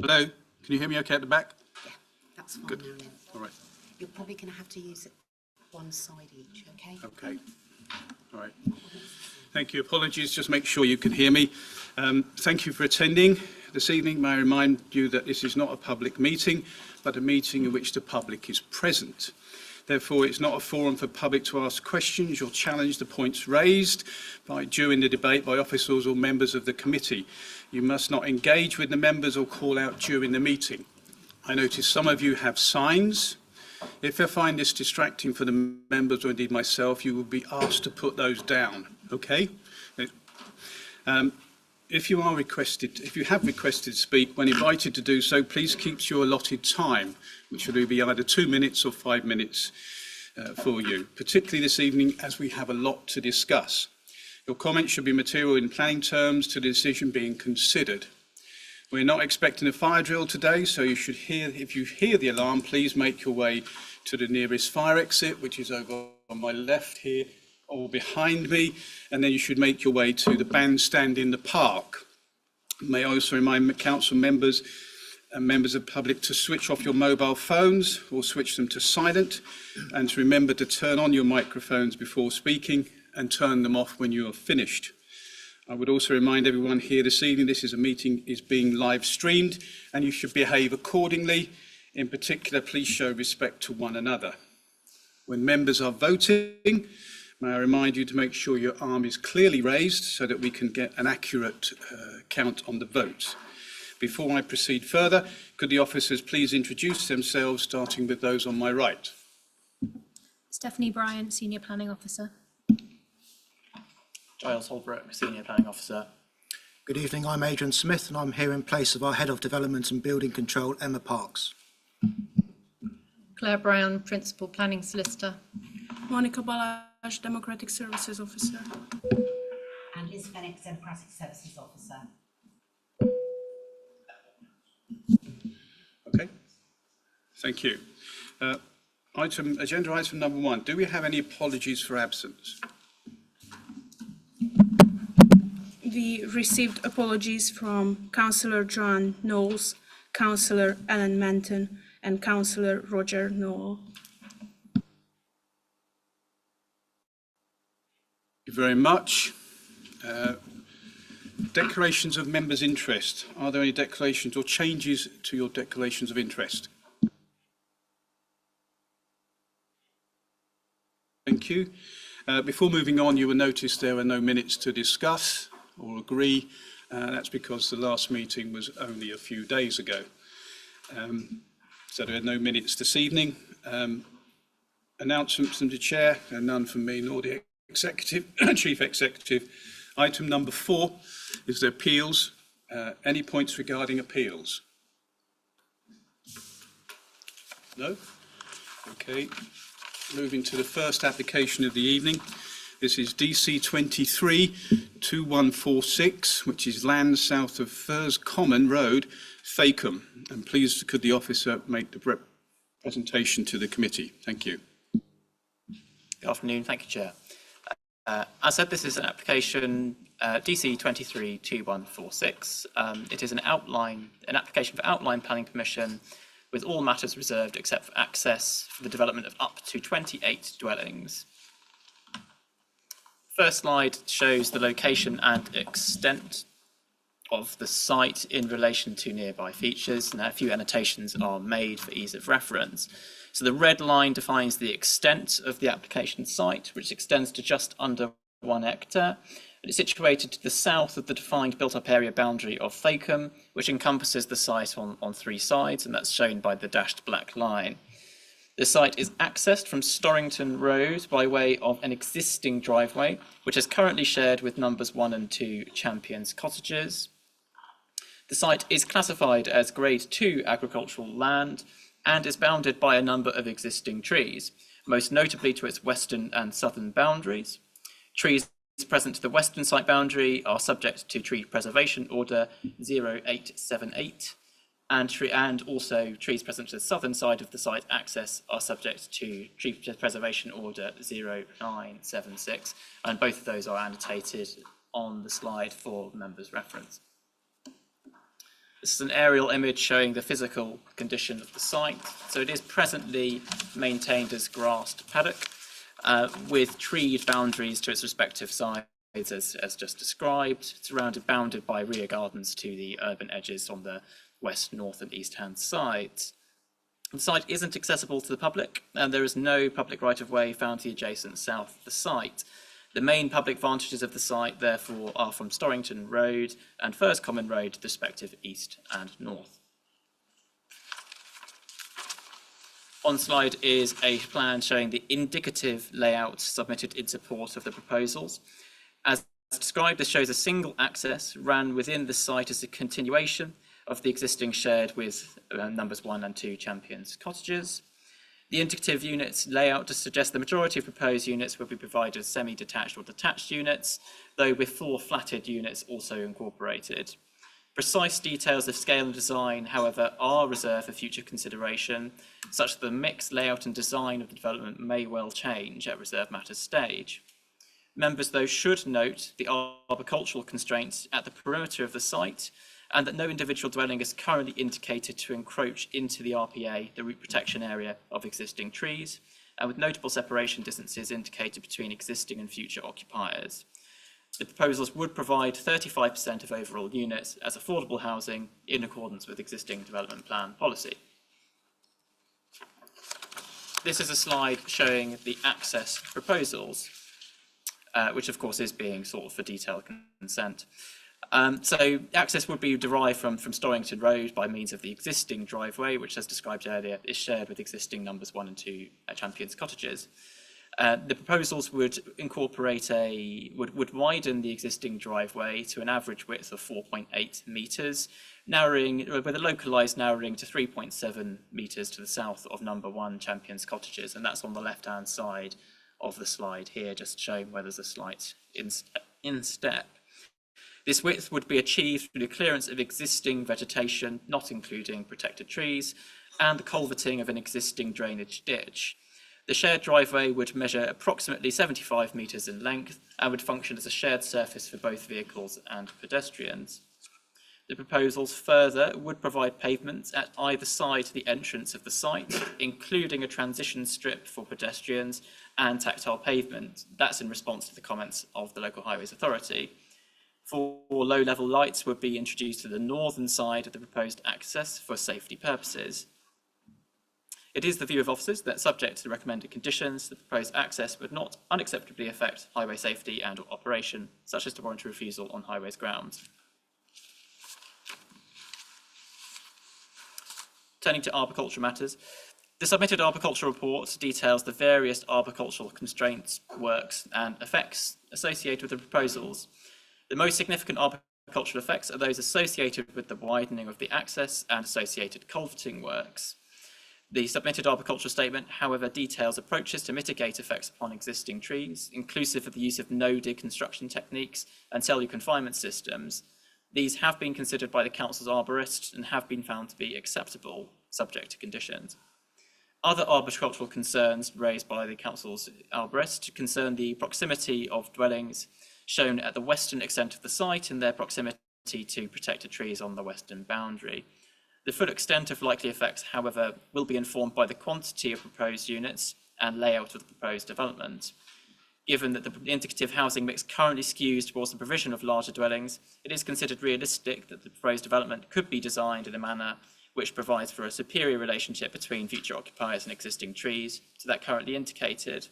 Hello, can you hear me okay at the back? Yeah, that's fine. Good. Now, Lynn. All right. You're probably going to have to use one side each, okay? Okay. All right. Thank you. Apologies, just make sure you can hear me. Thank you for attending this evening. May I remind you that this is not a public meeting, but a meeting in which the public is present. Therefore, it's not a forum for public to ask questions or challenge the points raised during the debate by officers or members of the committee. You must not engage with the members or call out during the meeting. I notice some of you have signs. If I find this distracting for the members or indeed myself, you will be asked to put those down, okay? If you have requested to speak, when invited to do so, please keep to your allotted time, which will be either 2 minutes or 5 minutes for you, particularly this evening as we have a lot to discuss. Your comments should be material in planning terms to the decision being considered. We're not expecting a fire drill today, so if you hear the alarm, please make your way to the nearest fire exit, which is over on my left here or behind me, and then you should make your way to the bandstand in the park. May I also remind council members and members of the public to switch off your mobile phones or switch them to silent, and to remember to turn on your microphones before speaking and turn them off when you are finished. I would also remind everyone here this evening this meeting is being live streamed and you should behave accordingly. In particular, please show respect to one another. When members are voting, may I remind you to make sure your arm is clearly raised so that we can get an accurate count on the votes. Before I proceed further, could the officers please introduce themselves, starting with those on my right? Stephanie Bryant, Senior Planning Officer. Giles Holbrook, Senior Planning Officer. Good evening, I'm Adrian Smith and I'm here in place of our Head of Development and Building Control, Emma Parks. Claire Brown, Principal Planning Solicitor. Monica Balazs, Democratic Services Officer. And Liz Fenwick, Democratic Services Officer. Okay, thank you. Agenda item number 1. Do we have any apologies for absence? We received apologies from Councillor John Knowles, Councillor Alan Manton, and Councillor Roger Nowell. Thank you very much. Declarations of members' interest. Are there any declarations or changes to your declarations of interest? Thank you. Before moving on, you will notice there are no minutes to discuss or agree. That's because the last meeting was only a few days ago. So there are no minutes this evening. Announcements from the Chair, and none from me nor the Executive, Chief Executive. Item number 4 is the appeals. Any points regarding appeals? No? Okay. Moving to the first application of the evening. This is DC 23-2146, which is land south of Firs Common Road, Fakenham. And please, could the officer make the presentation to the committee? Thank you. Good afternoon. Thank you, Chair. As said, this is an application DC 23-2146. It is an application for outline planning permission with all matters reserved except for access for the development of up to 28 dwellings. First slide shows the location and extent of the site in relation to nearby features. Now, a few annotations are made for ease of reference. So the red line defines the extent of the application site, which extends to just under 1 hectare. And it's situated to the south of the defined built-up area boundary of Fakenham, which encompasses the site on 3 sides, and that's shown by the dashed black line. The site is accessed from Storrington Road by way of an existing driveway, which is currently shared with numbers 1 and 2 Champions Cottages. The site is classified as Grade 2 agricultural land and is bounded by a number of existing trees, most notably to its western and southern boundaries. Trees present to the western site boundary are subject to Tree Preservation Order 0878, and also trees present to the southern side of the site access are subject to Tree Preservation Order 0976, and both of those are annotated on the slide for members' reference. This is an aerial image showing the physical condition of the site. So it is presently maintained as grassed paddock with treed boundaries to its respective sides as just described, bounded by rear gardens to the urban edges on the west, north and east hand sides. The site isn't accessible to the public and there is no public right-of-way found to the adjacent south of the site. The main public advantages of the site, therefore, are from Storrington Road and First Common Road, the respective east and north. On slide is a plan showing the indicative layout submitted in support of the proposals. As described, this shows a single access ran within the site as a continuation of the existing shared with numbers 1 and 2 Champions Cottages. The indicative units layout to suggest the majority of proposed units will be provided as semi-detached or detached units, though with 4 flatted units also incorporated. Precise details of scale and design, however, are reserved for future consideration, such that the mix, layout and design of the development may well change at reserved matters stage. Members, though, should note the arboricultural constraints at the perimeter of the site, and that no individual dwelling is currently indicated to encroach into the RPA, the root protection area of existing trees, and with notable separation distances indicated between existing and future occupiers. The proposals would provide 35% of overall units as affordable housing in accordance with existing development plan policy. This is a slide showing the access proposals, which of course is being sought for detailed consent. So access would be derived from Storrington Road by means of the existing driveway, which, as described earlier, is shared with existing numbers 1 and 2 Champions Cottages. The proposals would incorporate would widen the existing driveway to an average width of 4.8 metres, with a localised narrowing to 3.7 metres to the south of number 1 Champions Cottages, and that's on the left-hand side of the slide here, just showing where there's a slight instep. This width would be achieved through the clearance of existing vegetation, not including protected trees, and the culverting of an existing drainage ditch. The shared driveway would measure approximately 75 metres in length and would function as a shared surface for both vehicles and pedestrians. The proposals further would provide pavements at either side of the entrance of the site, including a transition strip for pedestrians and tactile pavement. That's in response to the comments of the Local Highways Authority. 4 low-level lights would be introduced to the northern side of the proposed access for safety purposes. It is the view of officers that, subject to the recommended conditions, the proposed access would not unacceptably affect highway safety and/or operation, such as to warrant a refusal on highways grounds. Turning to arboriculture matters, the submitted arboricultural report details the various arboricultural constraints, works, and effects associated with the proposals. The most significant arboricultural effects are those associated with the widening of the access and associated culverting works. The submitted arboricultural statement, however, details approaches to mitigate effects upon existing trees, inclusive of the use of no-dig construction techniques and cellular confinement systems. These have been considered by the Council's arborists and have been found to be acceptable, subject to conditions. Other arboricultural concerns raised by the Council's arborist concern the proximity of dwellings shown at the western extent of the site and their proximity to protected trees on the western boundary. The full extent of likely effects, however, will be informed by the quantity of proposed units and layout of the proposed development. Given that the indicative housing mix currently skews towards the provision of larger dwellings, it is considered realistic that the proposed development could be designed in a manner which provides for a superior relationship between future occupiers and existing trees to that currently indicated.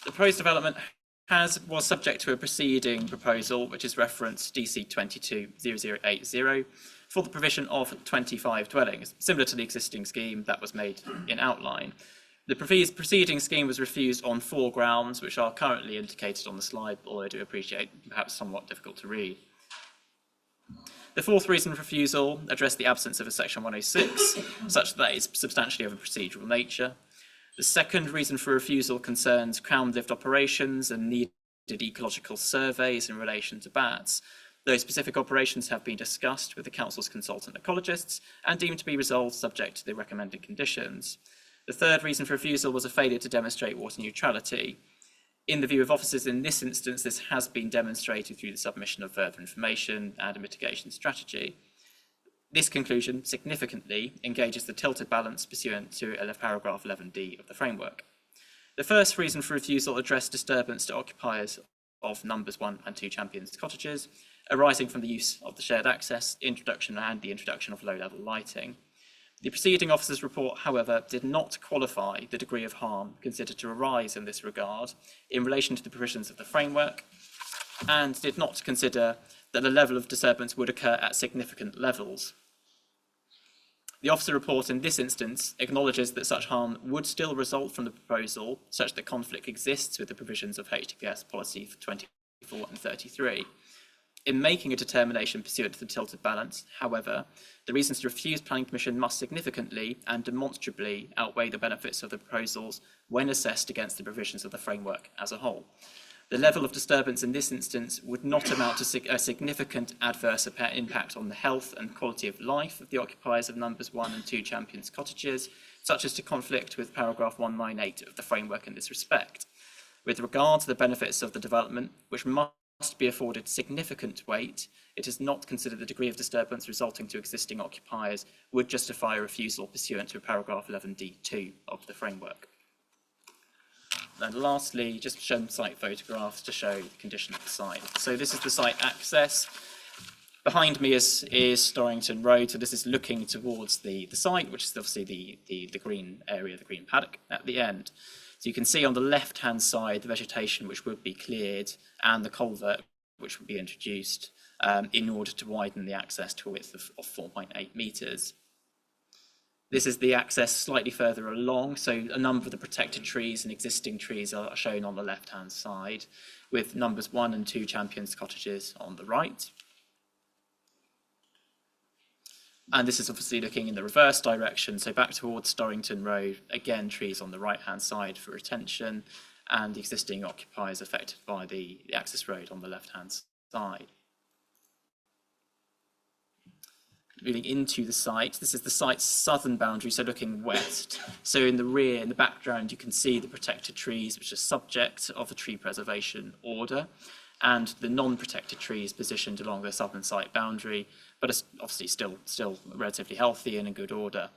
The proposed development was subject to a preceding proposal, which is reference DC 220080, for the provision of 25 dwellings, similar to the existing scheme that was made in outline. The preceding scheme was refused on 4 grounds, which are currently indicated on the slide, although I do appreciate perhaps somewhat difficult to read. The 4th reason for refusal addressed the absence of a section 106, such that it's substantially of a procedural nature. The 2nd reason for refusal concerns crown-lived operations and needed ecological surveys in relation to bats. Those specific operations have been discussed with the Council's consultant ecologists and deemed to be resolved subject to the recommended conditions. The 3rd reason for refusal was a failure to demonstrate water neutrality. In the view of officers in this instance, this has been demonstrated through the submission of further information and a mitigation strategy. This conclusion significantly engages the tilted balance pursuant to paragraph 11D of the framework. The first reason for refusal addressed disturbance to occupiers of numbers 1 and 2 Champions cottages, arising from the use of the shared access, introduction of low-level lighting. The preceding officer's report, however, did not qualify the degree of harm considered to arise in this regard in relation to the provisions of the framework, and did not consider that the level of disturbance would occur at significant levels. The officer report in this instance acknowledges that such harm would still result from the proposal, such that conflict exists with the provisions of HTPS policy for 24 and 33. In making a determination pursuant to the tilted balance, however, the reasons to refuse planning permission must significantly and demonstrably outweigh the benefits of the proposals when assessed against the provisions of the framework as a whole. The level of disturbance in this instance would not amount to a significant adverse impact on the health and quality of life of the occupiers of numbers 1 and 2 Champions cottages, such as to conflict with paragraph 198 of the framework in this respect. With regard to the benefits of the development, which must be afforded significant weight, it is not considered the degree of disturbance resulting to existing occupiers would justify a refusal pursuant to paragraph 11D2 of the framework. And lastly, just shown site photographs to show the condition of the site. So this is the site access. Behind me is Storrington Road, so this is looking towards the site, which is obviously the green area, the green paddock at the end. So you can see on the left-hand side the vegetation which would be cleared and the culvert which would be introduced in order to widen the access to a width of 4.8 metres. This is the access slightly further along, so a number of the protected trees and existing trees are shown on the left-hand side, with numbers 1 and 2 Champions cottages on the right. And this is obviously looking in the reverse direction, so back towards Storrington Road, again trees on the right-hand side for retention, and the existing occupiers affected by the access road on the left-hand side. Moving into the site, this is the site's southern boundary, so looking west. So in the rear, in the background, you can see the protected trees, which are subject of the tree preservation order, and the non-protected trees positioned along the southern site boundary, but are obviously still relatively healthy and in good order.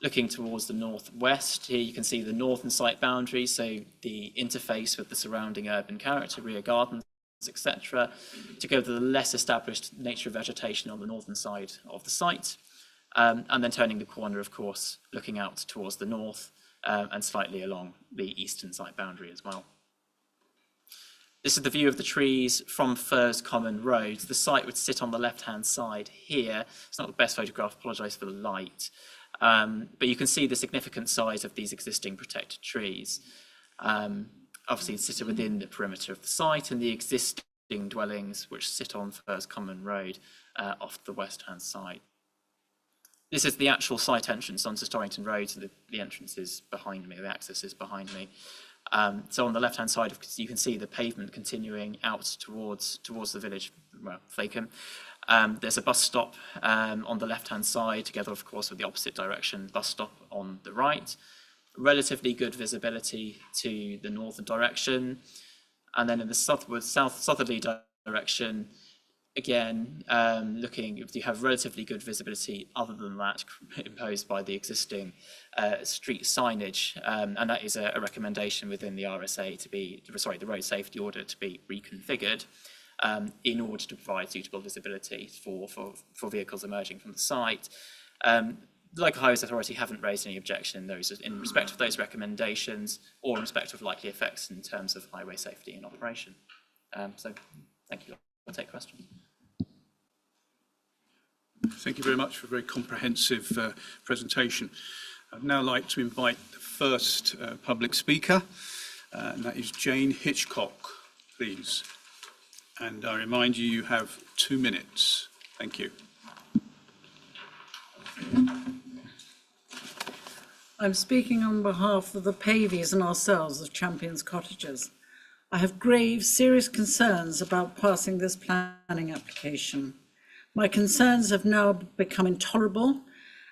Looking towards the northwest, here you can see the northern site boundary, so the interface with the surrounding urban character, rear gardens, etc., to go to the less established nature of vegetation on the northern side of the site, and then turning the corner, of course, looking out towards the north and slightly along the eastern site boundary as well. This is the view of the trees from Firs Common Road. The site would sit on the left-hand side here. It's not the best photograph, apologise for the light, but you can see the significant size of these existing protected trees. Obviously sit within the perimeter of the site and the existing dwellings which sit on Firs Common Road off the west-hand side. This is the actual site entrance onto Storrington Road, so the entrance is behind me, the access is behind me. So on the left-hand side, you can see the pavement continuing out towards the village, well, Fakenham. There's a bus stop on the left-hand side, together, of course, with the opposite direction bus stop on the right. Relatively good visibility to the northern direction, and then in the southerly direction, again, you have relatively good visibility other than that imposed by the existing street signage, and that is a recommendation within the RSA the road safety order to be reconfigured in order to provide suitable visibility for vehicles emerging from the site. The Local Highways Authority haven't raised any objection in respect of those recommendations or in respect of likely effects in terms of highway safety and operation. So thank you. I'll take questions. Thank you very much for a very comprehensive presentation. I'd now like to invite the first public speaker, and that is Jane Hitchcock, please. And I remind you, you have 2 minutes. Thank you. I'm speaking on behalf of the Pavies and ourselves of Champions Cottages. I have grave, serious concerns about passing this planning application. My concerns have now become intolerable,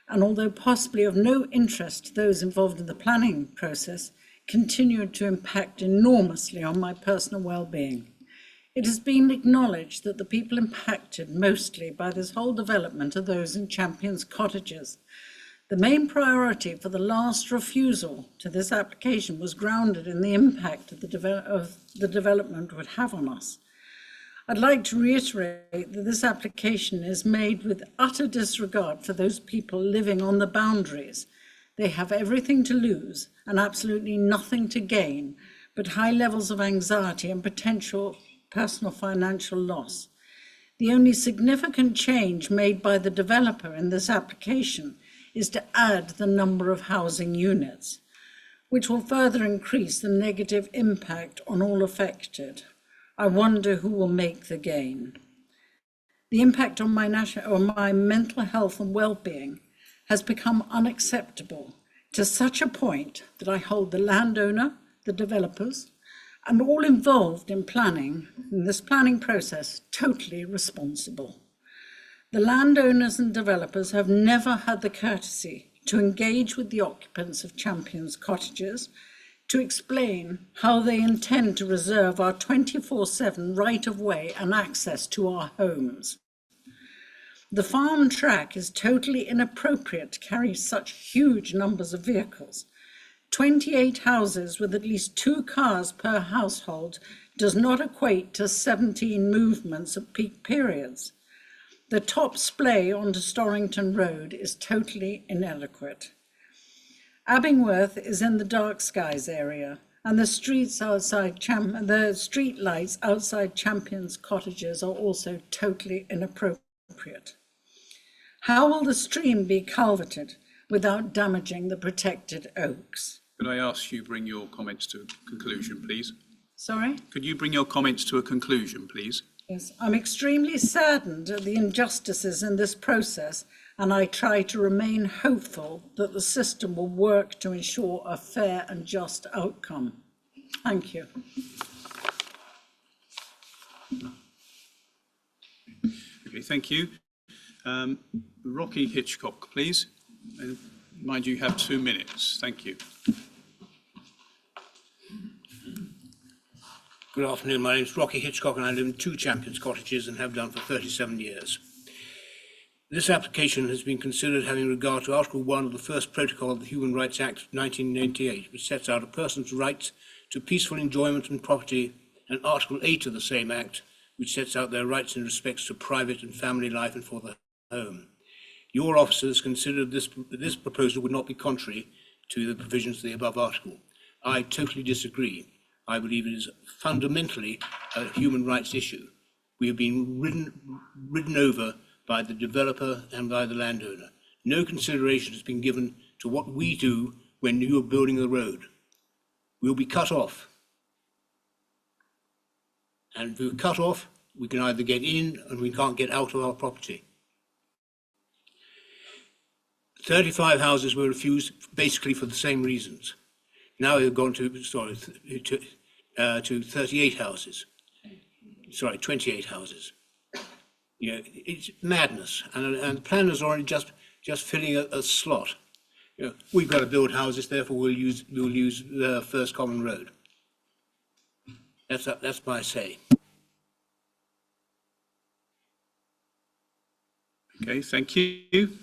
and although possibly of no interest to those involved in the planning process, continued to impact enormously on my personal well-being. It has been acknowledged that the people impacted mostly by this whole development are those in Champions Cottages. The main priority for the last refusal to this application was grounded in the impact of the development would have on us. I'd like to reiterate that this application is made with utter disregard for those people living on the boundaries. They have everything to lose and absolutely nothing to gain, but high levels of anxiety and potential personal financial loss. The only significant change made by the developer in this application is to add the number of housing units, which will further increase the negative impact on all affected. I wonder who will make the gain. The impact on my mental health and well-being has become unacceptable to such a point that I hold the landowner, the developers, and all involved in this planning process, totally responsible. The landowners and developers have never had the courtesy to engage with the occupants of Champions Cottages to explain how they intend to reserve our 24/7 right-of-way and access to our homes. The farm track is totally inappropriate to carry such huge numbers of vehicles. 28 houses with at least 2 cars per household does not equate to 17 movements at peak periods. The top splay onto Storrington Road is totally inadequate. Abingworth is in the dark skies area, and the street lights outside Champions Cottages are also totally inappropriate. How will the stream be culverted without damaging the protected oaks? Could I ask you bring your comments to a conclusion, please? Sorry? Could you bring your comments to a conclusion, please? Yes, I'm extremely saddened at the injustices in this process, and I try to remain hopeful that the system will work to ensure a fair and just outcome. Thank you. Okay, thank you. Rocky Hitchcock, please. Mind you have 2 minutes. Thank you. Good afternoon, my name is Rocky Hitchcock and I live in 2 Champions Cottages and have done for 37 years. This application has been considered having regard to Article 1 of the first protocol of the Human Rights Act of 1998, which sets out a person's right to peaceful enjoyment and property, and Article 8 of the same Act, which sets out their rights in respects to private and family life and for the home. Your officers considered this proposal would not be contrary to the provisions of the above article. I totally disagree. I believe it is fundamentally a human rights issue. We have been ridden over by the developer and by the landowner. No consideration has been given to what we do when you are building the road. We'll be cut off. And if we're cut off, we can either get in and we can't get out of our property. 35 houses were refused basically for the same reasons. Now they've gone to 38 houses. Sorry, 28 houses. You know, it's madness, and planners are only just filling a slot. You know, we've got to build houses, therefore we'll use the first common road. That's my say. Okay, thank you.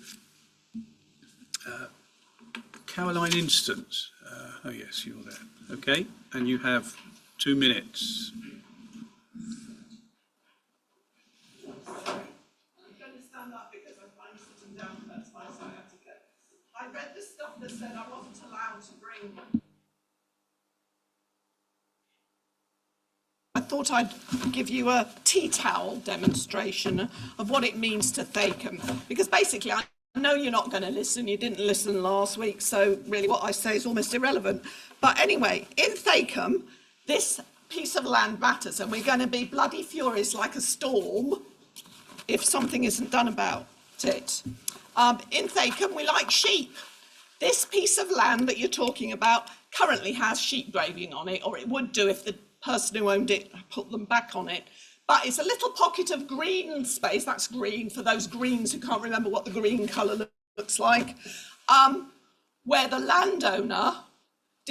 Caroline Instance. Oh yes, you're there. Okay, and you have 2 minutes. I read the stuff that said I wasn't allowed to bring. I thought I'd give you a tea towel demonstration of what it means to Thacum, because basically I know you're not going to listen. You didn't listen last week, so really what I say is almost irrelevant. But anyway, in Thacum, this piece of land matters, and we're going to be bloody furious like a storm if something isn't done about it. In Thacum, we like sheep. This piece of land that you're talking about currently has sheep grazing on it, or it would do if the person who owned it put them back on it. But it's a little pocket of green space, that's green for those greens who can't remember what the green colour looks like, where the landowner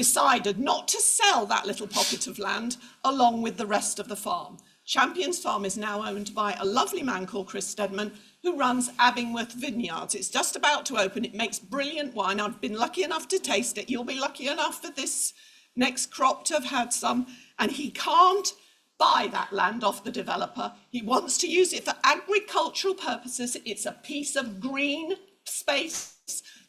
decided not to sell that little pocket of land along with the rest of the farm. Champions Farm is now owned by a lovely man called Chris Stedman, who runs Abingworth Vineyards. It's just about to open. It makes brilliant wine. I've been lucky enough to taste it. You'll be lucky enough for this next crop to have had some. And he can't buy that land off the developer. He wants to use it for agricultural purposes. It's a piece of green space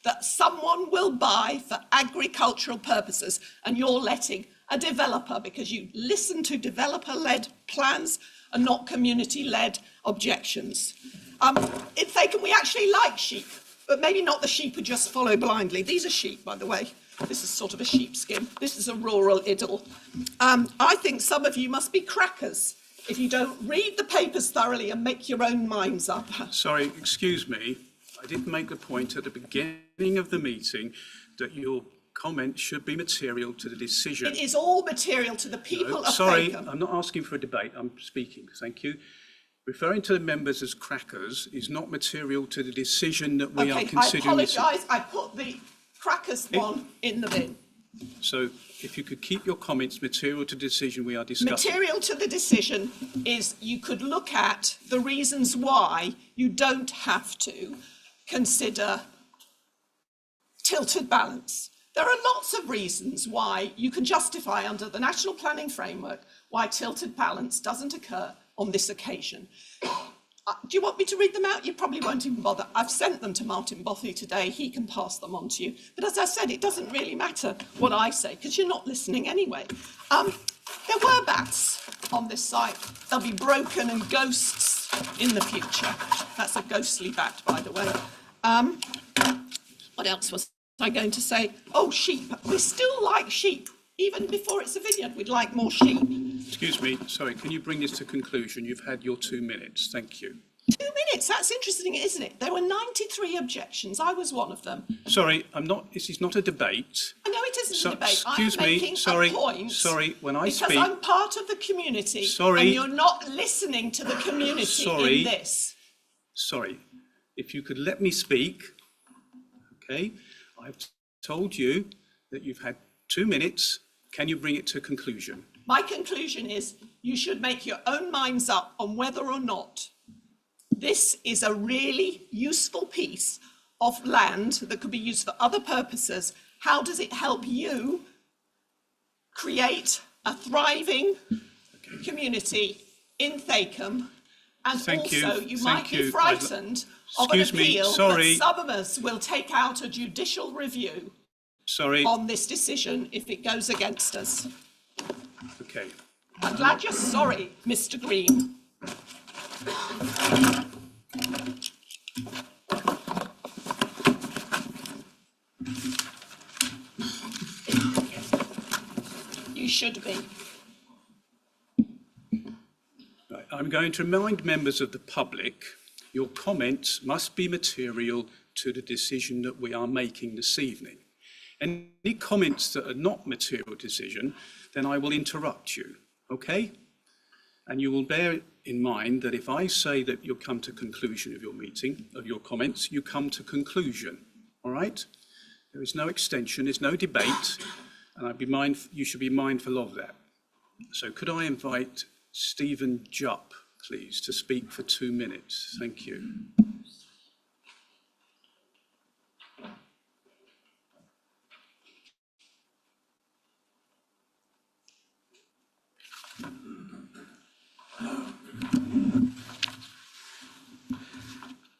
that someone will buy for agricultural purposes. And you're letting a developer, because you listen to developer-led plans and not community-led objections. In Thacum, we actually like sheep, but maybe not the sheep who just follow blindly. These are sheep, by the way. This is sort of a sheepskin. This is a rural idyll. I think some of you must be crackers if you don't read the papers thoroughly and make your own minds up. Sorry, excuse me. I did make the point at the beginning of the meeting that your comment should be material to the decision. It is all material to the people of Sorry, Thacum. I'm not asking for a debate. I'm speaking. Thank you. Referring to the members as crackers is not material to the decision that we are considering. I apologise. I put the crackers one in the bin. So if you could keep your comments material to the decision we are discussing. Material to the decision is you could look at the reasons why you don't have to consider tilted balance. There are lots of reasons why you can justify under the National Planning Framework why tilted balance doesn't occur on this occasion. Do you want me to read them out? You probably won't even bother. I've sent them to Martin Bothy today. He can pass them on to you. But as I said, it doesn't really matter what I say because you're not listening anyway. There were bats on this site. They'll be broken and ghosts in the future. That's a ghostly bat, by the way. What else was I going to say? Oh, sheep. We still like sheep. Even before it's a vineyard, we'd like more sheep. Excuse me, sorry, can you bring this to conclusion? You've had your 2 minutes, thank you. 2 minutes, that's interesting, isn't it? There were 93 objections, I was one of them. Sorry, this is not a debate. I know it isn't a debate, Excuse I'm making me, a point. sorry, when I speak. Because I'm part of the community. Sorry. And you're not listening to the community in this. Sorry, if you could let me speak, okay? I've told you that you've had 2 minutes. Can you bring it to conclusion? My conclusion is you should make your own minds up on whether or not this is a really useful piece of land that could be used for other purposes. How does it help you create a thriving community in Thacum? And you might be frightened of an appeal that some of us will take out a judicial review on this decision if it goes against us. Okay. I'm glad you're sorry, Mr. Green. You should be. Right. I'm going to remind members of the public, your comments must be material to the decision that we are making this evening. Any comments that are not material decision, then I will interrupt you, okay? And you will bear in mind that if I say that you'll come to conclusion of your meeting, of your comments, you come to conclusion, all right? There is no extension, there's no debate, and you should be mindful of that. So could I invite Stephen Jupp, please, to speak for 2 minutes? Thank you.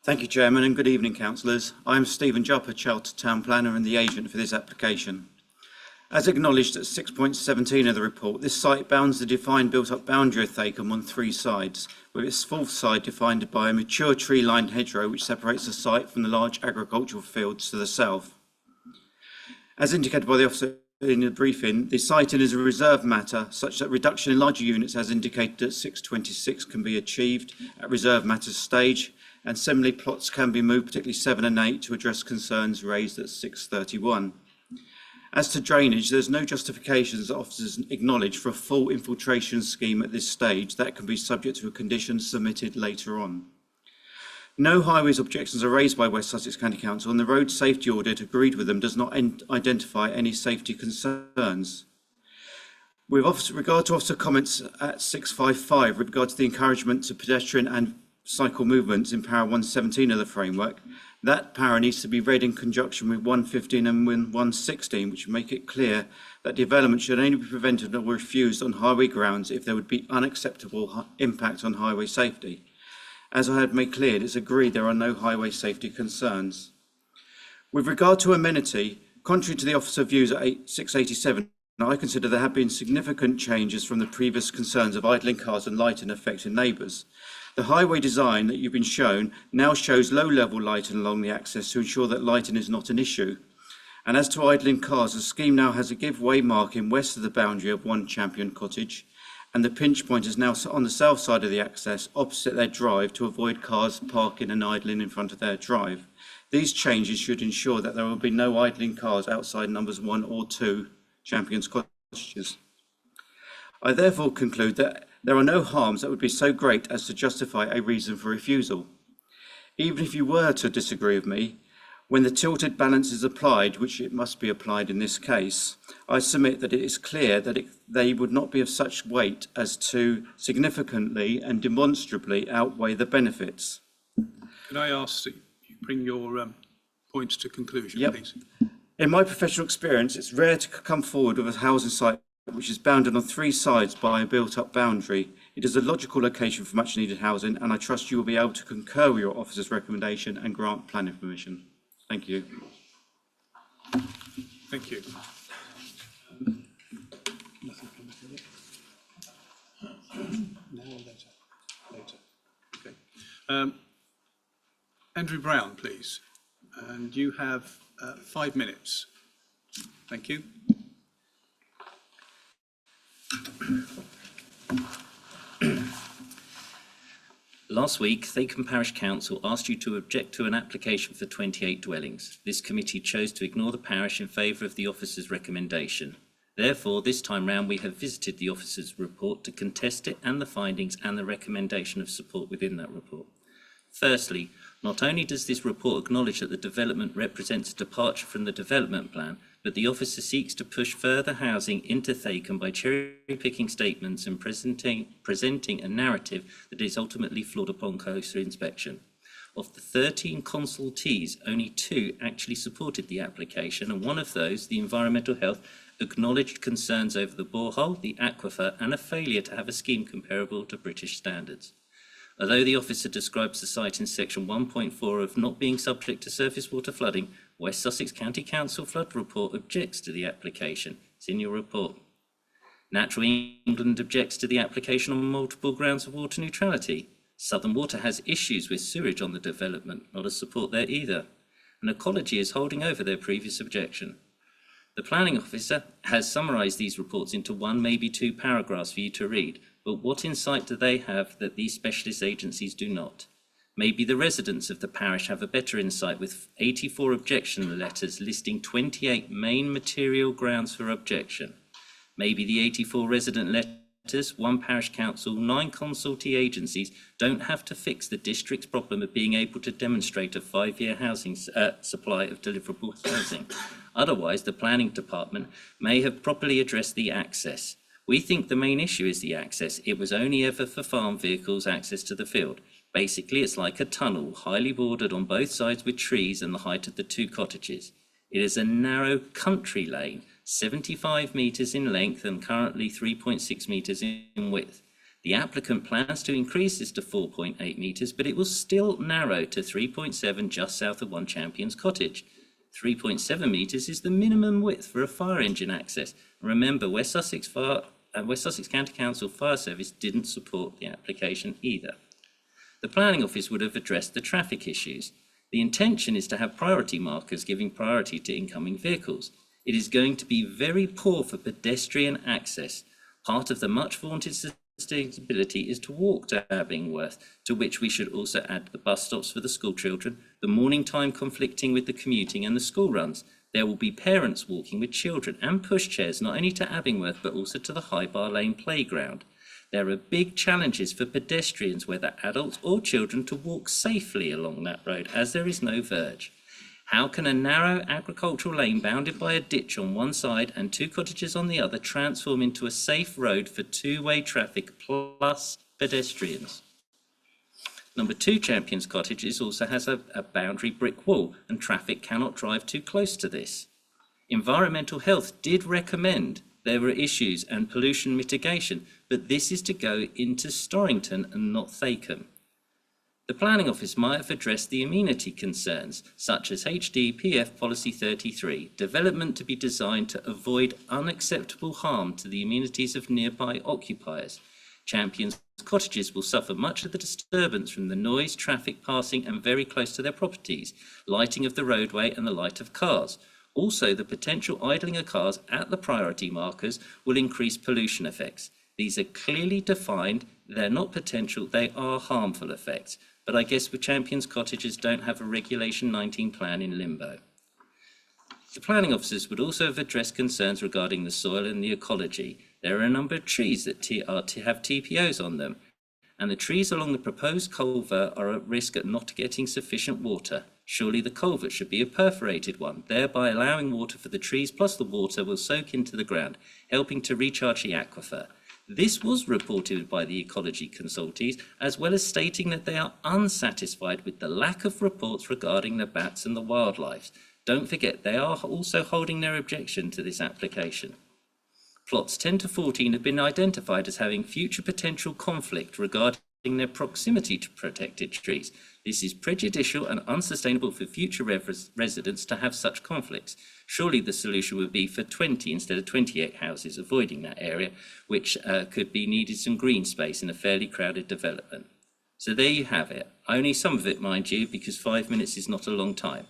Thank you, Chairman, and good evening, councillors. I am Stephen Jupp, a Chartered Town Planner and the agent for this application. As acknowledged at 6.17 of the report, this site bounds the defined built-up boundary of Thacum on 3 sides, with its fourth side defined by a mature tree-lined hedgerow which separates the site from the large agricultural fields to the south. As indicated by the officer in the briefing, the siting is a reserve matter such that reduction in larger units as indicated at 6.26 can be achieved at reserve matters stage, and similarly plots can be moved, particularly 7 and 8, to address concerns raised at 6.31. As to drainage, there's no justifications that officers acknowledge for a full infiltration scheme at this stage that can be subject to a condition submitted later on. No highways objections are raised by West Sussex County Council, and the road safety audit agreed with them does not identify any safety concerns. With regard to officer comments at 655 with regard to the encouragement to pedestrian and cycle movements in para 117 of the framework, that para needs to be read in conjunction with 115 and 116, which make it clear that development should only be prevented or refused on highway grounds if there would be unacceptable impact on highway safety. As I had made clear, it is agreed there are no highway safety concerns. With regard to amenity, contrary to the officer views at 687, I consider there have been significant changes from the previous concerns of idling cars and lighting affecting neighbours. The highway design that you've been shown now shows low-level lighting along the axis to ensure that lighting is not an issue. And as to idling cars, the scheme now has a give-way marking west of the boundary of 1 Champion Cottage, and the pinch point is now on the south side of the access, opposite their drive, to avoid cars parking and idling in front of their drive. These changes should ensure that there will be no idling cars outside numbers 1 or 2 Champions Cottages. I therefore conclude that there are no harms that would be so great as to justify a reason for refusal. Even if you were to disagree with me, when the tilted balance is applied, which it must be applied in this case, I submit that it is clear that they would not be of such weight as to significantly and demonstrably outweigh the benefits. Can I ask that you bring your points to conclusion, Yep. please? In my professional experience, it's rare to come forward with a housing site which is bounded on 3 sides by a built-up boundary. It is a logical location for much-needed housing, and I trust you will be able to concur with your officer's recommendation and grant planning permission. Thank you. Thank you. Now or later? Later. Okay. Andrew Brown, please. And you have 5 minutes. Thank you. Last week, Thacombe Parish Council asked you to object to an application for 28 dwellings. This committee chose to ignore the parish in favour of the officer's recommendation. Therefore, this time round, we have visited the officer's report to contest it and the findings and the recommendation of support within that report. Firstly, not only does this report acknowledge that the development represents a departure from the development plan, but the officer seeks to push further housing into Thacombe by cherry-picking statements and presenting a narrative that is ultimately flawed upon closer inspection. Of the 13 consultees, only 2 actually supported the application, and one of those, the Environmental Health, acknowledged concerns over the borehole, the aquifer, and a failure to have a scheme comparable to British standards. Although the officer describes the site in section 1.4 of not being subject to surface water flooding, West Sussex County Council Flood Report objects to the application. It's in your report. Natural England objects to the application on multiple grounds of water neutrality. Southern Water has issues with sewage on the development, not a support there either. And Ecology is holding over their previous objection. The planning officer has summarised these reports into 1, maybe 2 paragraphs for you to read, but what insight do they have that these specialist agencies do not? Maybe the residents of the parish have a better insight with 84 objection letters listing 28 main material grounds for objection. Maybe the 84 resident letters, 1 parish council, 9 consultee agencies don't have to fix the district's problem of being able to demonstrate a 5-year housing supply of deliverable housing. Otherwise, the planning department may have properly addressed the access. We think the main issue is the access. It was only ever for farm vehicles access to the field. Basically, it's like a tunnel, highly bordered on both sides with trees and the height of the 2 cottages. It is a narrow country lane, 75 metres in length and currently 3.6 metres in width. The applicant plans to increase this to 4.8 metres, but it will still narrow to 3.7 just south of 1 Champion's Cottage. 3.7 metres is the minimum width for a fire engine access. Remember, West Sussex County Council Fire Service didn't support the application either. The Planning Office would have addressed the traffic issues. The intention is to have priority markers giving priority to incoming vehicles. It is going to be very poor for pedestrian access. Part of the much vaunted sustainability is to walk to Abingworth, to which we should also add the bus stops for the school children, the morning time conflicting with the commuting and the school runs. There will be parents walking with children and pushchairs not only to Abingworth but also to the High Bar Lane playground. There are big challenges for pedestrians, whether adults or children, to walk safely along that road as there is no verge. How can a narrow agricultural lane bounded by a ditch on one side and 2 cottages on the other transform into a safe road for two-way traffic plus pedestrians? Number 2 Champions Cottages also has a boundary brick wall, and traffic cannot drive too close to this. Environmental Health did recommend there were issues and pollution mitigation, but this is to go into Storrington and not Thacombe. The Planning Office might have addressed the amenity concerns, such as HDPF Policy 33, development to be designed to avoid unacceptable harm to the amenities of nearby occupiers. Champions Cottages will suffer much of the disturbance from the noise, traffic passing and very close to their properties, lighting of the roadway and the light of cars. Also, the potential idling of cars at the priority markers will increase pollution effects. These are clearly defined, they're not potential, they are harmful effects. But I guess with Champions Cottages don't have a Regulation 19 plan in limbo. The planning officers would also have addressed concerns regarding the soil and the ecology. There are a number of trees that have TPOs on them, and the trees along the proposed culvert are at risk of not getting sufficient water. Surely the culvert should be a perforated one, thereby allowing water for the trees, plus the water will soak into the ground, helping to recharge the aquifer. This was reported by the ecology consultees, as well as stating that they are unsatisfied with the lack of reports regarding the bats and the wildlife. Don't forget, they are also holding their objection to this application. Plots 10 to 14 have been identified as having future potential conflict regarding their proximity to protected trees. This is prejudicial and unsustainable for future residents to have such conflicts. Surely the solution would be for 20 instead of 28 houses, avoiding that area, which could be needed some green space in a fairly crowded development. So there you have it. Only some of it, mind you, because 5 minutes is not a long time.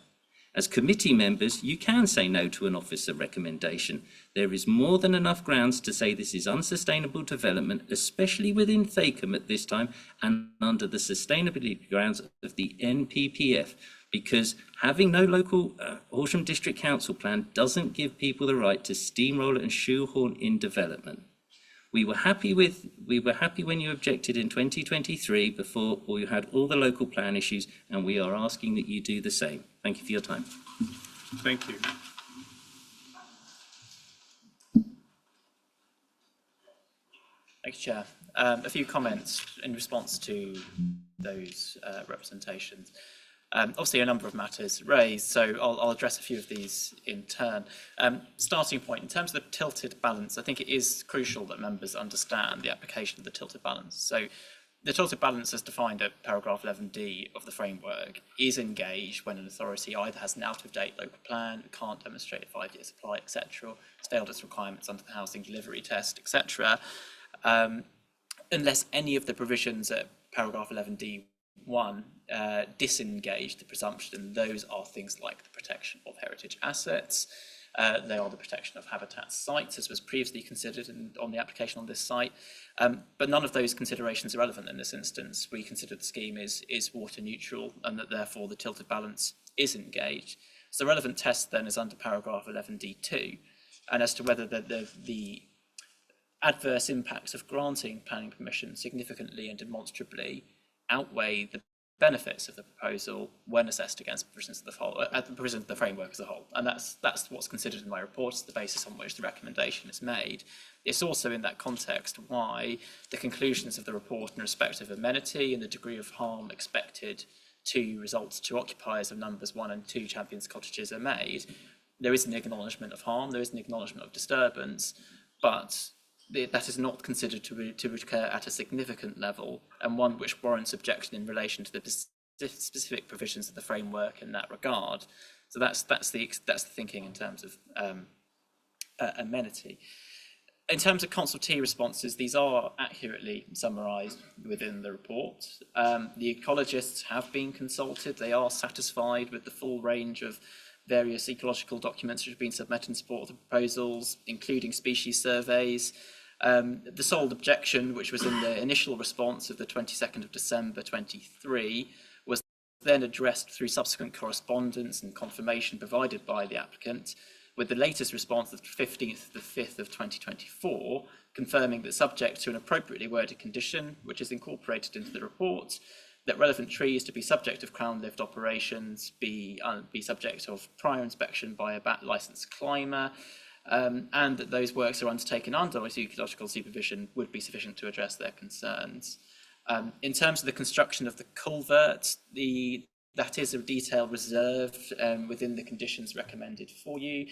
As committee members, you can say no to an officer recommendation. There is more than enough grounds to say this is unsustainable development, especially within Thacombe at this time and under the sustainability grounds of the NPPF, because having no local Horsham District Council plan doesn't give people the right to steamroll and shoehorn in development. We were happy when you objected in 2023 before you had all the local plan issues, and we are asking that you do the same. Thank you for your time. Thank you. Thank you, Chair. A few comments in response to those representations. Obviously, a number of matters raised, so I'll address a few of these in turn. Starting point, in terms of the tilted balance, I think it is crucial that members understand the application of the tilted balance. So the tilted balance, as defined at paragraph 11D of the framework, is engaged when an authority either has an out-of-date local plan, can't demonstrate a 5-year supply, etc., has failed its requirements under the housing delivery test, etc., unless any of the provisions at paragraph 11D1 disengage the presumption. Those are things like the protection of heritage assets, they are the protection of habitat sites, as was previously considered on the application on this site, but none of those considerations are relevant in this instance. We consider the scheme is water neutral and that therefore the tilted balance is engaged. So the relevant test then is under paragraph 11D2, and as to whether the adverse impacts of granting planning permission significantly and demonstrably outweigh the benefits of the proposal when assessed against the provisions of the framework as a whole. And that's what's considered in my report, it's the basis on which the recommendation is made. It's also in that context why the conclusions of the report in respect of amenity and the degree of harm expected to result to occupiers of numbers 1 and 2 Champions Cottages are made. There is an acknowledgement of harm, there is an acknowledgement of disturbance, but that is not considered to occur at a significant level, and one which warrants objection in relation to the specific provisions of the framework in that regard. So that's the thinking in terms of amenity. In terms of consultee responses, these are accurately summarised within the report. The ecologists have been consulted. They are satisfied with the full range of various ecological documents which have been submitted in support of the proposals, including species surveys. The sole objection, which was in the initial response of the 22nd of December 23, was then addressed through subsequent correspondence and confirmation provided by the applicant, with the latest response of the 15th of the 5th of 2024 confirming that subject to an appropriately worded condition, which is incorporated into the report, that relevant trees to be subject of Crown lift operations be subject of prior inspection by a BAT licensed climber, and that those works are undertaken under ecological supervision would be sufficient to address their concerns. In terms of the construction of the culvert, that is a detail reserved within the conditions recommended for you,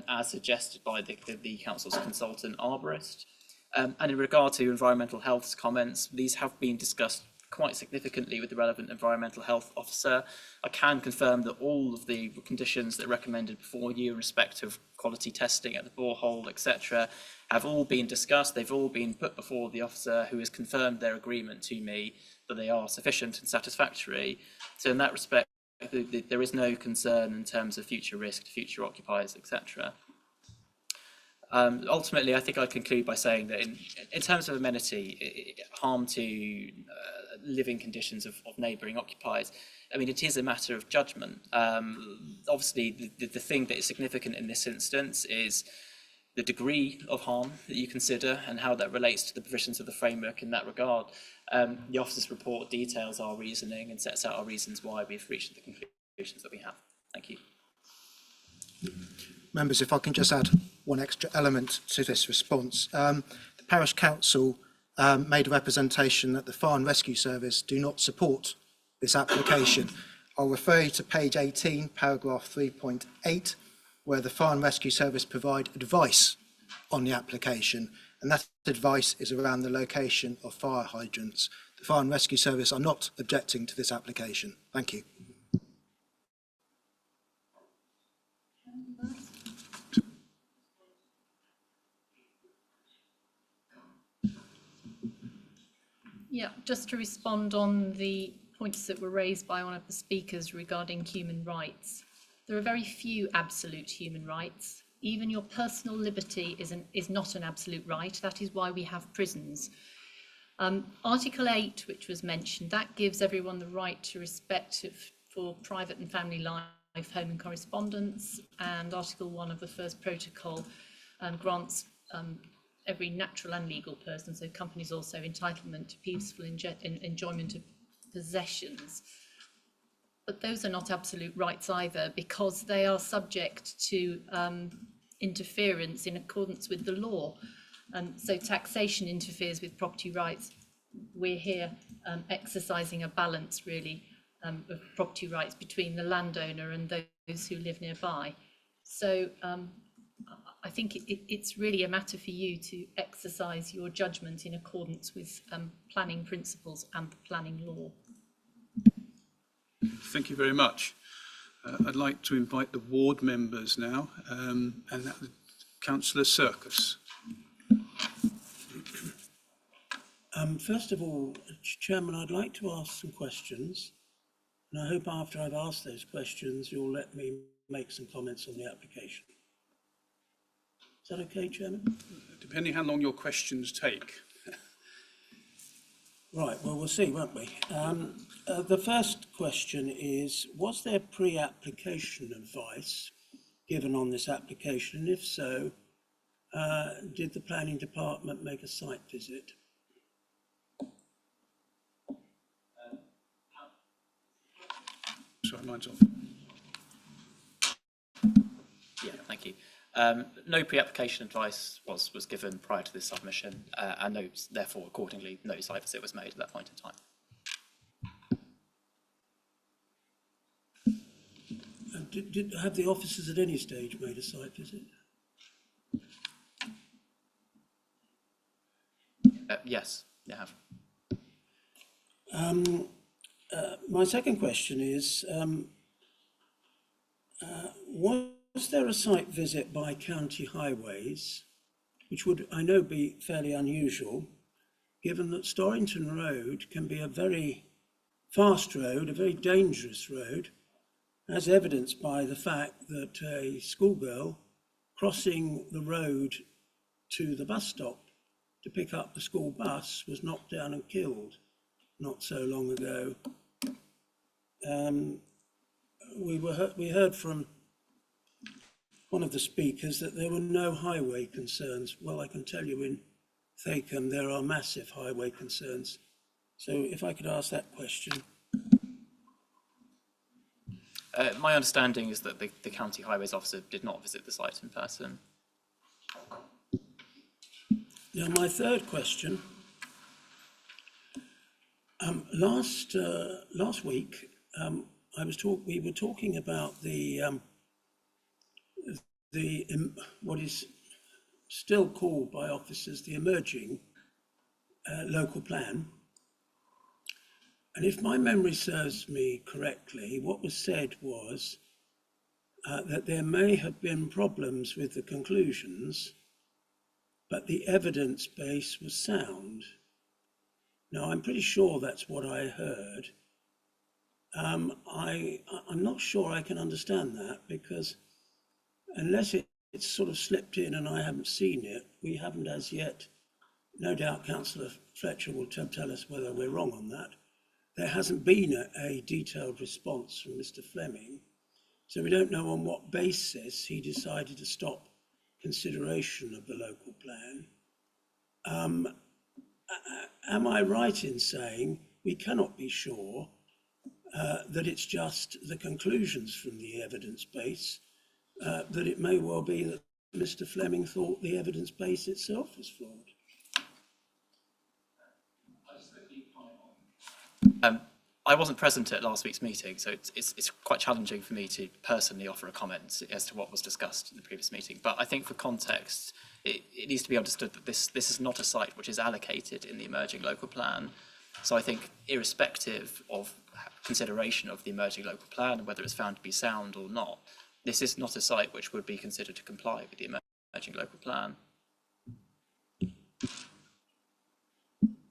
as suggested by the Council's consultant arborist. And in regard to environmental health's comments, these have been discussed quite significantly with the relevant environmental health officer. I can confirm that all of the conditions that are recommended before you in respect of quality testing at the borehole, etc., have all been discussed. They've all been put before the officer, who has confirmed their agreement to me that they are sufficient and satisfactory. So in that respect, there is no concern in terms of future risk to future occupiers, etc. Ultimately, I think I'd conclude by saying that in terms of amenity, harm to living conditions of neighbouring occupiers, I mean, it is a matter of judgment. Obviously, the thing that is significant in this instance is the degree of harm that you consider and how that relates to the provisions of the framework in that regard. The officer's report details our reasoning and sets out our reasons why we've reached the conclusions that we have. Thank you. Members, if I can just add one extra element to this response. The Parish Council made a representation that the Fire and Rescue Service do not support this application. I'll refer you to page 18, paragraph 3.8, where the Fire and Rescue Service provide advice on the application, and that advice is around the location of fire hydrants. The Fire and Rescue Service are not objecting to this application. Thank you. Yeah, just to respond on the points that were raised by one of the speakers regarding human rights. There are very few absolute human rights. Even your personal liberty is not an absolute right. That is why we have prisons. Article 8, which was mentioned, that gives everyone the right to respect for private and family life, home and correspondence. And Article 1 of the first protocol grants every natural and legal person, so companies also, entitlement to peaceful enjoyment of possessions. But those are not absolute rights either, because they are subject to interference in accordance with the law. So taxation interferes with property rights. We're here exercising a balance, really, of property rights between the landowner and those who live nearby. So I think it's really a matter for you to exercise your judgment in accordance with planning principles and the planning law. Thank you very much. I'd like to invite the ward members now, and that Councillor Circus. First of all, Chairman, I'd like to ask some questions, and I hope after I've asked those questions, you'll let me make some comments on the application. Is that okay, Chairman? Depending how long your questions take. Right, well, we'll see, won't we? The first question is, was there pre-application advice given on this application? And if so, did the planning department make a site visit? Sorry, mine's off. Yeah, thank you. No pre-application advice was given prior to this submission, and no, therefore, accordingly, no site visit was made at that point in time. Have the officers at any stage made a site visit? Yes, they have. My second question is, was there a site visit by County Highways, which would, I know, be fairly unusual, given that Storrington Road can be a very fast road, a very dangerous road, as evidenced by the fact that a schoolgirl crossing the road to the bus stop to pick up the school bus was knocked down and killed not so long ago. We heard from one of the speakers that there were no highway concerns. Well, I can tell you in Thacombe, there are massive highway concerns. So if I could ask that question. My understanding is that the county highways officer did not visit the site in person. Now, my third question. Last week, we were talking about what is still called by officers the emerging local plan. And if my memory serves me correctly, what was said was that there may have been problems with the conclusions, but the evidence base was sound. Now, I'm pretty sure that's what I heard. I'm not sure I can understand that, because unless it's sort of slipped in and I haven't seen it, we haven't as yet. No doubt Councillor Fletcher will tell us whether we're wrong on that. There hasn't been a detailed response from Mr. Fleming, so we don't know on what basis he decided to stop consideration of the local plan. Am I right in saying we cannot be sure that it's just the conclusions from the evidence base, that it may well be that Mr. Fleming thought the evidence base itself was flawed? I wasn't present at last week's meeting, so it's quite challenging for me to personally offer a comment as to what was discussed in the previous meeting. But I think for context, it needs to be understood that this is not a site which is allocated in the emerging local plan. So I think irrespective of consideration of the emerging local plan and whether it's found to be sound or not, this is not a site which would be considered to comply with the emerging local plan.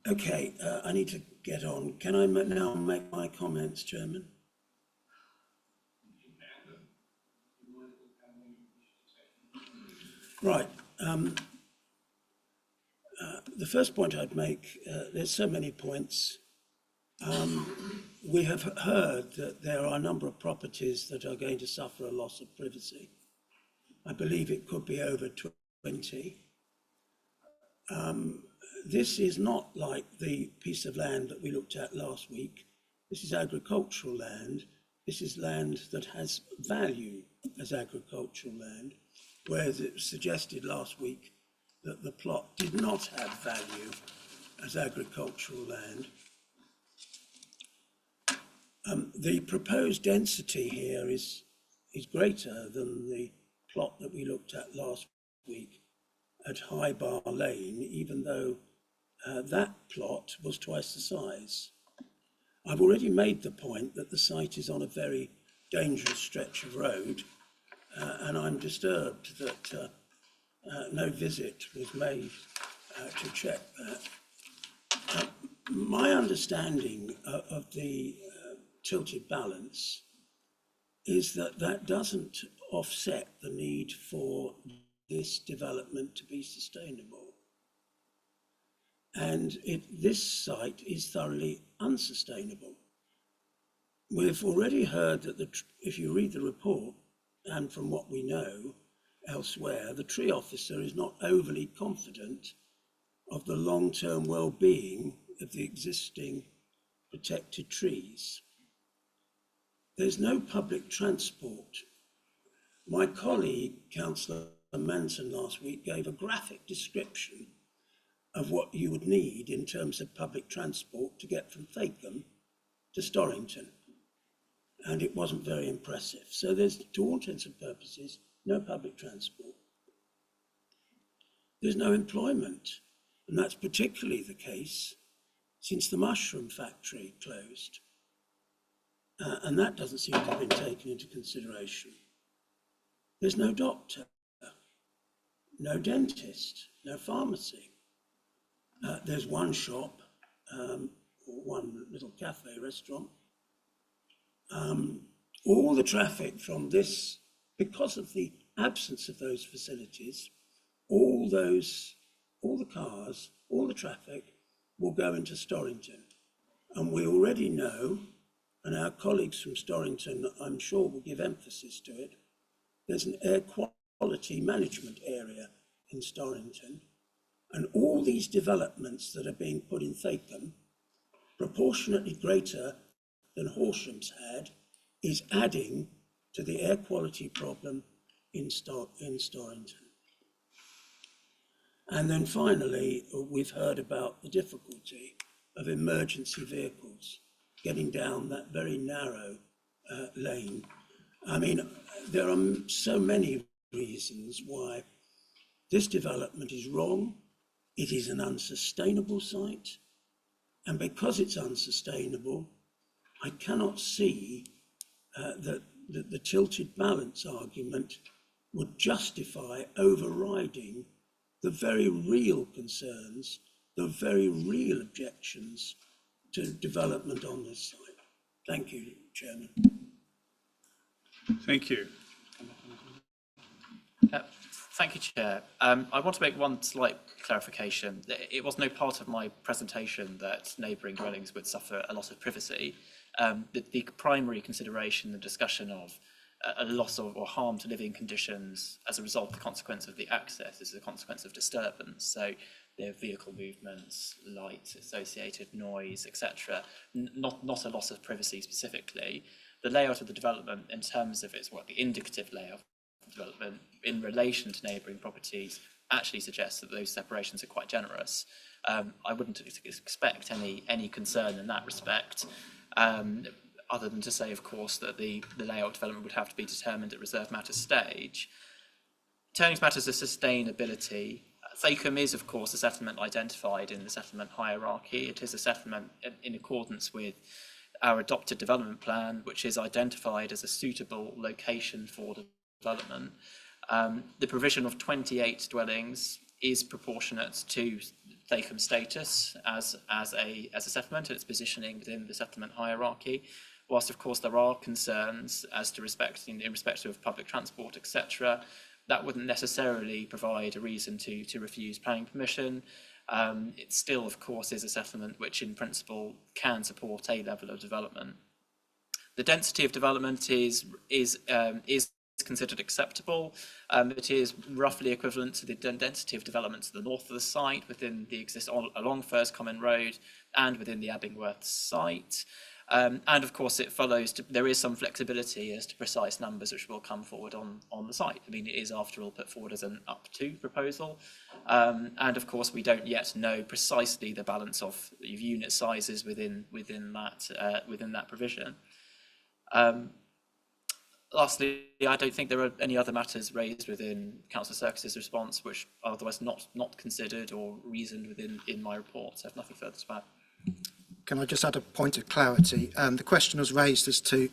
Okay, I need to get on. Can I now make my comments, Chairman? Right. The first point I'd make, there's so many points. We have heard that there are a number of properties that are going to suffer a loss of privacy. I believe it could be over 20. This is not like the piece of land that we looked at last week. This is agricultural land. This is land that has value as agricultural land, whereas it was suggested last week that the plot did not have value as agricultural land. The proposed density here is greater than the plot that we looked at last week at High Bar Lane, even though that plot was twice the size. I've already made the point that the site is on a very dangerous stretch of road, and I'm disturbed that no visit was made to check that. My understanding of the tilted balance is that that doesn't offset the need for this development to be sustainable. And this site is thoroughly unsustainable. We've already heard that if you read the report, and from what we know elsewhere, the tree officer is not overly confident of the long-term well-being of the existing protected trees. There's no public transport. My colleague, Councillor Manson, last week gave a graphic description of what you would need in terms of public transport to get from Thacombe to Storrington. And it wasn't very impressive. So there's, to all intents and purposes, no public transport. There's no employment, and that's particularly the case since the mushroom factory closed. And that doesn't seem to have been taken into consideration. There's no doctor, no dentist, no pharmacy. There's one shop, or one little cafe restaurant. All the traffic from this, because of the absence of those facilities, all the cars, all the traffic will go into Storrington. And we already know, and our colleagues from Storrington, I'm sure, will give emphasis to it, there's an air quality management area in Storrington, And all these developments that are being put in Thacombe, proportionately greater than Horsham's had, is adding to the air quality problem in Storrington. And then finally, we've heard about the difficulty of emergency vehicles getting down that very narrow lane. I mean, there are so many reasons why this development is wrong. It is an unsustainable site. And because it's unsustainable, I cannot see that the tilted balance argument would justify overriding the very real concerns, the very real objections to development on this site. Thank you, Chairman. Thank you. Thank you, Chair. I want to make one slight clarification. It was no part of my presentation that neighbouring dwellings would suffer a loss of privacy. The primary consideration, the discussion of a loss of or harm to living conditions as a result of the consequence of the access is a consequence of disturbance. So their vehicle movements, light, associated noise, etc. Not a loss of privacy specifically. The layout of the development in terms of its the indicative layout of development in relation to neighbouring properties actually suggests that those separations are quite generous. I wouldn't expect any concern in that respect. Other than to say, of course, that the layout development would have to be determined at reserved matters stage. Turning to matters of sustainability, Thacombe is, of course, a settlement identified in the settlement hierarchy. It is a settlement in accordance with our adopted development plan, which is identified as a suitable location for development. The provision of 28 dwellings is proportionate to Thacombe status as a settlement and its positioning within the settlement hierarchy. Whilst, of course, there are concerns as to in respect of public transport, etc., that wouldn't necessarily provide a reason to refuse planning permission. It still, of course, is a settlement which, in principle, can support a level of development. The density of development is considered acceptable. It is roughly equivalent to the density of development to the north of the site within the along First Common Road and within the Abingworth site. And of course, it follows there is some flexibility as to precise numbers which will come forward on the site. I mean, it is, after all, put forward as an up to proposal. And of course, we don't yet know precisely the balance of unit sizes within that provision. Lastly, I don't think there are any other matters raised within Councillor Serkis's response which are otherwise not considered or reasoned in my report. So I have nothing further to add. Can I just add a point of clarity? The question was raised as to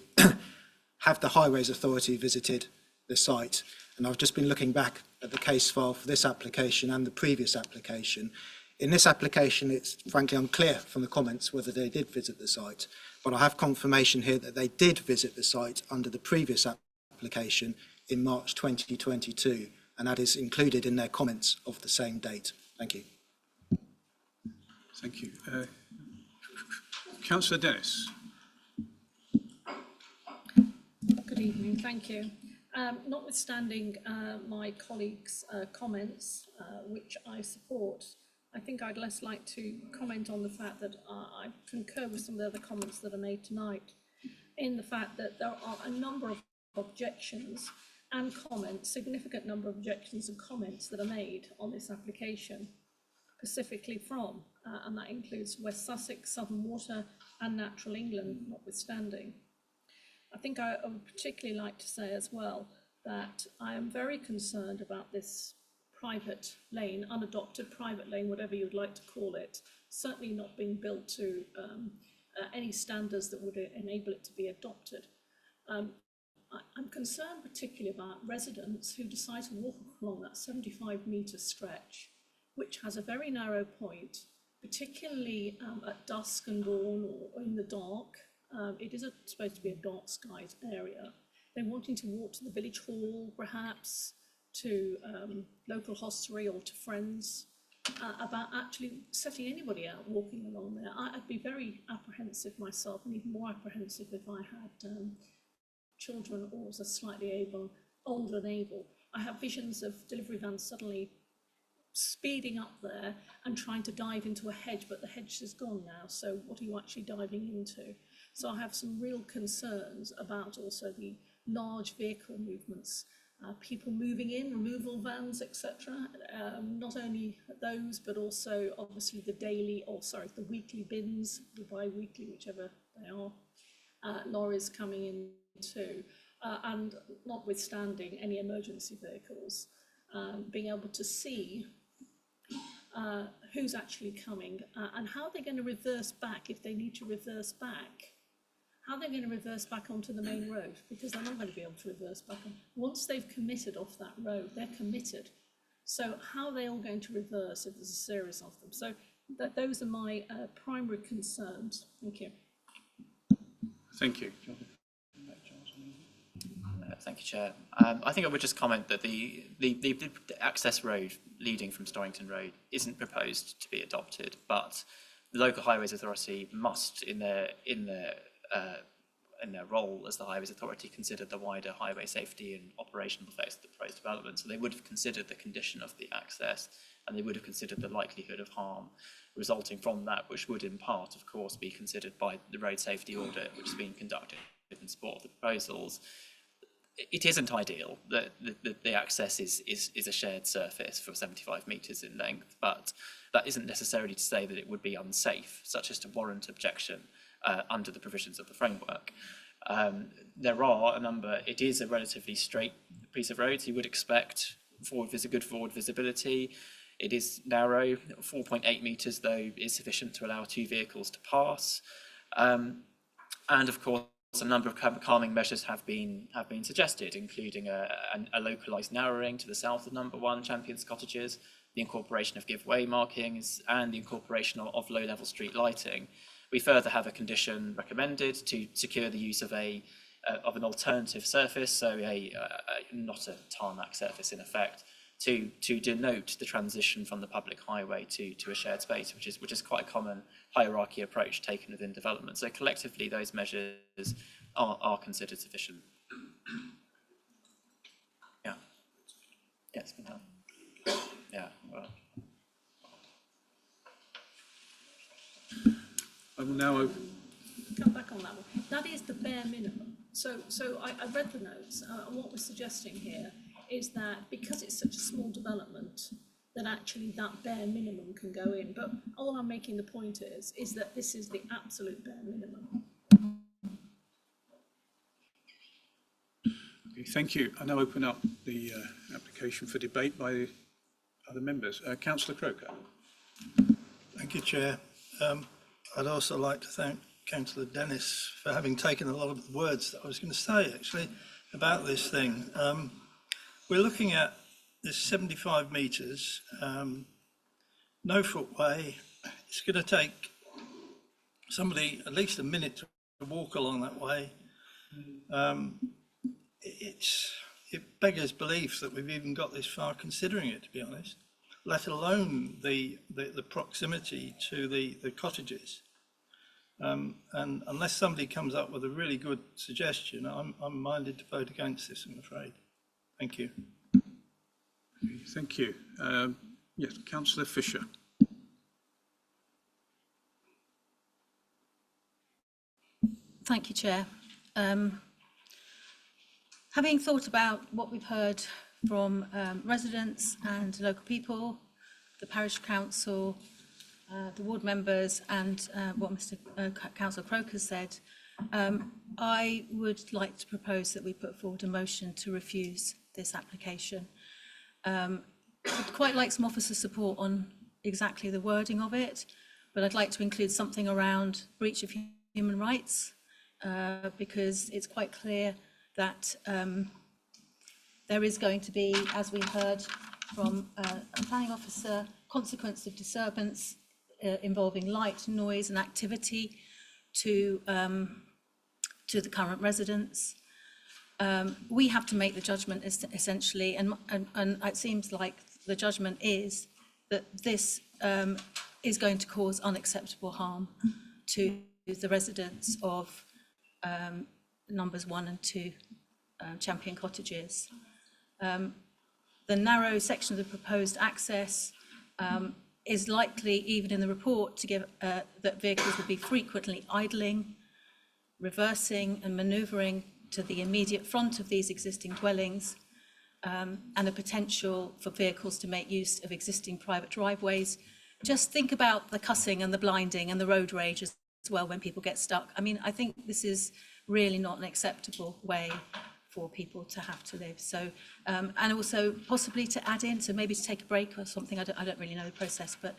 have the Highways Authority visited the site? And I've just been looking back at the case file for this application and the previous application. In this application, it's frankly unclear from the comments whether they did visit the site, but I have confirmation here that they did visit the site under the previous application in March 2022, and that is included in their comments of the same date. Thank you. Thank you. Councillor Dennis. Good evening, thank you. Notwithstanding my colleagues' comments, which I support, I think I'd less like to comment on the fact that I concur with some of the other comments that are made tonight, in the fact that there are a number of objections and comments, significant number of objections and comments that are made on this application, specifically from, and that includes West Sussex, Southern Water and Natural England, notwithstanding. I think I would particularly like to say as well that I am very concerned about this private lane, unadopted private lane, whatever you'd like to call it, certainly not being built to any standards that would enable it to be adopted. I'm concerned particularly about residents who decide to walk along that 75-metre stretch, which has a very narrow point, particularly at dusk and dawn or in the dark. It is supposed to be a dark skies area. They're wanting to walk to the village hall, perhaps, to local hostelry or to friends, about actually setting anybody out walking along there. I'd be very apprehensive myself, and even more apprehensive if I had children or was a slightly older and able. I have visions of delivery vans suddenly speeding up there and trying to dive into a hedge, but the hedge is gone now, so what are you actually diving into? So I have some real concerns about also the large vehicle movements, people moving in, removal vans, etc. Not only those, but also obviously the the weekly bins, the bi-weekly, whichever they are, lorries coming in too, and notwithstanding any emergency vehicles, being able to see who's actually coming and how they're going to reverse back if they need to reverse back. How they're going to reverse back onto the main road, because they're not going to be able to reverse back on. Once they've committed off that road, they're committed. So how are they all going to reverse if there's a series of them? So those are my primary concerns. Thank you. Thank you. Thank you, Chair. I think I would just comment that the access road leading from Storrington Road isn't proposed to be adopted, but the local highways authority must, in their role as the highways authority, consider the wider highway safety and operational effects of the proposed development. So they would have considered the condition of the access, and they would have considered the likelihood of harm resulting from that, which would in part, of course, be considered by the road safety audit, which has been conducted in support of the proposals. It isn't ideal that the access is a shared surface for 75 metres in length, but that isn't necessarily to say that it would be unsafe, such as to warrant objection under the provisions of the framework. There are a number, it is a relatively straight piece of road, so you would expect good forward visibility. It is narrow, 4.8 metres though is sufficient to allow 2 vehicles to pass. And of course, a number of calming measures have been suggested, including a localised narrowing to the south of number 1 Champions Cottages, the incorporation of give-way markings, and the incorporation of low-level street lighting. We further have a condition recommended to secure the use of an alternative surface, so not a tarmac surface in effect, to denote the transition from the public highway to a shared space, which is quite a common hierarchy approach taken within development. So collectively, those measures are considered sufficient. Yeah. Yes. Yeah. Well. I will now come back on that one. That is the bare minimum. So I read the notes, and what we're suggesting here is that because it's such a small development, that actually that bare minimum can go in. But all I'm making the point is that this is the absolute bare minimum. Okay, thank you. I now open up the application for debate by the other members. Councillor Croker. Thank you, Chair. I'd also like to thank Councillor Dennis for having taken a lot of the words that I was going to say, actually, about this thing. We're looking at this 75 metres, no footway. It's going to take somebody at least a minute to walk along that way. It beggars belief that we've even got this far considering it, to be honest, let alone the proximity to the cottages. And unless somebody comes up with a really good suggestion, I'm minded to vote against this, I'm afraid. Thank you. Thank you. Yes, Councillor Fisher. Thank you, Chair. Having thought about what we've heard from residents and local people, the parish council, the ward members, and what Mr. Councillor Croker said, I would like to propose that we put forward a motion to refuse this application. I'd quite like some officer support on exactly the wording of it, but I'd like to include something around breach of human rights, because it's quite clear that there is going to be, as we heard from a planning officer, consequence of disturbance involving light, noise and activity to the current residents. We have to make the judgment essentially, and it seems like the judgment is that this is going to cause unacceptable harm to the residents of numbers 1 and 2 Champion Cottages. The narrow section of the proposed access is likely, even in the report, to give that vehicles would be frequently idling, reversing and manoeuvring to the immediate front of these existing dwellings, and a potential for vehicles to make use of existing private driveways. Just think about the cussing and the blinding and the road rage as well when people get stuck. I mean, I think this is really not an acceptable way for people to have to live. So, and also possibly to add in, so maybe to take a break or something. I don't really know the process, but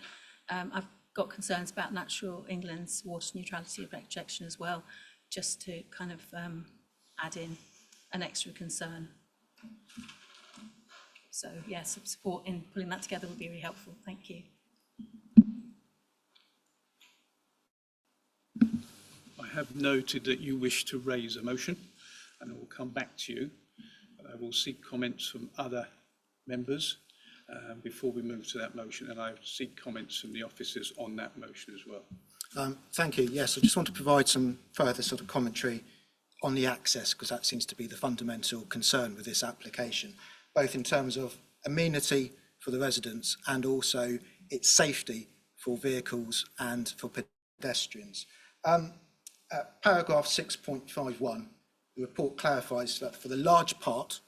I've got concerns about Natural England's water neutrality objection as well, just to kind of add in an extra concern. So yes, support in pulling that together would be really helpful. Thank you. I have noted that you wish to raise a motion, and I will come back to you. But I will seek comments from other members before we move to that motion, and I seek comments from the officers on that motion as well. Thank you. Yes, I just want to provide some further sort of commentary on the access, because that seems to be the fundamental concern with this application, both in terms of amenity for the residents and also its safety for vehicles and for pedestrians. Paragraph 6.51, the report clarifies that for the large part,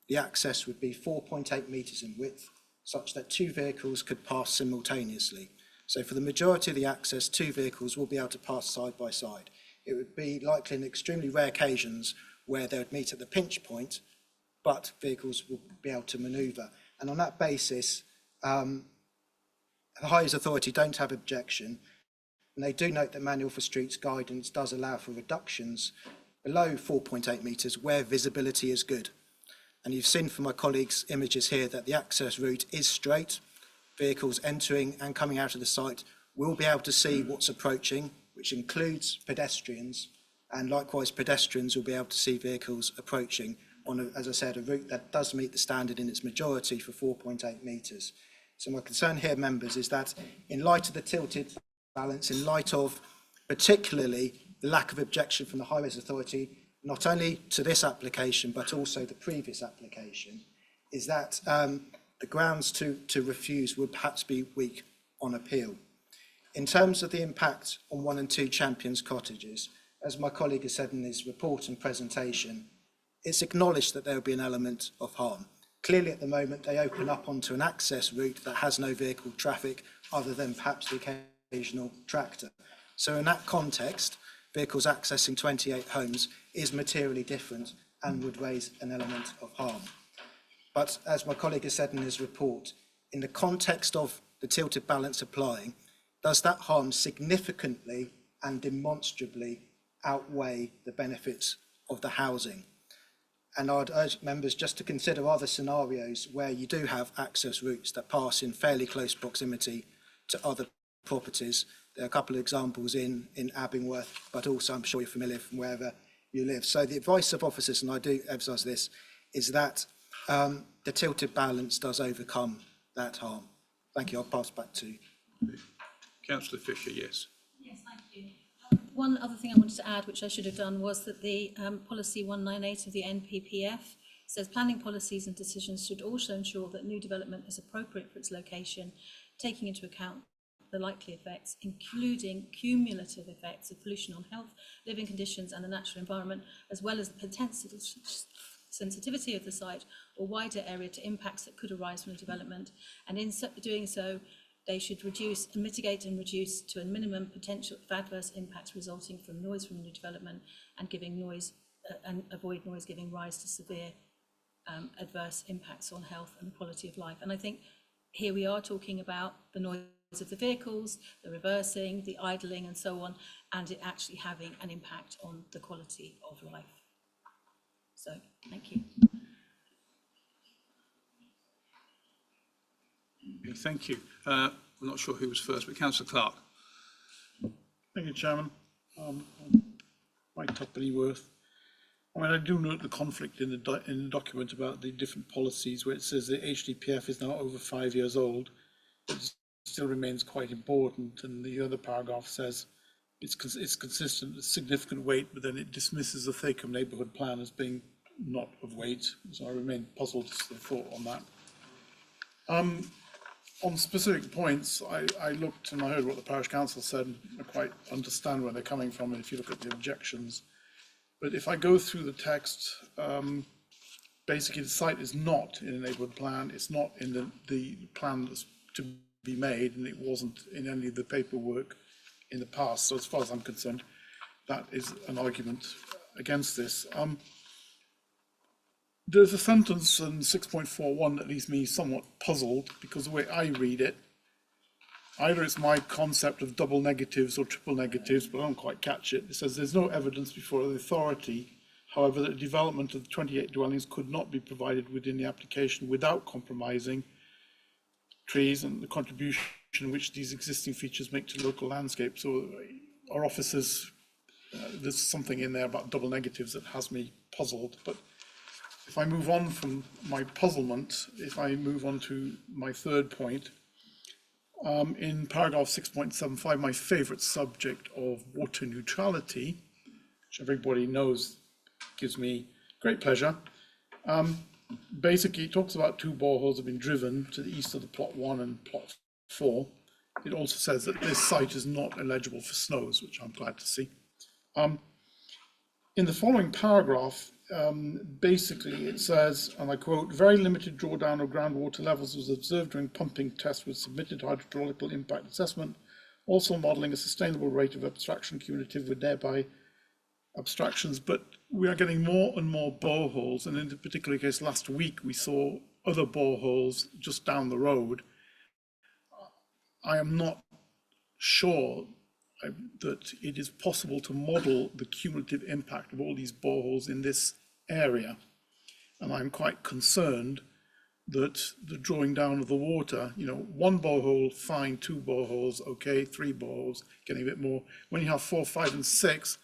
the access would be 4.8 metres in width, such that two vehicles could pass simultaneously. So for the majority of the access, two vehicles will be able to pass side by side. It would be likely in extremely rare occasions where they would meet at the pinch point, but vehicles will be able to manoeuvre. And on that basis, the Highways Authority don't have objection, and they do note that Manual for Streets guidance does allow for reductions below 4.8 metres where visibility is good. And you've seen from my colleagues' images here that the access route is straight. Vehicles entering and coming out of the site will be able to see what's approaching, which includes pedestrians, and likewise pedestrians will be able to see vehicles approaching on, as I said, a route that does meet the standard in its majority for 4.8 metres. So my concern here, members, is that in light of the tilted balance, in light of particularly the lack of objection from the Highways Authority, not only to this application but also the previous application, is that the grounds to refuse would perhaps be weak on appeal. In terms of the impact on 1 and 2 Champions cottages, as my colleague has said in his report and presentation, it's acknowledged that there will be an element of harm. Clearly at the moment they open up onto an access route that has no vehicle traffic other than perhaps the occasional tractor. So in that context, vehicles accessing 28 homes is materially different and would raise an element of harm. But as my colleague has said in his report, in the context of the tilted balance applying, does that harm significantly and demonstrably outweigh the benefits of the housing? And I'd urge members just to consider other scenarios where you do have access routes that pass in fairly close proximity to other properties. There are a couple of examples in Abingworth, but also I'm sure you're familiar from wherever you live. So the advice of officers, and I do emphasise this, is that the tilted balance does overcome that harm. Thank you. I'll pass back to you. Councillor Fisher, yes. Yes, thank you. One other thing I wanted to add, which I should have done, was that the policy 198 of the NPPF says planning policies and decisions should also ensure that new development is appropriate for its location, taking into account the likely effects, including cumulative effects of pollution on health, living conditions and the natural environment, as well as the potential sensitivity of the site or wider area to impacts that could arise from the development. And in doing so, they should reduce and mitigate and reduce to a minimum potential of adverse impacts resulting from noise from new development and giving noise and avoid noise giving rise to severe adverse impacts on health and quality of life. And I think here we are talking about the noise of the vehicles, the reversing, the idling and so on, and it actually having an impact on the quality of life. So, thank you. Okay, thank you. I'm not sure who was first, but Councillor Clark. Thank you, Chairman. Mike Toppennyworth. I mean, I do note the conflict in the document about the different policies where it says the HDPF is now over 5 years old. It still remains quite important, and the other paragraph says it's consistent, significant weight, but then it dismisses the Thacombe neighbourhood plan as being not of weight. So I remain puzzled as to the thought on that. on specific points, I looked and I heard what the parish council said, and I quite understand where they're coming from, and if you look at the objections. But if I go through the text, basically the site is not in a neighbourhood plan, it's not in the plan that's to be made, and it wasn't in any of the paperwork in the past. So as far as I'm concerned, that is an argument against this. There's a sentence in 6.41 that leaves me somewhat puzzled, because the way I read it, either it's my concept of double negatives or triple negatives, but I don't quite catch it. It says there's no evidence before the authority, however, that development of the 28 dwellings could not be provided within the application without compromising trees and the contribution which these existing features make to local landscape. So our officers, there's something in there about double negatives that has me puzzled. But if I move on from my puzzlement, if I move on to my third point, in paragraph 6.75, my favourite subject of water neutrality, which everybody knows gives me great pleasure. Basically, it talks about 2 boreholes have been driven to the east of the plot 1 and plot 4. It also says that this site is not eligible for snows, which I'm glad to see. In the following paragraph, basically it says, and I quote, very limited drawdown of groundwater levels was observed during pumping tests with submitted hydrological impact assessment, also modelling a sustainable rate of abstraction cumulative with thereby abstractions. But we are getting more and more boreholes, and in the particular case last week we saw other boreholes just down the road. I am not sure that it is possible to model the cumulative impact of all these boreholes in this area. And I'm quite concerned that the drawing down of the water, 1 borehole, fine, 2 boreholes, okay, 3 boreholes, getting a bit more. When you have 4, 5, and 6,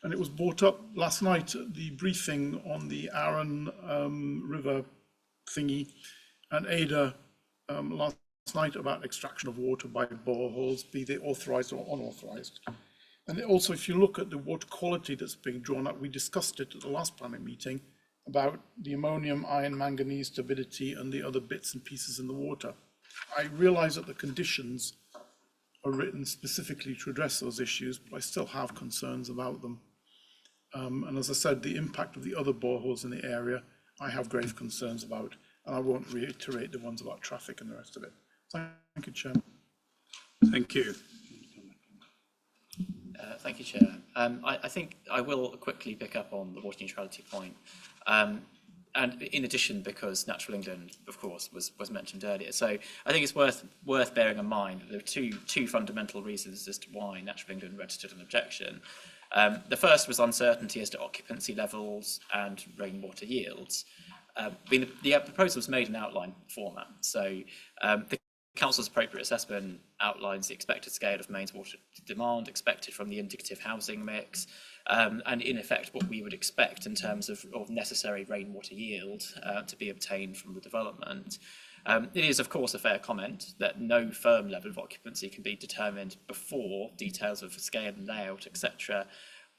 and it was brought up last night at the briefing on the Arun River thingy and Ada last night about extraction of water by boreholes, be they authorised or unauthorised. And also, if you look at the water quality that's being drawn up, we discussed it at the last planning meeting about the ammonium, iron, manganese, turbidity, and the other bits and pieces in the water. I realise that the conditions are written specifically to address those issues, but I still have concerns about them. And as I said, the impact of the other boreholes in the area, I have grave concerns about, and I won't reiterate the ones about traffic and the rest of it. Thank you, Chair. Thank you. Thank you, Chair. I think I will quickly pick up on the water neutrality point. And in addition, because Natural England, of course, was mentioned earlier. So I think it's worth bearing in mind that there are two fundamental reasons as to why Natural England registered an objection. The first was uncertainty as to occupancy levels and rainwater yields. The proposal was made in outline format. So the Council's appropriate assessment outlines the expected scale of mains water demand expected from the indicative housing mix, and in effect what we would expect in terms of necessary rainwater yield to be obtained from the development. It is, of course, a fair comment that no firm level of occupancy can be determined before details of scale and layout, etc.,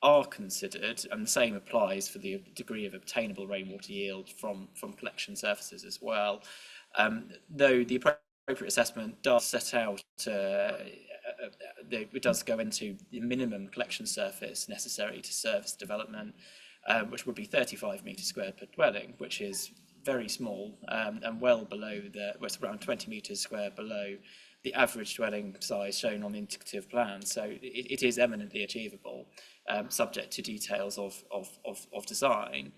are considered, and the same applies for the degree of obtainable rainwater yield from collection surfaces as well. Though the appropriate assessment does set out, it does go into the minimum collection surface necessary to service development, which would be 35 metres squared per dwelling, which is very small and well below it's around 20 metres squared below the average dwelling size shown on the indicative plan. So it is eminently achievable, subject to details of design.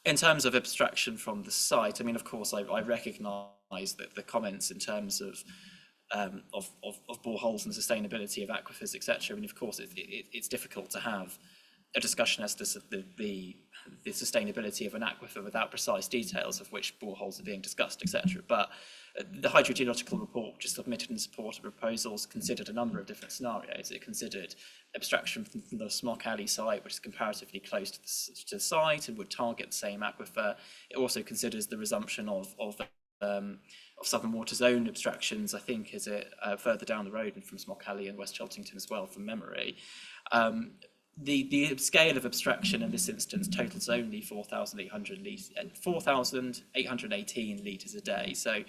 In terms of abstraction from the site, I mean, of course, I recognise that the comments in terms of boreholes and sustainability of aquifers, etc. I mean, of course, it's difficult to have a discussion as to the sustainability of an aquifer without precise details of which boreholes are being discussed, etc. But the hydrogeological report, which is submitted in support of proposals, considered a number of different scenarios. It considered abstraction from the Smock Alley site, which is comparatively close to the site and would target the same aquifer. It also considers the resumption of Southern Water's own abstractions, I think, is it further down the road and from Smock Alley and West Cheltington as well, from memory. the scale of obstruction in this instance totals only 4,818 litres a day. So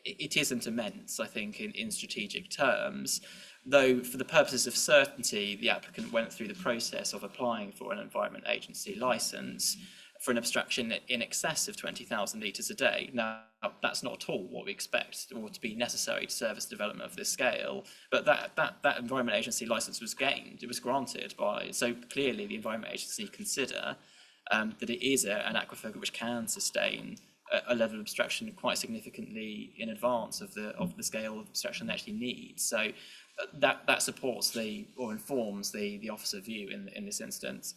it isn't immense, I think, in strategic terms. Though for the purposes of certainty, the applicant went through the process of applying for an Environment Agency licence for an obstruction in excess of 20,000 litres a day. Now, that's not at all what we expect or to be necessary to service development of this scale, but that Environment Agency licence was gained, it was granted by, so clearly the Environment Agency consider that it is an aquifer which can sustain a level of obstruction quite significantly in advance of the scale of obstruction they actually need. So that supports or informs the officer view in this instance.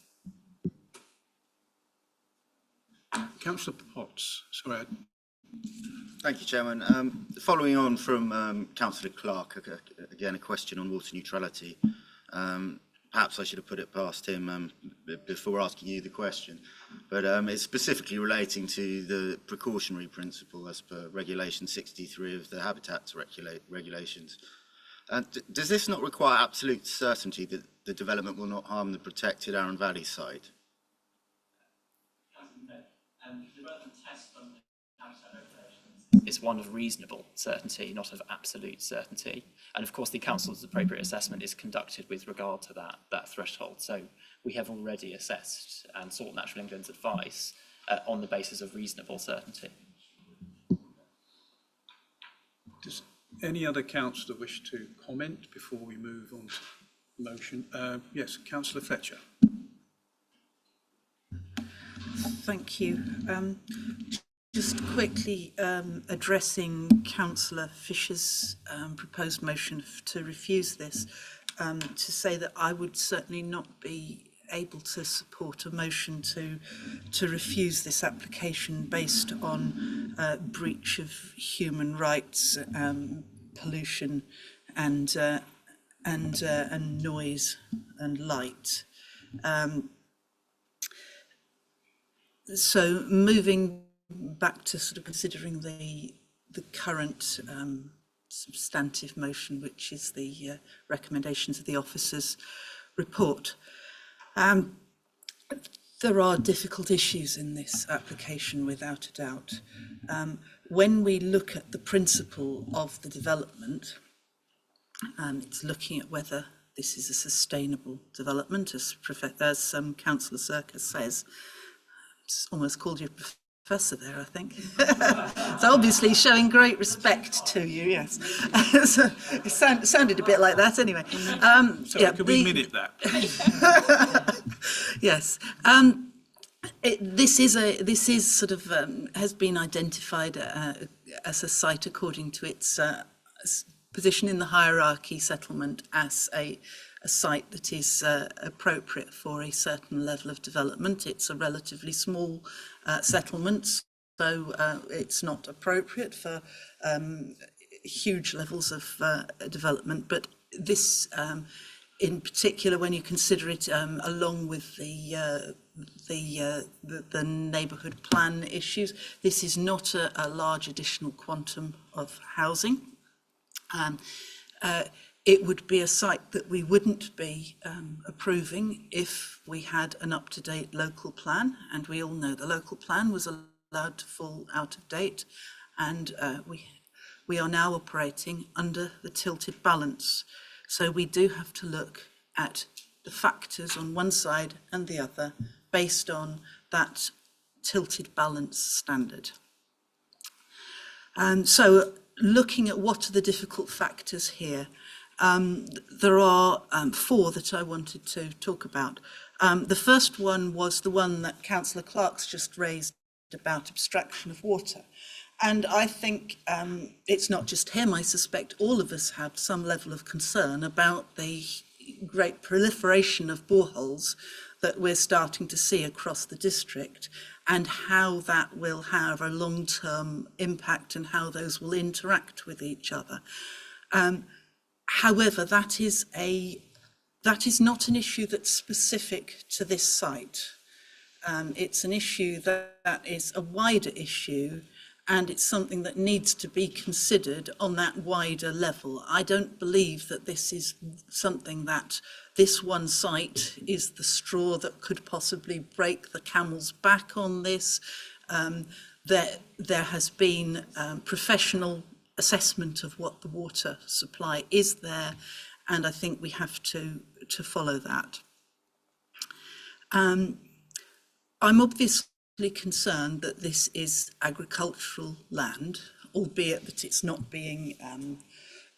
Councillor Potts, sorry. Thank you, Chairman. Following on from Councillor Clark, again, a question on water neutrality. Perhaps I should have put it past him before asking you the question, but it's specifically relating to the precautionary principle as per Regulation 63 of the Habitats regulations. Does this not require absolute certainty that the development will not harm the protected Arun Valley site? Is one of reasonable certainty, not of absolute certainty. And of course, the council's appropriate assessment is conducted with regard to that threshold. So we have already assessed and sought Natural England's advice on the basis of reasonable certainty. Does any other councillor wish to comment before we move on to the motion? Yes, Councillor Fletcher. Thank you. Just quickly addressing Councillor Fisher's proposed motion to refuse this, to say that I would certainly not be able to support a motion to refuse this application based on breach of human rights, pollution, and noise and light. So moving back to sort of considering the current substantive motion, which is the recommendations of the officer's report. There are difficult issues in this application, without a doubt. When we look at the principle of the development, it's looking at whether this is a sustainable development, as Councillor Serkis says. Almost called you professor there, I think. So obviously showing great respect to you, yes. So it sounded a bit like that anyway. So yeah, could we minute that? Yes. This is sort of has been identified as a site according to its position in the hierarchy settlement as a site that is appropriate for a certain level of development. It's a relatively small settlement, so it's not appropriate for huge levels of development. But this, in particular, when you consider it along with the neighbourhood plan issues, this is not a large additional quantum of housing. It would be a site that we wouldn't be approving if we had an up-to-date local plan, and we all know the local plan was allowed to fall out of date, and we are now operating under the tilted balance. So we do have to look at the factors on one side and the other based on that tilted balance standard. So looking at what are the difficult factors here, there are four that I wanted to talk about. The first one was the one that Councillor Clark's just raised about abstraction of water. And I think it's not just him, I suspect all of us have some level of concern about the great proliferation of boreholes that we're starting to see across the district, and how that will have a long-term impact and how those will interact with each other. However, that is not an issue that's specific to this site. It's an issue that is a wider issue, and it's something that needs to be considered on that wider level. I don't believe that this is something that this one site is the straw that could possibly break the camel's back on this. There has been professional assessment of what the water supply is there, and I think we have to follow that. I'm obviously concerned that this is agricultural land, albeit that it's not being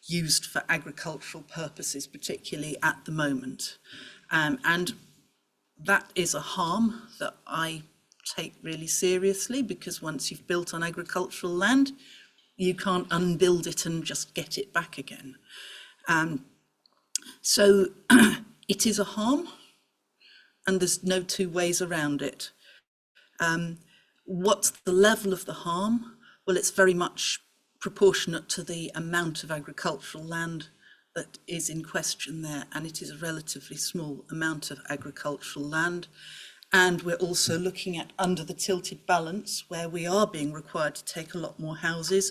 used for agricultural purposes, particularly at the moment. And that is a harm that I take really seriously, because once you've built on agricultural land, you can't unbuild it and just get it back again. So it is a harm, and there's no two ways around it. What's the level of the harm? Well, it's very much proportionate to the amount of agricultural land that is in question there, and it is a relatively small amount of agricultural land. And we're also looking at under the tilted balance, where we are being required to take a lot more houses.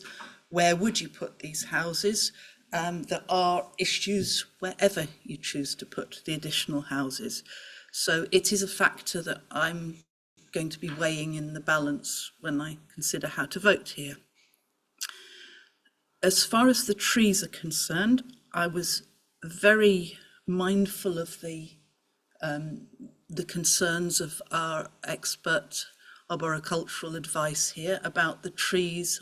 Where would you put these houses? There are issues wherever you choose to put the additional houses. So it is a factor that I'm going to be weighing in the balance when I consider how to vote here. As far as the trees are concerned, I was very mindful of the concerns of our expert arboricultural advice here about the trees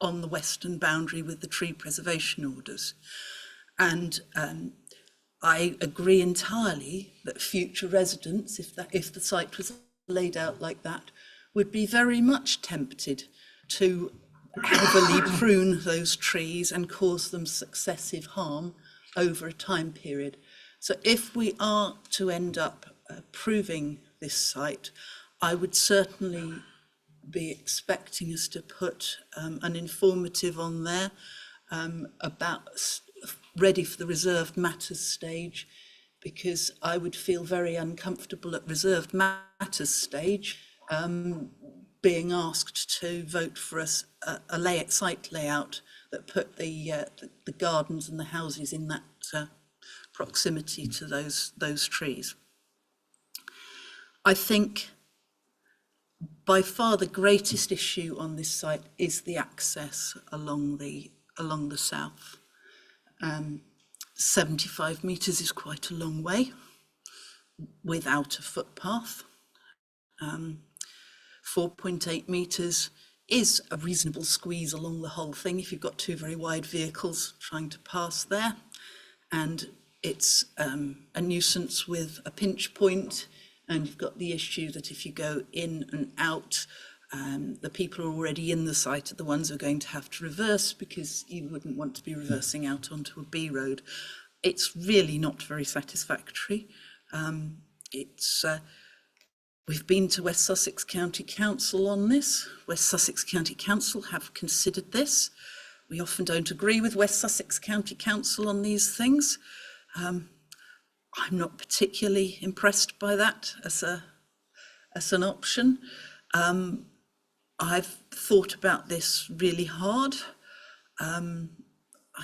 on the western boundary with the tree preservation orders. And I agree entirely that future residents, if the site was laid out like that, would be very much tempted to heavily prune those trees and cause them successive harm over a time period. So if we are to end up approving this site, I would certainly be expecting us to put an informative on there about ready for the reserved matters stage, because I would feel very uncomfortable at reserved matters stage being asked to vote for a site layout that put the gardens and the houses in that proximity to those trees. I think by far the greatest issue on this site is the access along the south. 75 metres is quite a long way without a footpath. 4.8 metres is a reasonable squeeze along the whole thing if you've got two very wide vehicles trying to pass there. And it's a nuisance with a pinch point, and you've got the issue that if you go in and out, the people who are already in the site are the ones who are going to have to reverse, because you wouldn't want to be reversing out onto a B road. It's really not very satisfactory. We've been to West Sussex County Council on this. West Sussex County Council have considered this. We often don't agree with West Sussex County Council on these things. I'm not particularly impressed by that as an option. I've thought about this really hard. I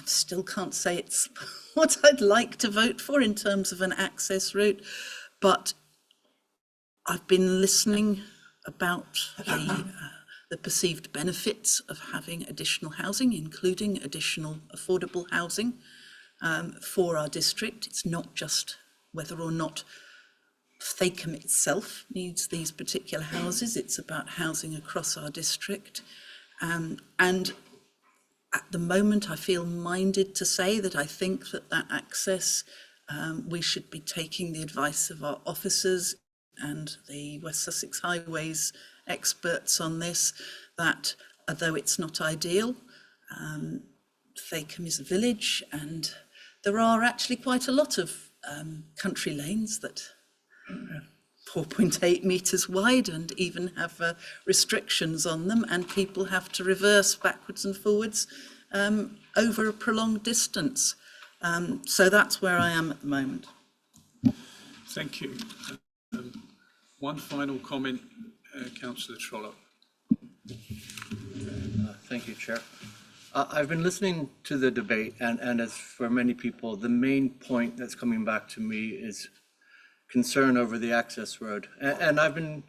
still can't say it's what I'd like to vote for in terms of an access route, but I've been listening about the perceived benefits of having additional housing, including additional affordable housing for our district. It's not just whether or not Thacombe itself needs these particular houses, it's about housing across our district. And at the moment I feel minded to say that I think that access, we should be taking the advice of our officers and the West Sussex Highways experts on this, that although it's not ideal, Thacombe is a village and there are actually quite a lot of country lanes that 4.8 metres wide and even have restrictions on them, and people have to reverse backwards and forwards over a prolonged distance. So that's where I am at the moment. Thank you. One final comment, Councillor Trollope. Thank you, Chair. I've been listening to the debate, and as for many people, the main point that's coming back to me is concern over the access road. And I've been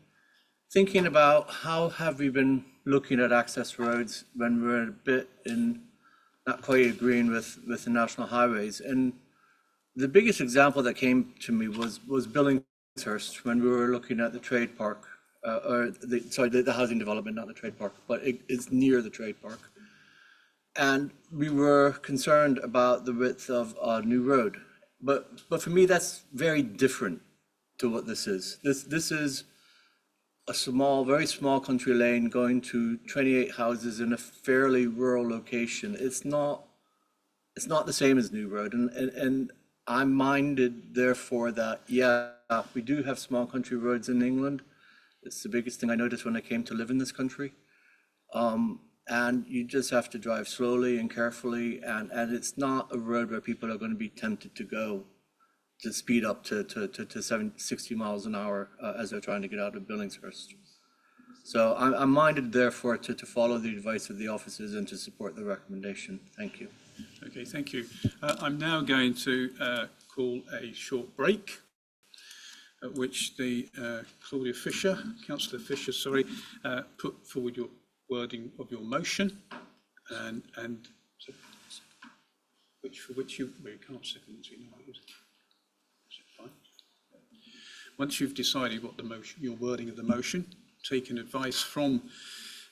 thinking about how have we been looking at access roads when we're a bit in not quite agreeing with the national highways. And the biggest example that came to me was Billingshurst when we were looking at the trade park, the housing development, not the trade park, but it's near the trade park. And we were concerned about the width of a new road. But for me, that's very different to what this is. This is a small, very small country lane going to 28 houses in a fairly rural location. It's not the same as New Road. And I'm minded, therefore, that, yeah, we do have small country roads in England. It's the biggest thing I noticed when I came to live in this country. And you just have to drive slowly and carefully. And it's not a road where people are going to be tempted to go to speed up to 60 miles an hour as they're trying to get out of Billingshurst. So I'm minded, therefore, to follow the advice of the officers and to support the recommendation. Thank you. Okay, thank you. I'm now going to call a short break, at which the Councillor Fisher, sorry, put forward your wording of your motion, and for which you can't second it, you know what it is. Is it fine? Once you've decided what the motion, your wording of the motion, taken advice from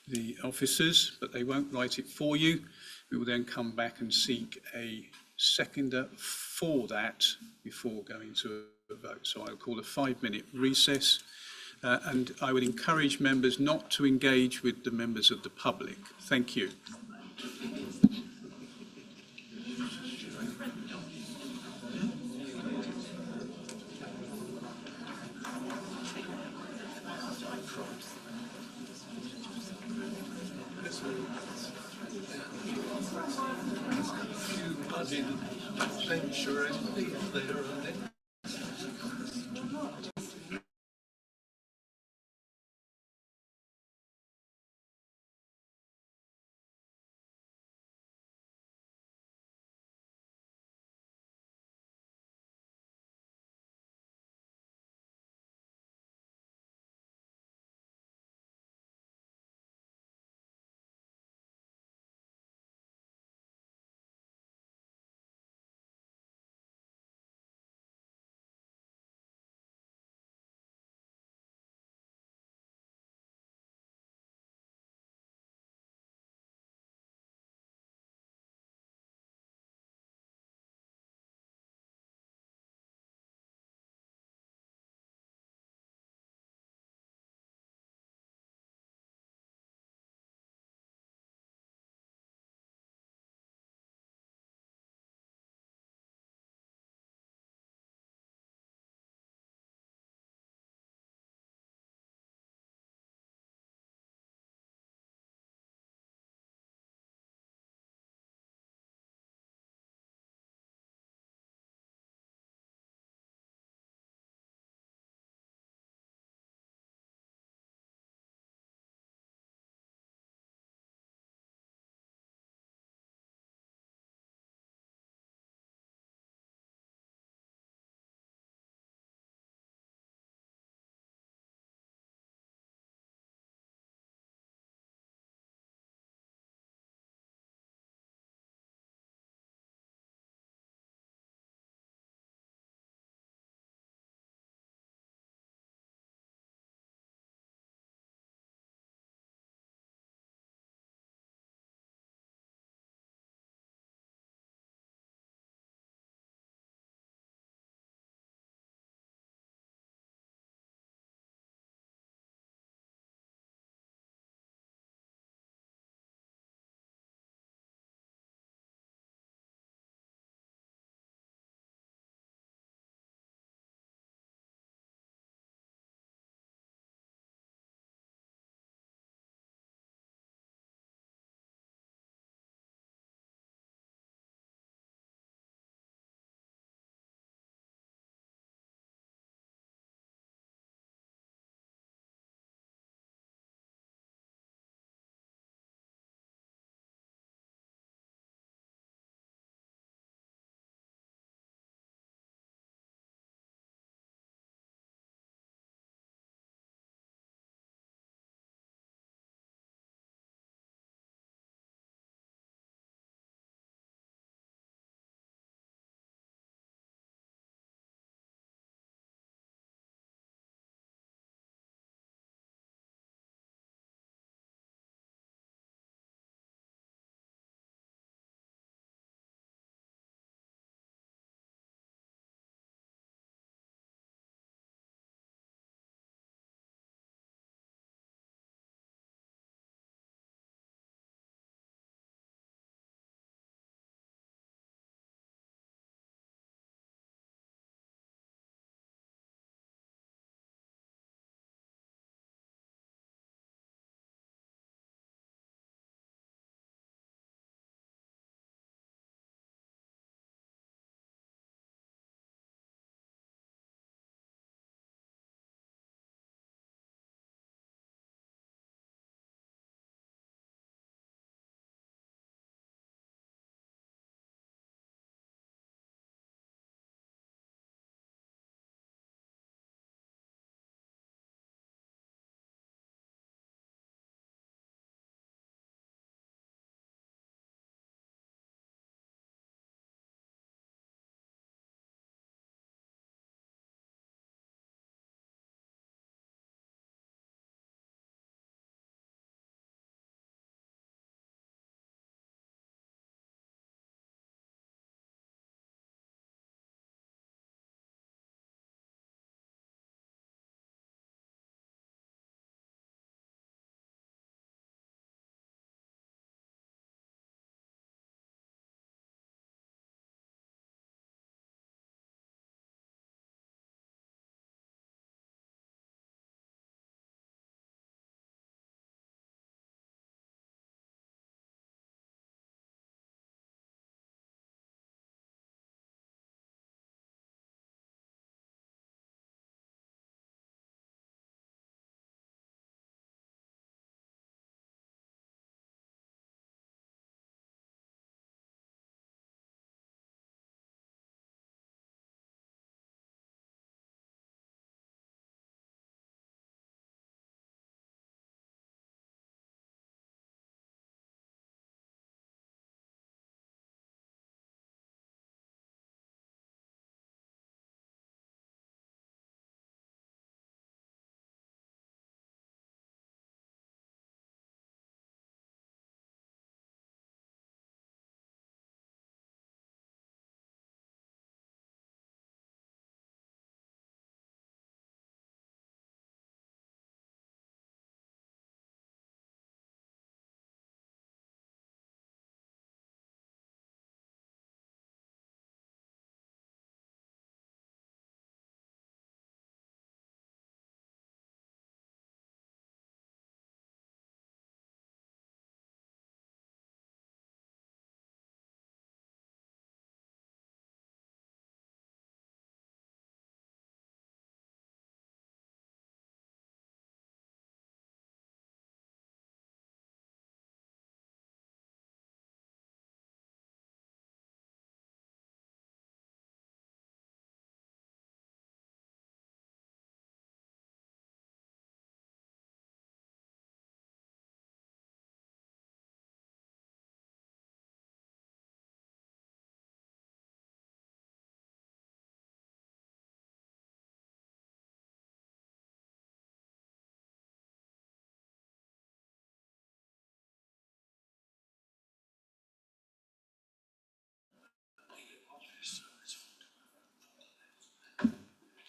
the officers, but they won't write it for you, we will then come back and seek a seconder for that before going to a vote. So I'll call a 5-minute recess. And I would encourage members not to engage with the members of the public. Thank you.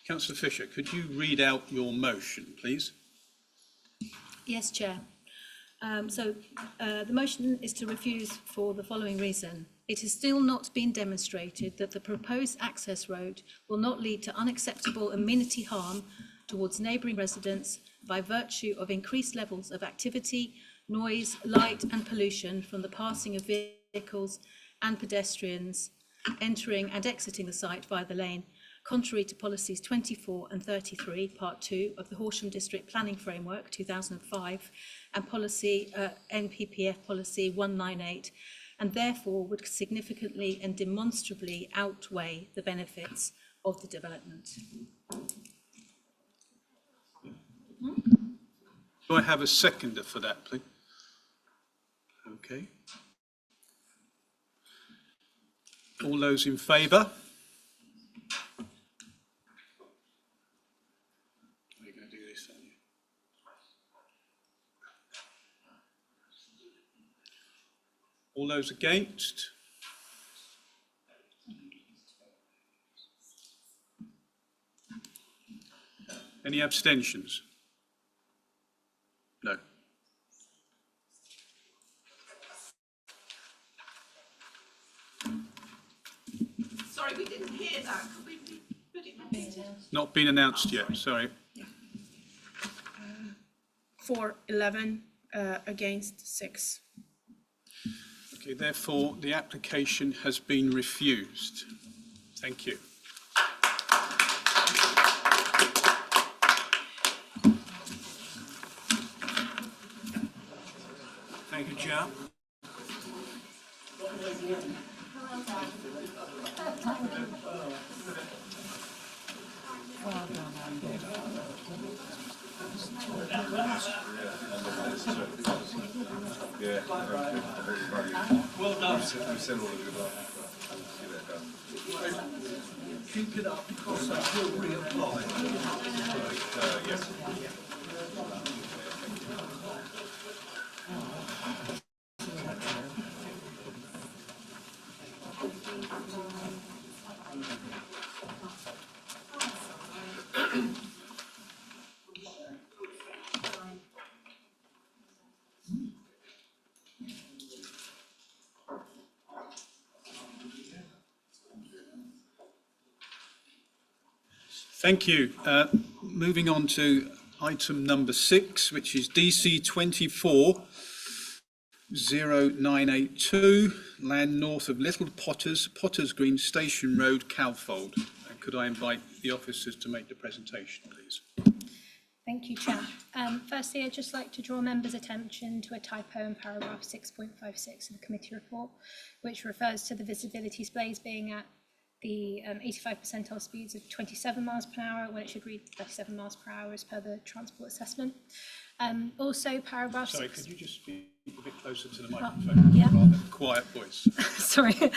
Councillor Fisher, could you read out your motion, please? Yes, Chair. The motion is to refuse for the following reason. It has still not been demonstrated that the proposed access road will not lead to unacceptable amenity harm towards neighbouring residents by virtue of increased levels of activity, noise, light and pollution from the passing of vehicles and pedestrians entering and exiting the site via the lane, contrary to policies 24 and 33, part 2 of the Horsham District Planning Framework 2005 and policy NPPF policy 198, and therefore would significantly and demonstrably outweigh the benefits of the development. Do I have a seconder for that, please? Okay. All those in favour? We're going to do this, aren't you? All those against? Any abstentions? No. Sorry, we didn't hear that. Could we put it next? Not been announced yet, sorry. For 11, against 6. Okay, therefore, the application has been refused. Thank you. Thank you, Chair. Well done. Keep it up because that will reapply. Yes. Thank you. Moving on to item number 6, which is DC 24-0982, land north of Little Potters Green Station Road, Calfold. And could I invite the officers to make the presentation, please? Thank you, Chair. Firstly, I'd just like to draw members' attention to a typo in paragraph 6.56 of the committee report, which refers to the visibility displays being at the 85 percentile speeds of 27 miles per hour when it should read 37 miles per hour as per the transport assessment. Also, paragraph Sorry, 6... could you just speak a bit closer to the microphone? Yeah. Rather quiet voice. Sorry.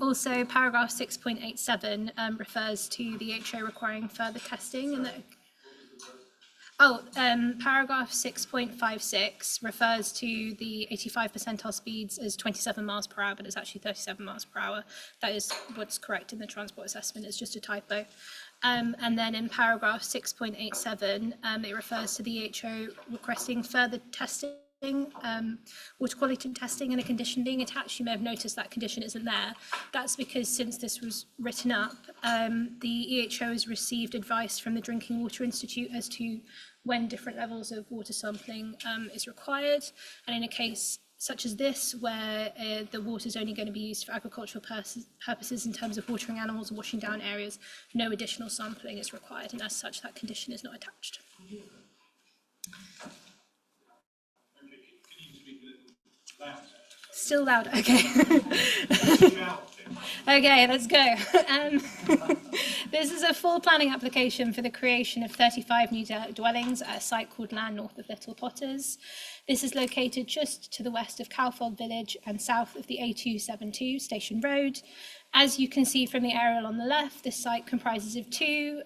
Also, paragraph 6.87 refers to the HO requiring further testing and that... paragraph 6.56 refers to the 85 percentile speeds as 27 miles per hour, but it's actually 37 miles per hour. That is what's correct in the transport assessment. It's just a typo. And then in paragraph 6.87, it refers to the HO requesting further testing, water quality testing and a condition being attached. You may have noticed that condition isn't there. That's because since this was written up, the EHO has received advice from the Drinking Water Institute as to when different levels of water sampling is required. And in a case such as this, where the water is only going to be used for agricultural purposes in terms of watering animals and washing down areas, no additional sampling is required, and as such, that condition is not attached. Still loud, okay. Okay, let's go. This is a full planning application for the creation of 35 new dwellings at a site called Land North of Little Potters. This is located just to the west of Calfold Village and south of the A272 Station Road. As you can see from the aerial on the left, this site comprises of 2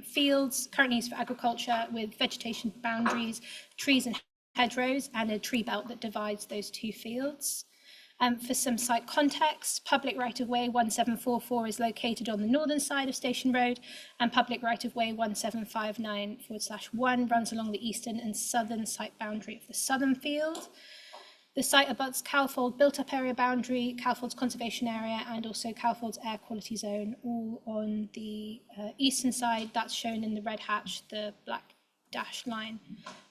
fields currently used for agriculture with vegetation boundaries, trees and hedgerows, and a tree belt that divides those 2 fields. For some site context, public right-of-way 1744 is located on the northern side of Station Road, and public right-of-way 1759/1 runs along the eastern and southern site boundary of the southern field. The site abuts Calfold built-up area boundary, Calfold's conservation area, and also Calfold's air quality zone, all on the eastern side. That's shown in the red hatch, the black dashed line,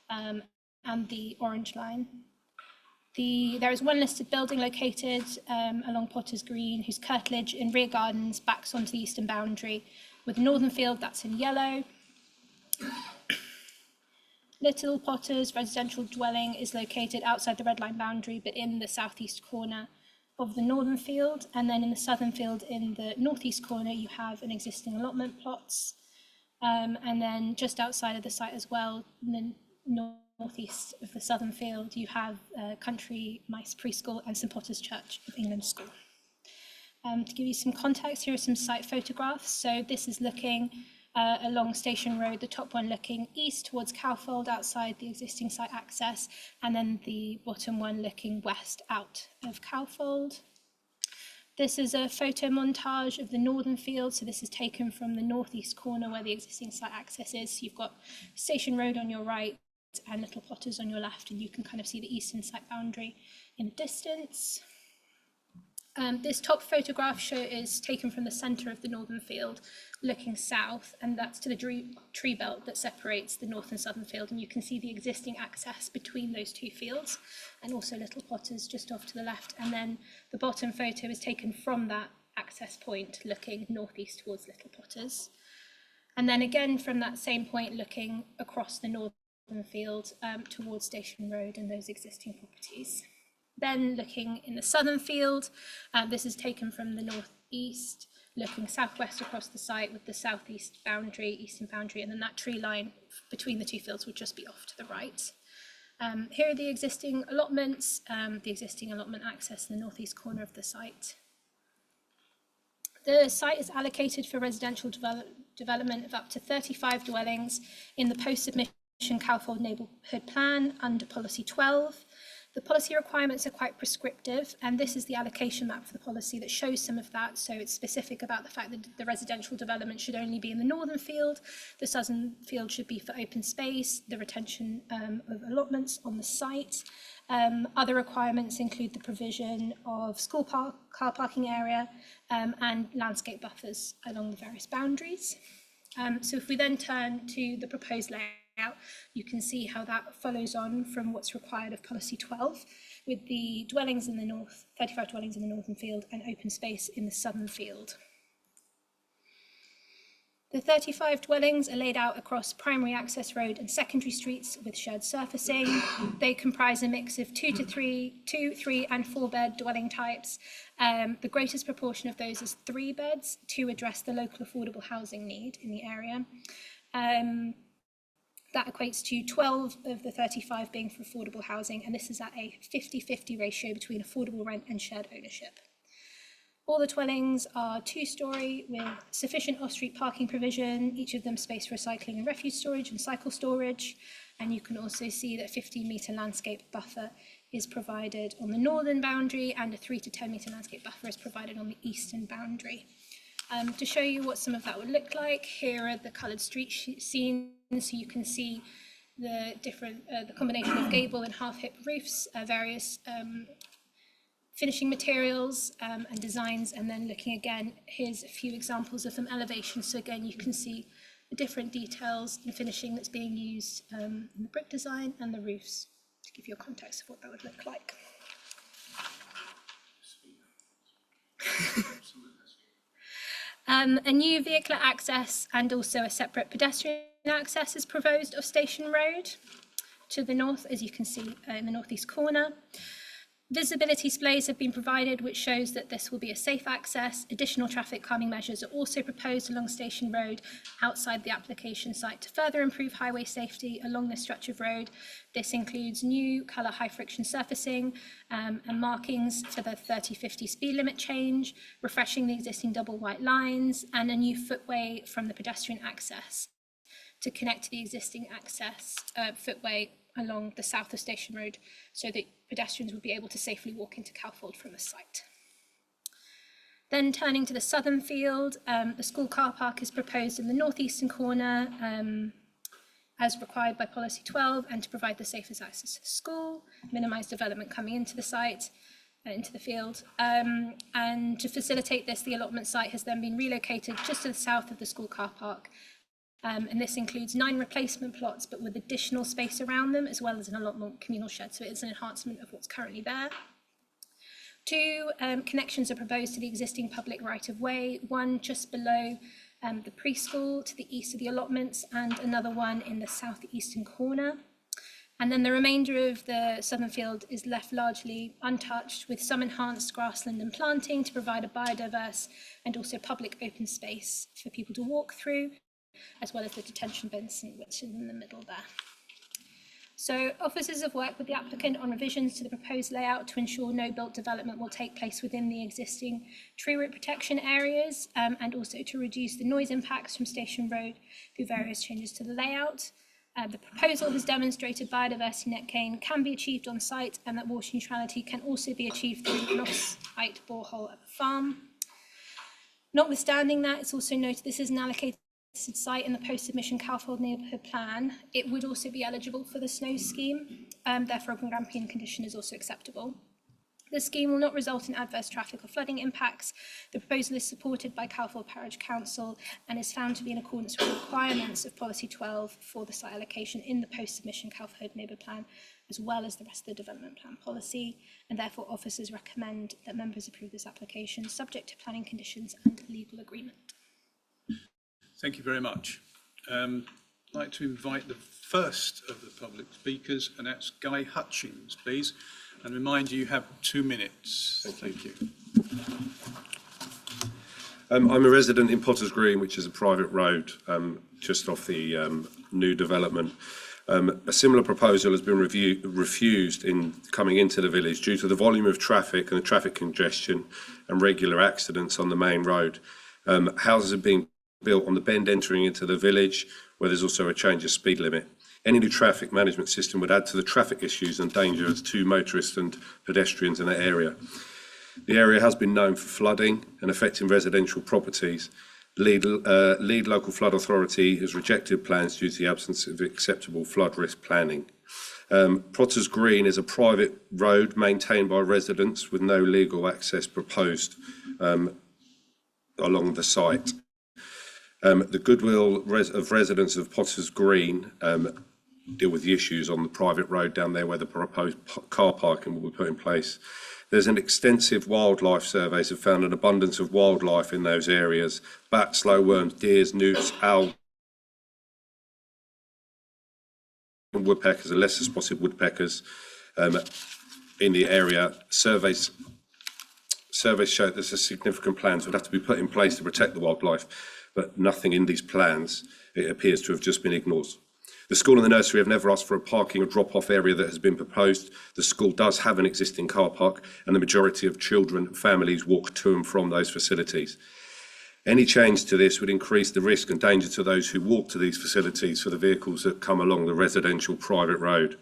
and the orange line. There is one listed building located along Potter's Green, whose curtilage in rear gardens backs onto the eastern boundary, with the northern field, that's in yellow. Little Potter's residential dwelling is located outside the red line boundary, but in the southeast corner of the northern field. And then in the southern field, in the northeast corner, you have an existing allotment plots. And then just outside of the site as well, in the northeast of the southern field, you have Country Mice Preschool and St Potter's Church of England School. To give you some context, here are some site photographs. So this is looking along Station Road, the top one looking east towards Calfold outside the existing site access, and then the bottom one looking west out of Calfold. This is a photo montage of the northern field. So this is taken from the northeast corner where the existing site access is. So you've got Station Road on your right and Little Potters on your left, and you can kind of see the eastern site boundary in the distance. This top photograph is taken from the centre of the northern field, looking south, and that's to the tree belt that separates the north and southern field, and you can see the existing access between those two fields, and also Little Potters just off to the left. And then the bottom photo is taken from that access point, looking northeast towards Little Potters, and then again from that same point, looking across the northern field towards Station Road and those existing properties. Then looking in the southern field, this is taken from the northeast, looking southwest across the site with the southeast boundary, eastern boundary, and then that tree line between the two fields would just be off to the right. Here are the existing allotments, the existing allotment access in the northeast corner of the site. The site is allocated for residential development of up to 35 dwellings in the post-submission Calfold Neighbourhood Plan under Policy 12. The policy requirements are quite prescriptive, and this is the allocation map for the policy that shows some of that. So it's specific about the fact that the residential development should only be in the northern field, the southern field should be for open space, the retention of allotments on the site. Other requirements include the provision of school car parking area and landscape buffers along the various boundaries. So if we then turn to the proposed layout, you can see how that follows on from what's required of Policy 12, with the dwellings in the north, 35 dwellings in the northern field and open space in the southern field. The 35 dwellings are laid out across primary access road and secondary streets with shared surfacing. They comprise a mix of 2, 3 and 4 bed dwelling types. The greatest proportion of those is 3 beds to address the local affordable housing need in the area. That equates to 12 of the 35 being for affordable housing, and this is at a 50-50 ratio between affordable rent and shared ownership. All the dwellings are 2-storey with sufficient off-street parking provision, each of them space for recycling and refuse storage and cycle storage. And you can also see that a 15-metre landscape buffer is provided on the northern boundary, and a 3 to 10-metre landscape buffer is provided on the eastern boundary. To show you what some of that would look like, here are the coloured street scenes, so you can see the different, the combination of gable and half-hip roofs, various finishing materials and designs, and then looking again, here's a few examples of some elevations. So again, you can see the different details and finishing that's being used in the brick design and the roofs, to give you a context of what that would look like. A new vehicular access and also a separate pedestrian access is proposed of Station Road to the north, as you can see in the northeast corner. Visibility displays have been provided, which shows that this will be a safe access. Additional traffic calming measures are also proposed along Station Road outside the application site to further improve highway safety along this stretch of road. This includes new colour high friction surfacing and markings for the 30-50 speed limit change, refreshing the existing double white lines, and a new footway from the pedestrian access to connect to the existing access footway along the south of Station Road so that pedestrians would be able to safely walk into Calfold from the site. Then turning to the southern field, the school car park is proposed in the northeastern corner as required by Policy 12, and to provide the safest access to the school, minimise development coming into the site, into the field. And to facilitate this, the allotment site has then been relocated just to the south of the school car park. And this includes 9 replacement plots, but with additional space around them, as well as an allotment communal shed. So it is an enhancement of what's currently there. 2 connections are proposed to the existing public right-of-way, one just below the preschool to the east of the allotments, and another one in the southeastern corner. And then the remainder of the southern field is left largely untouched, with some enhanced grassland and planting to provide a biodiverse and also public open space for people to walk through, as well as the detention basin, which is in the middle there. So officers have worked with the applicant on revisions to the proposed layout to ensure no built development will take place within the existing tree root protection areas, and also to reduce the noise impacts from Station Road through various changes to the layout. The proposal has demonstrated biodiversity net gain can be achieved on site, and that water neutrality can also be achieved through an off-site borehole at the farm. Notwithstanding that, it's also noted this is an allocated site in the post-submission Calfold neighbourhood plan. It would also be eligible for the snow scheme, therefore a Grampian condition is also acceptable. The scheme will not result in adverse traffic or flooding impacts. The proposal is supported by Calfold Parish Council and is found to be in accordance with the requirements of Policy 12 for the site allocation in the post-submission Calfold neighbourhood plan, as well as the rest of the development plan policy, and therefore officers recommend that members approve this application subject to planning conditions and legal agreement. Thank you very much. I'd like to invite the first of the public speakers, and that's Guy Hutchings, please. And remind you have 2 minutes. Thank you. I'm a resident in Potters Green, which is a private road just off the new development. A similar proposal has been refused in coming into the village due to the volume of traffic and the traffic congestion and regular accidents on the main road. Houses are being built on the bend entering into the village, where there's also a change of speed limit. Any new traffic management system would add to the traffic issues and dangers to motorists and pedestrians in that area. The area has been known for flooding and affecting residential properties. Lead Local Flood Authority has rejected plans due to the absence of acceptable flood risk planning. Potters Green is a private road maintained by residents with no legal access proposed along the site. The goodwill of residents of Potters Green deal with the issues on the private road down there where the proposed car parking will be put in place. There's an extensive wildlife surveys have found an abundance of wildlife in those areas: bats, slowworms, deers, newts, owls, woodpeckers, and lesser spotted woodpeckers in the area. Surveys show there's a significant plans would have to be put in place to protect the wildlife, but nothing in these plans, it appears to have just been ignored. The school and the nursery have never asked for a parking or drop-off area that has been proposed. The school does have an existing car park, and the majority of children and families walk to and from those facilities. Any change to this would increase the risk and danger to those who walk to these facilities for the vehicles that come along the residential private road.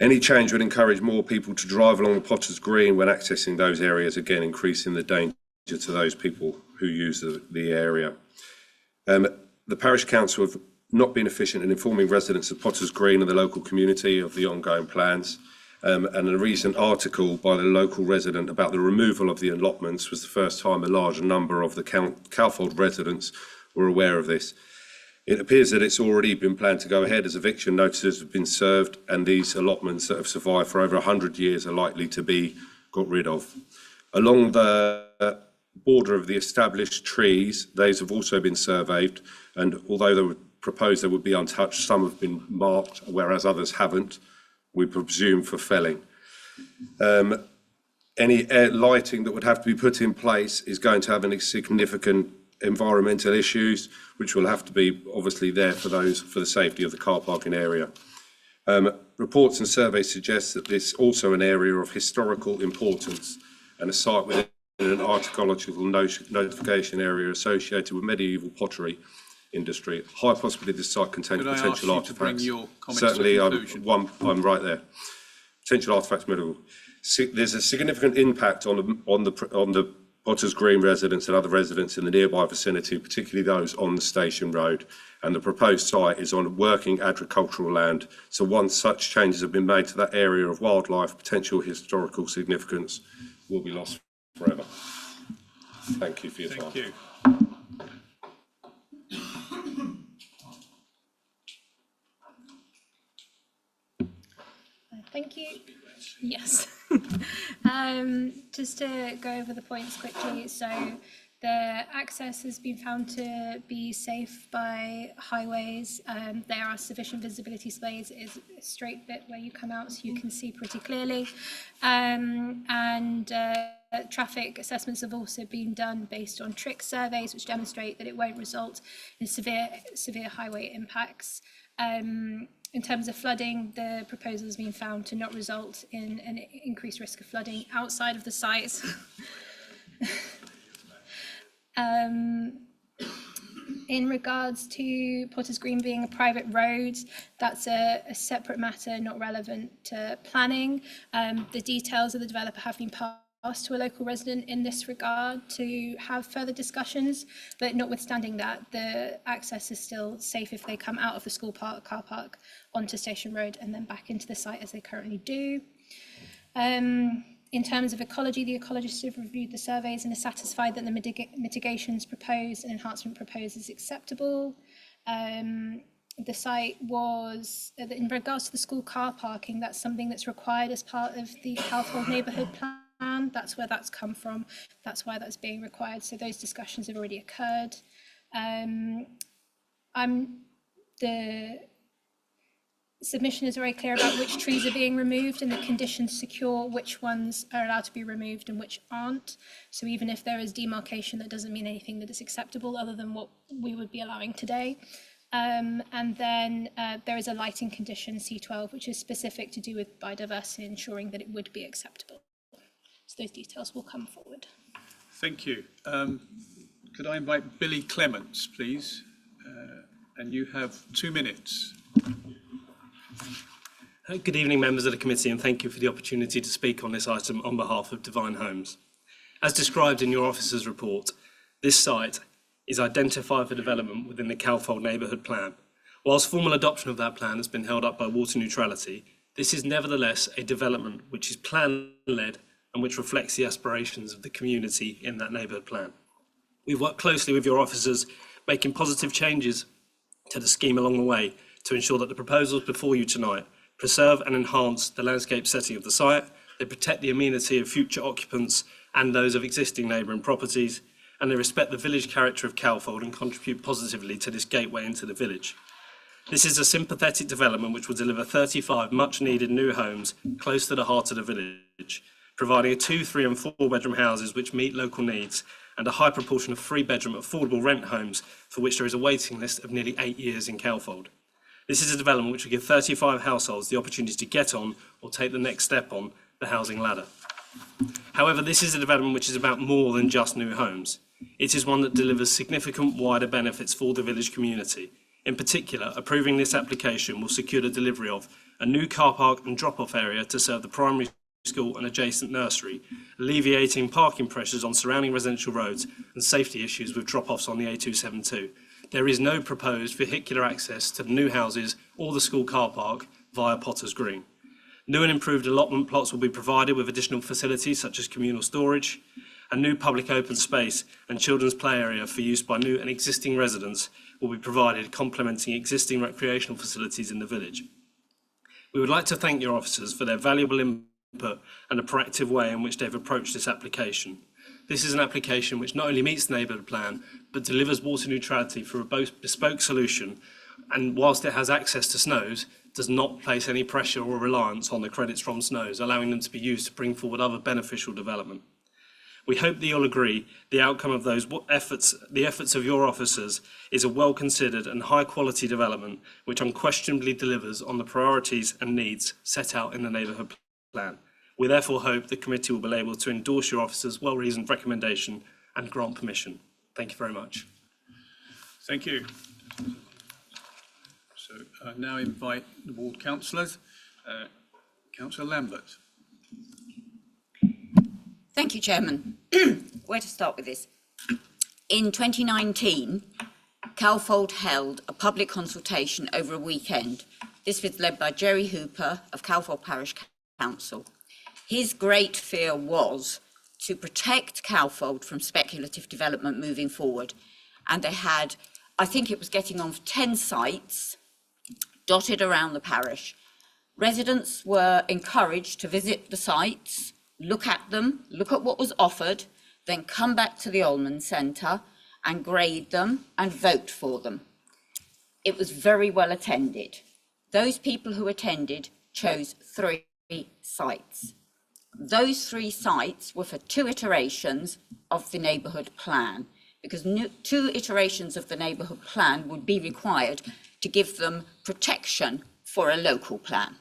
Any change would encourage more people to drive along the Potters Green when accessing those areas, again increasing the danger to those people who use the area. The Parish Council have not been efficient in informing residents of Potters Green and the local community of the ongoing plans. And a recent article by the local resident about the removal of the allotments was the first time a large number of the Calfold residents were aware of this. It appears that it's already been planned to go ahead, as eviction notices have been served, and these allotments that have survived for over 100 years are likely to be got rid of. Along the border of the established trees, those have also been surveyed, and although they were proposed they would be untouched, some have been marked, whereas others haven't, we presume for felling. Any lighting that would have to be put in place is going to have any significant environmental issues, which will have to be obviously there for the safety of the car parking area. Reports and surveys suggest that this is also an area of historical importance and a site within an archaeological notification area associated with medieval pottery industry. High possibility this site contains Could I ask potential you to bring artefacts. your comments to a Certainly, conclusion? I'm right there. Potential artefacts medical. There's a significant impact on the Potters Green residents and other residents in the nearby vicinity, particularly those on the station road. And the proposed site is on working agricultural land. So once such changes have been made to that area of wildlife, potential historical significance will be lost forever. Thank you for your time. Thank you. Thank you. Yes. Just to go over the points quickly. So the access has been found to be safe by highways. There are sufficient visibility space. It is a straight bit where you come out so you can see pretty clearly. Traffic assessments have also been done based on trick surveys, which demonstrate that it won't result in severe highway impacts. In terms of flooding, the proposal has been found to not result in an increased risk of flooding outside of the site. In regards to Potters Green being a private road, that's a separate matter, not relevant to planning. The details of the developer have been passed to a local resident in this regard to have further discussions, but notwithstanding that, the access is still safe if they come out of the school car park onto Station Road and then back into the site as they currently do. In terms of ecology, the ecologists have reviewed the surveys and are satisfied that the mitigations proposed and enhancement proposed is acceptable. The site was, in regards to the school car parking, that's something that's required as part of the household neighbourhood plan. That's where that's come from. That's why that's being required. So those discussions have already occurred. The submission is very clear about which trees are being removed and the conditions secure which ones are allowed to be removed and which aren't. So even if there is demarcation, that doesn't mean anything that is acceptable other than what we would be allowing today. And then there is a lighting condition, C12, which is specific to do with biodiversity, ensuring that it would be acceptable. So those details will come forward. Thank you. Could I invite Billy Clements, please? And you have 2 minutes. Good evening, members of the committee, and thank you for the opportunity to speak on this item on behalf of Divine Homes. As described in your officer's report, this site is identified for development within the Calfold Neighbourhood Plan. Whilst formal adoption of that plan has been held up by water neutrality, this is nevertheless a development which is plan-led and which reflects the aspirations of the community in that neighbourhood plan. We've worked closely with your officers, making positive changes to the scheme along the way to ensure that the proposals before you tonight preserve and enhance the landscape setting of the site, they protect the amenity of future occupants and those of existing neighbouring properties, and they respect the village character of Calfold and contribute positively to this gateway into the village. This is a sympathetic development which will deliver 35 much-needed new homes close to the heart of the village, providing a 2, 3 and 4 bedroom houses which meet local needs and a high proportion of 3 bedroom affordable rent homes for which there is a waiting list of nearly 8 years in Calfold. This is a development which will give 35 households the opportunity to get on or take the next step on the housing ladder. However, this is a development which is about more than just new homes. It is one that delivers significant wider benefits for the village community. In particular, approving this application will secure the delivery of a new car park and drop-off area to serve the primary school and adjacent nursery, alleviating parking pressures on surrounding residential roads and safety issues with drop-offs on the A272. There is no proposed vehicular access to the new houses or the school car park via Potters Green. New and improved allotment plots will be provided with additional facilities such as communal storage, a new public open space and children's play area for use by new and existing residents will be provided, complementing existing recreational facilities in the village. We would like to thank your officers for their valuable input and the proactive way in which they've approached this application. This is an application which not only meets the neighbourhood plan, but delivers water neutrality for a bespoke solution, and whilst it has access to SNOWs, does not place any pressure or reliance on the credits from SNOWs, allowing them to be used to bring forward other beneficial development. We hope that you'll agree the outcome of those efforts, the efforts of your officers, is a well-considered and high-quality development which unquestionably delivers on the priorities and needs set out in the neighbourhood plan. We therefore hope the committee will be able to endorse your officers' well-reasoned recommendation and grant permission. Thank you very much. Thank you. So I now invite the ward councillors. Councillor Lambert. Thank you, Chairman. Where to start with this? In 2019, Calfold held a public consultation over a weekend. This was led by Jerry Hooper of Calfold Parish Council. His great fear was to protect Calfold from speculative development moving forward. And they had, I think it was getting on for 10 sites dotted around the parish. Residents were encouraged to visit the sites, look at them, look at what was offered, then come back to the Allman Centre and grade them and vote for them. It was very well attended. Those people who attended chose 3 sites. Those 3 sites were for 2 iterations of the neighbourhood plan, because 2 iterations of the neighbourhood plan would be required to give them protection for a local plan.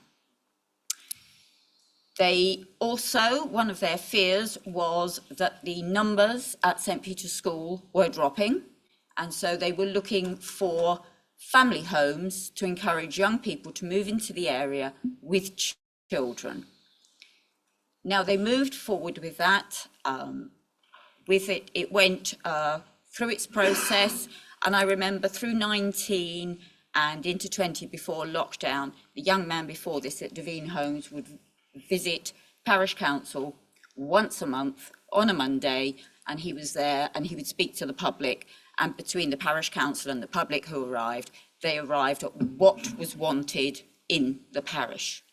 They also, one of their fears was that the numbers at St. Peter's School were dropping, and so they were looking for family homes to encourage young people to move into the area with children. Now they moved forward with that. It went through its process, and I remember through 19 and into 20 before lockdown, the young man before this at Devine Homes would visit Parish Council once a month on a Monday, and he was there and he would speak to the public, and between the Parish Council and the public who arrived, they arrived at what was wanted in the parish.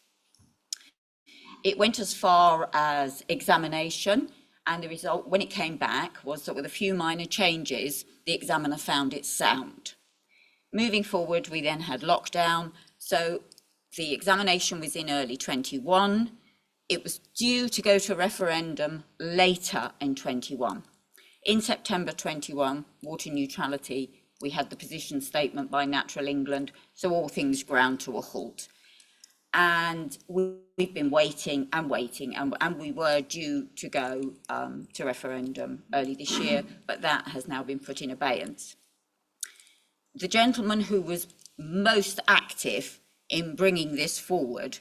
It went as far as examination, and the result when it came back was that with a few minor changes, the examiner found it sound. Moving forward, we then had lockdown, so the examination was in early 21. It was due to go to a referendum later in 21. In September 21, water neutrality, we had the position statement by Natural England, so all things ground to a halt. And we've been waiting and waiting, and we were due to go to referendum early this year, but that has now been put in abeyance. The gentleman who was most active in bringing this forward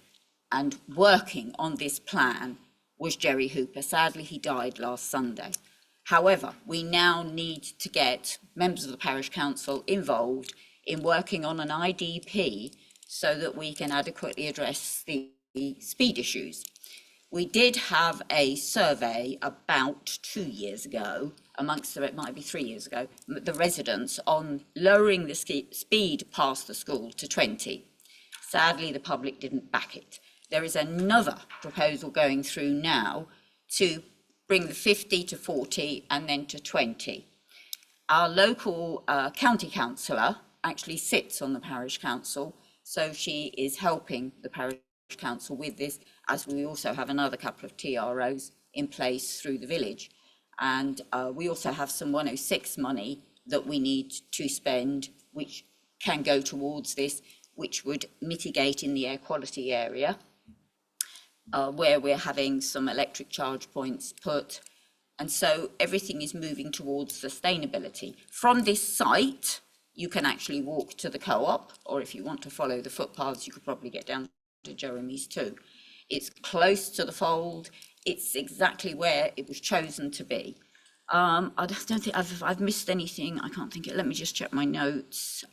and working on this plan was Jerry Hooper. Sadly, he died last Sunday. However, we now need to get members of the Parish Council involved in working on an IDP so that we can adequately address the speed issues. We did have a survey about 2 years ago, amongst the, it might be 3 years ago, the residents on lowering the speed past the school to 20. Sadly, the public didn't back it. There is another proposal going through now to bring the 50 to 40 and then to 20. Our local county councillor actually sits on the parish council, so she is helping the parish council with this, as we also have another couple of TROs in place through the village. And we also have some 106 money that we need to spend, which can go towards this, which would mitigate in the air quality area, where we're having some electric charge points put. And so everything is moving towards sustainability. From this site, you can actually walk to the co-op, or if you want to follow the footpaths, you could probably get down to Jeremy's too. It's close to the fold. It's exactly where it was chosen to be. I don't think I've missed anything. I can't think it. Let me just check my notes.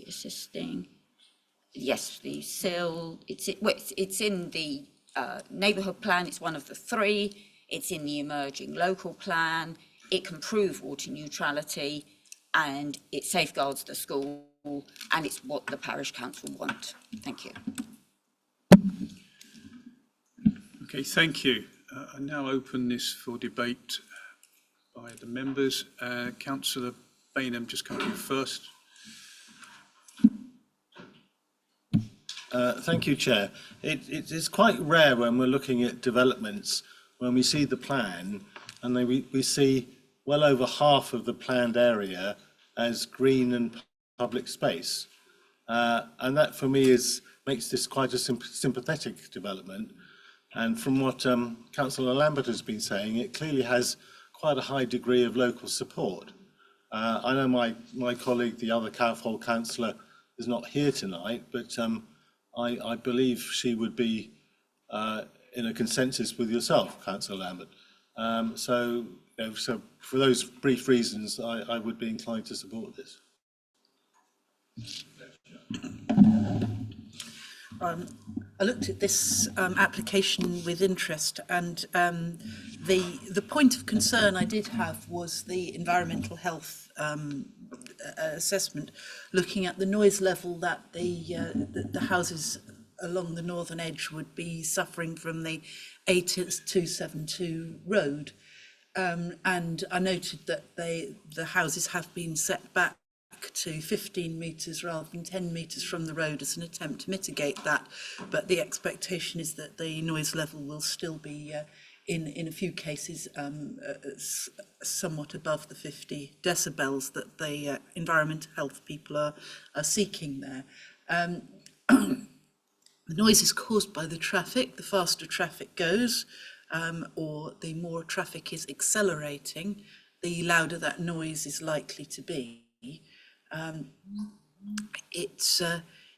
Assisting. Yes, the sill. It's in the neighbourhood plan. It's one of the 3. It's in the emerging local plan. It can prove water neutrality, and it safeguards the school, and it's what the parish council want. Thank you. Okay, thank you. I now open this for debate by the members. Councillor Bainham, just come to you first. Thank you, Chair. It is quite rare when we're looking at developments, when we see the plan and then we see well over half of the planned area as green and public space. And that for me makes this quite a sympathetic development. And from what Councillor Lambert has been saying, it clearly has quite a high degree of local support. I know my colleague, the other Cowfold councillor, is not here tonight, but I believe she would be in a consensus with yourself, Councillor Lambert. So for those brief reasons, I would be inclined to support this. I looked at this application with interest, and the point of concern I did have was the environmental health assessment, looking at the noise level that the houses along the northern edge would be suffering from the A272 road. And I noted that the houses have been set back to 15 metres rather than 10 metres from the road as an attempt to mitigate that, but the expectation is that the noise level will still be in a few cases somewhat above the 50 decibels that the environmental health people are seeking there. The noise is caused by the traffic. The faster traffic goes, or the more traffic is accelerating, the louder that noise is likely to be.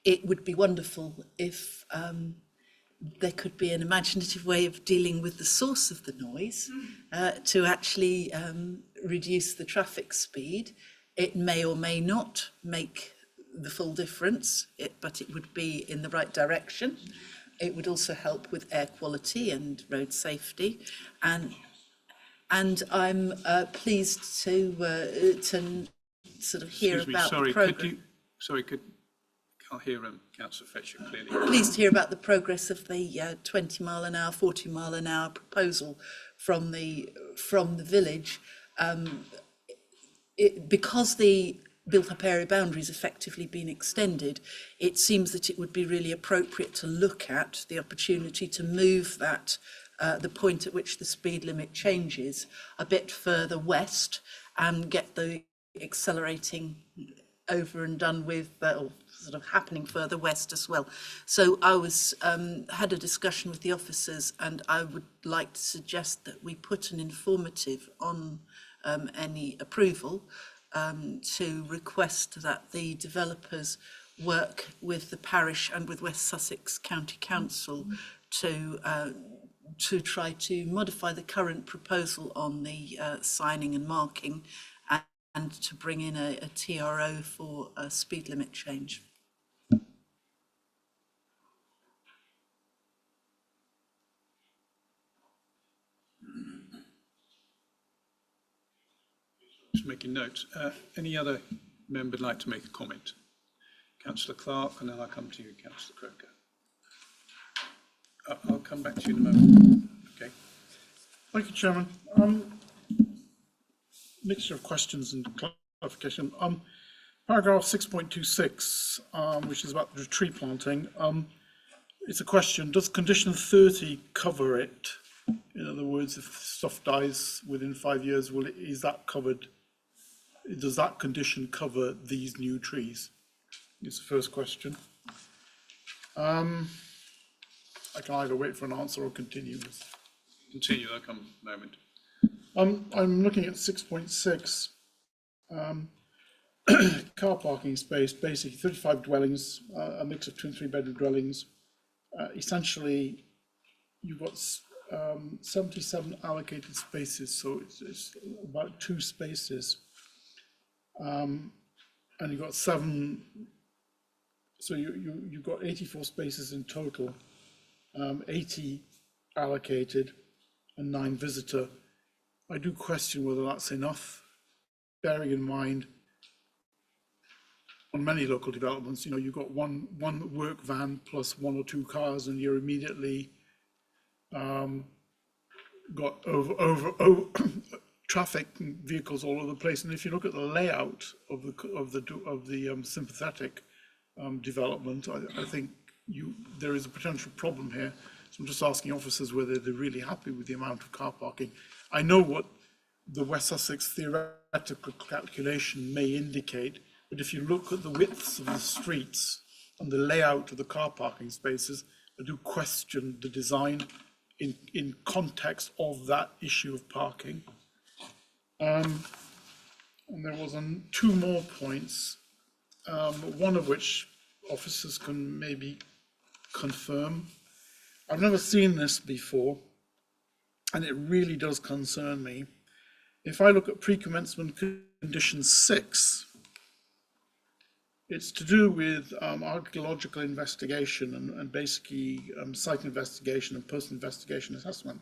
It would be wonderful if there could be an imaginative way of dealing with the source of the noise to actually reduce the traffic speed. It may or may not make the full difference, but it would be in the right direction. It would also help with air quality and road safety, and I'm pleased to sort of hear about the progress. I'll hear Councillor Fletcher clearly. Pleased to hear about the progress of the 20 mile an hour, 40 mile an hour proposal from the village. Because the built-up area boundaries effectively been extended, it seems that it would be really appropriate to look at the opportunity to move that the point at which the speed limit changes a bit further west and get the accelerating over and done with, or sort of happening further west as well. So I had a discussion with the officers, and I would like to suggest that we put an informative on any approval to request that the developers work with the parish and with West Sussex County Council to try to modify the current proposal on the signing and marking, and to bring in a TRO for a speed limit change. Just making notes. Any other member would like to make a comment? Councillor Clark, and then I'll come to you, Councillor Croker. I'll come back to you in a moment. Okay. Thank you, Chairman. Mixture of questions and clarification. Paragraph 6.26, which is about the tree planting. It's a question: does condition 30 cover it? In other words, if stuff dies within 5 years, is that covered? Does that condition cover these new trees? It's the first question. I can either wait for an answer or continue. Continue, I'll come in a moment. I'm looking at 6.6. Car parking space, basically 35 dwellings, a mix of 2 and 3 bedroom dwellings. Essentially, you've got 77 allocated spaces, so it's about 2 spaces. And you've got 7, so you've got 84 spaces in total, 80 allocated and 9 visitor. I do question whether that's enough, bearing in mind on many local developments, you've got one work van plus 1 or 2 cars, and you're immediately got over traffic and vehicles all over the place. And if you look at the layout of the sympathetic development, I think there is a potential problem here. So I'm just asking officers whether they're really happy with the amount of car parking. I know what the West Sussex theoretical calculation may indicate, but if you look at the widths of the streets and the layout of the car parking spaces, I do question the design in context of that issue of parking. And there was two more points, one of which officers can maybe confirm. I've never seen this before, and it really does concern me. If I look at pre-commencement condition 6, it's to do with archaeological investigation and basically site investigation and post-investigation assessment.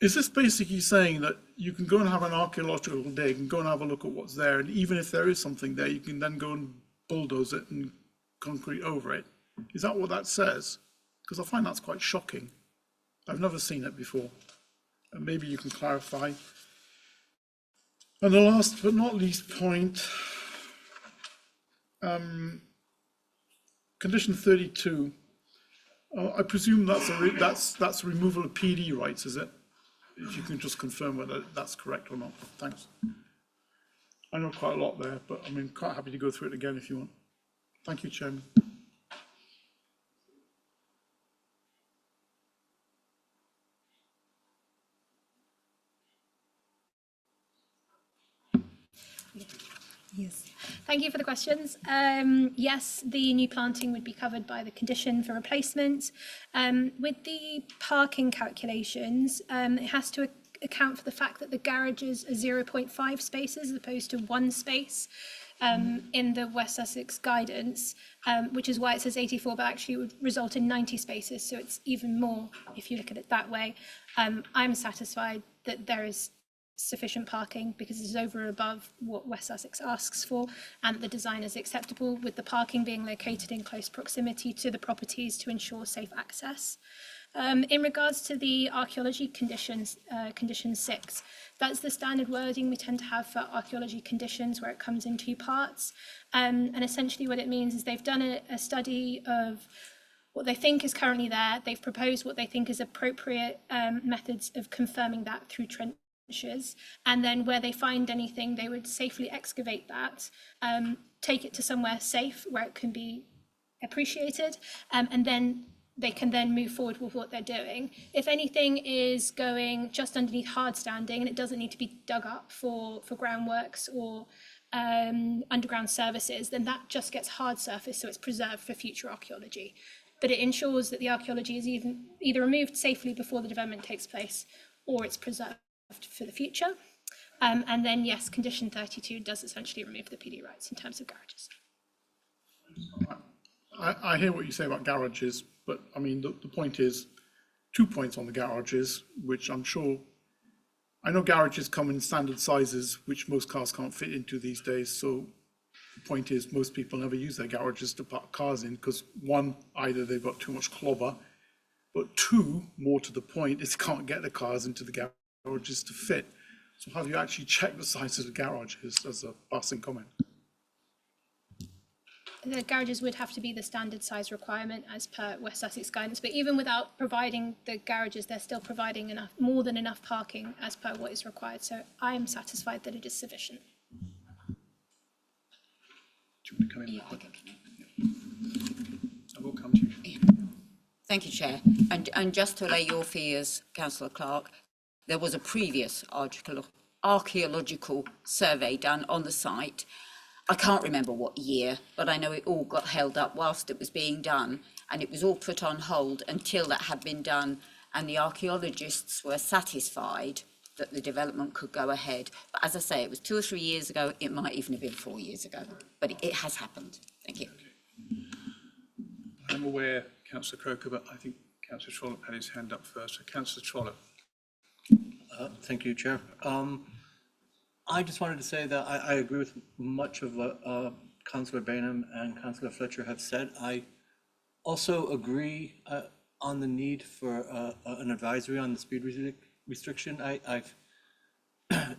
Is this basically saying that you can go and have an archaeological dig and go and have a look at what's there, and even if there is something there, you can then go and bulldoze it and concrete over it? Is that what that says? Because I find that's quite shocking. I've never seen it before. And maybe you can clarify. And the last but not least point, condition 32. I presume that's removal of PD rights, is it? If you can just confirm whether that's correct or not. Thanks. I know quite a lot there, but I mean, quite happy to go through it again if you want. Thank you, Chairman. Yes, thank you for the questions. Yes, the new planting would be covered by the condition for replacement. With the parking calculations, it has to account for the fact that the garages are 0.5 spaces as opposed to 1 space in the West Sussex guidance, which is why it says 84, but actually it would result in 90 spaces, so it's even more if you look at it that way. I'm satisfied that there is sufficient parking because it is over and above what West Sussex asks for, and the design is acceptable, with the parking being located in close proximity to the properties to ensure safe access. In regards to the archaeology conditions, condition 6, that's the standard wording we tend to have for archaeology conditions, where it comes in 2 parts. And essentially what it means is they've done a study of what they think is currently there. They've proposed what they think is appropriate methods of confirming that through trenches, and then where they find anything, they would safely excavate that, take it to somewhere safe where it can be appreciated, and then they can then move forward with what they're doing. If anything is going just underneath hard standing and it doesn't need to be dug up for groundworks or underground services, then that just gets hard surface, so it's preserved for future archaeology. But it ensures that the archaeology is either removed safely before the development takes place, or it's preserved for the future. And then yes, condition 32 does essentially remove the PD rights in terms of garages. I hear what you say about garages, but I mean, the point is, 2 points on the garages, which I'm sure, I know garages come in standard sizes, which most cars can't fit into these days. So the point is, most people never use their garages to park cars in because 1, either they've got too much clobber, but 2, more to the point, is can't get the cars into the garages to fit. So have you actually checked the size of the garages, as a passing comment? The garages would have to be the standard size requirement as per West Sussex guidance, but even without providing the garages, they're still providing more than enough parking as per what is required. So I am satisfied that it is sufficient. Do you want to come in? Yeah, I can come in. I will come to you. Yeah. Thank you, Chair. And just to allay your fears, Councillor Clark, there was a previous archaeological survey done on the site. I can't remember what year, but I know it all got held up whilst it was being done, and it was all put on hold until that had been done, and the archaeologists were satisfied that the development could go ahead. But as I say, it was 2 or 3 years ago. It might even have been 4 years ago, but it has happened. Thank you. Okay. I'm aware, Councillor Croker, but I think Councillor Trollope had his hand up first. So Councillor Trollope. Thank you, Chair. I just wanted to say that I agree with much of what Councillor Bainham and Councillor Fletcher have said. I also agree on the need for an advisory on the speed restriction.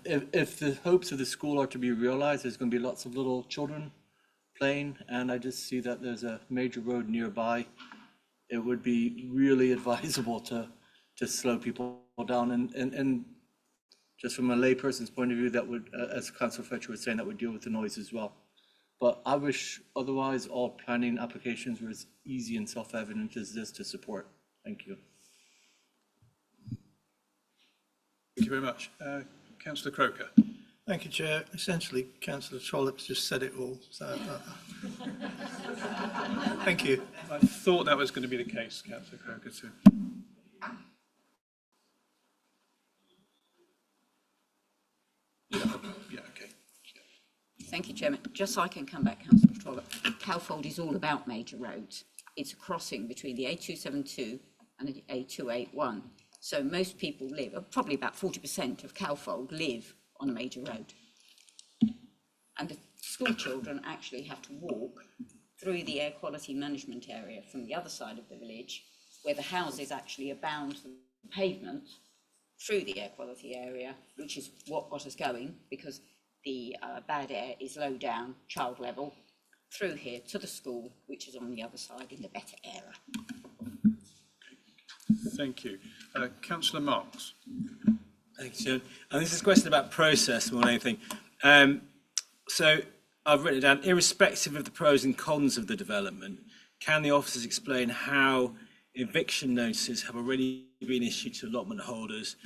If the hopes of the school are to be realized, there's going to be lots of little children playing, and I just see that there's a major road nearby. It would be really advisable to slow people down, and just from a layperson's point of view, that would, as Councillor Fletcher was saying, that would deal with the noise as well. But I wish otherwise all planning applications were as easy and self-evident as this to support. Thank you. Thank you very much. Councillor Croker. Thank you, Chair. Essentially, Councillor Trollope's just said it all. So, thank you. I thought that was going to be the case, Councillor Croker, too. Yeah, okay. Thank you, Chairman. Just so I can come back, Councillor Trollope. Calfold is all about major roads. It's a crossing between the A272 and the A281. So most people live, probably about 40% of Calfold live on a major road. And the school children actually have to walk through the air quality management area from the other side of the village, where the houses actually abound the pavement, through the air quality area, which is what got us going, because the bad air is low down, child level, through here to the school, which is on the other side in the better area. Thank you. Councillor Marks. Thank you, Chairman. And this is a question about process more than anything. So I've written it down, irrespective of the pros and cons of the development, can the officers explain how eviction notices have already been issued to allotment holders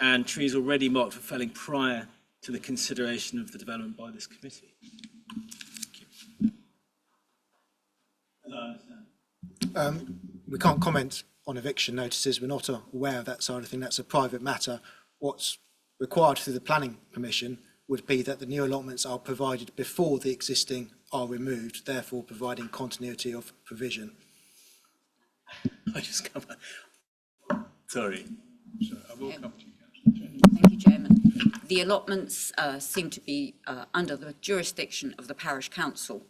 and trees already marked for felling prior to the consideration of the development by this committee? We can't comment on eviction notices. We're not aware of that side of thing. That's a private matter. What's required through the planning permission would be that the new allotments are provided before the existing are removed, therefore providing continuity of provision. I just come back. Sorry. So I will come to you, Councillor. Thank you, Chairman. The allotments seem to be under the jurisdiction of the parish council,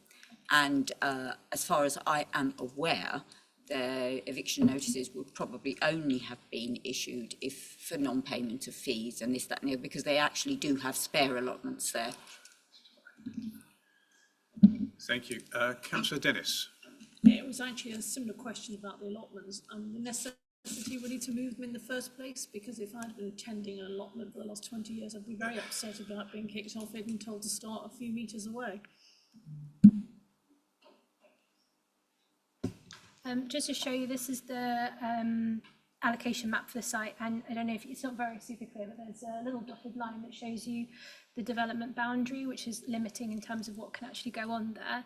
and as far as I am aware, the eviction notices would probably only have been issued if for non-payment of fees and this, that and the other, because they actually do have spare allotments there. Thank you. Councillor Dennis. It was actually a similar question about the allotments and the necessity really to move them in the first place, because if I'd been attending an allotment for the last 20 years, I'd be very upset about being kicked off it and told to start a few metres away. Just to show you, this is the allocation map for the site, and I don't know if it's not very super clear, but there's a little dotted line that shows you the development boundary, which is limiting in terms of what can actually go on there.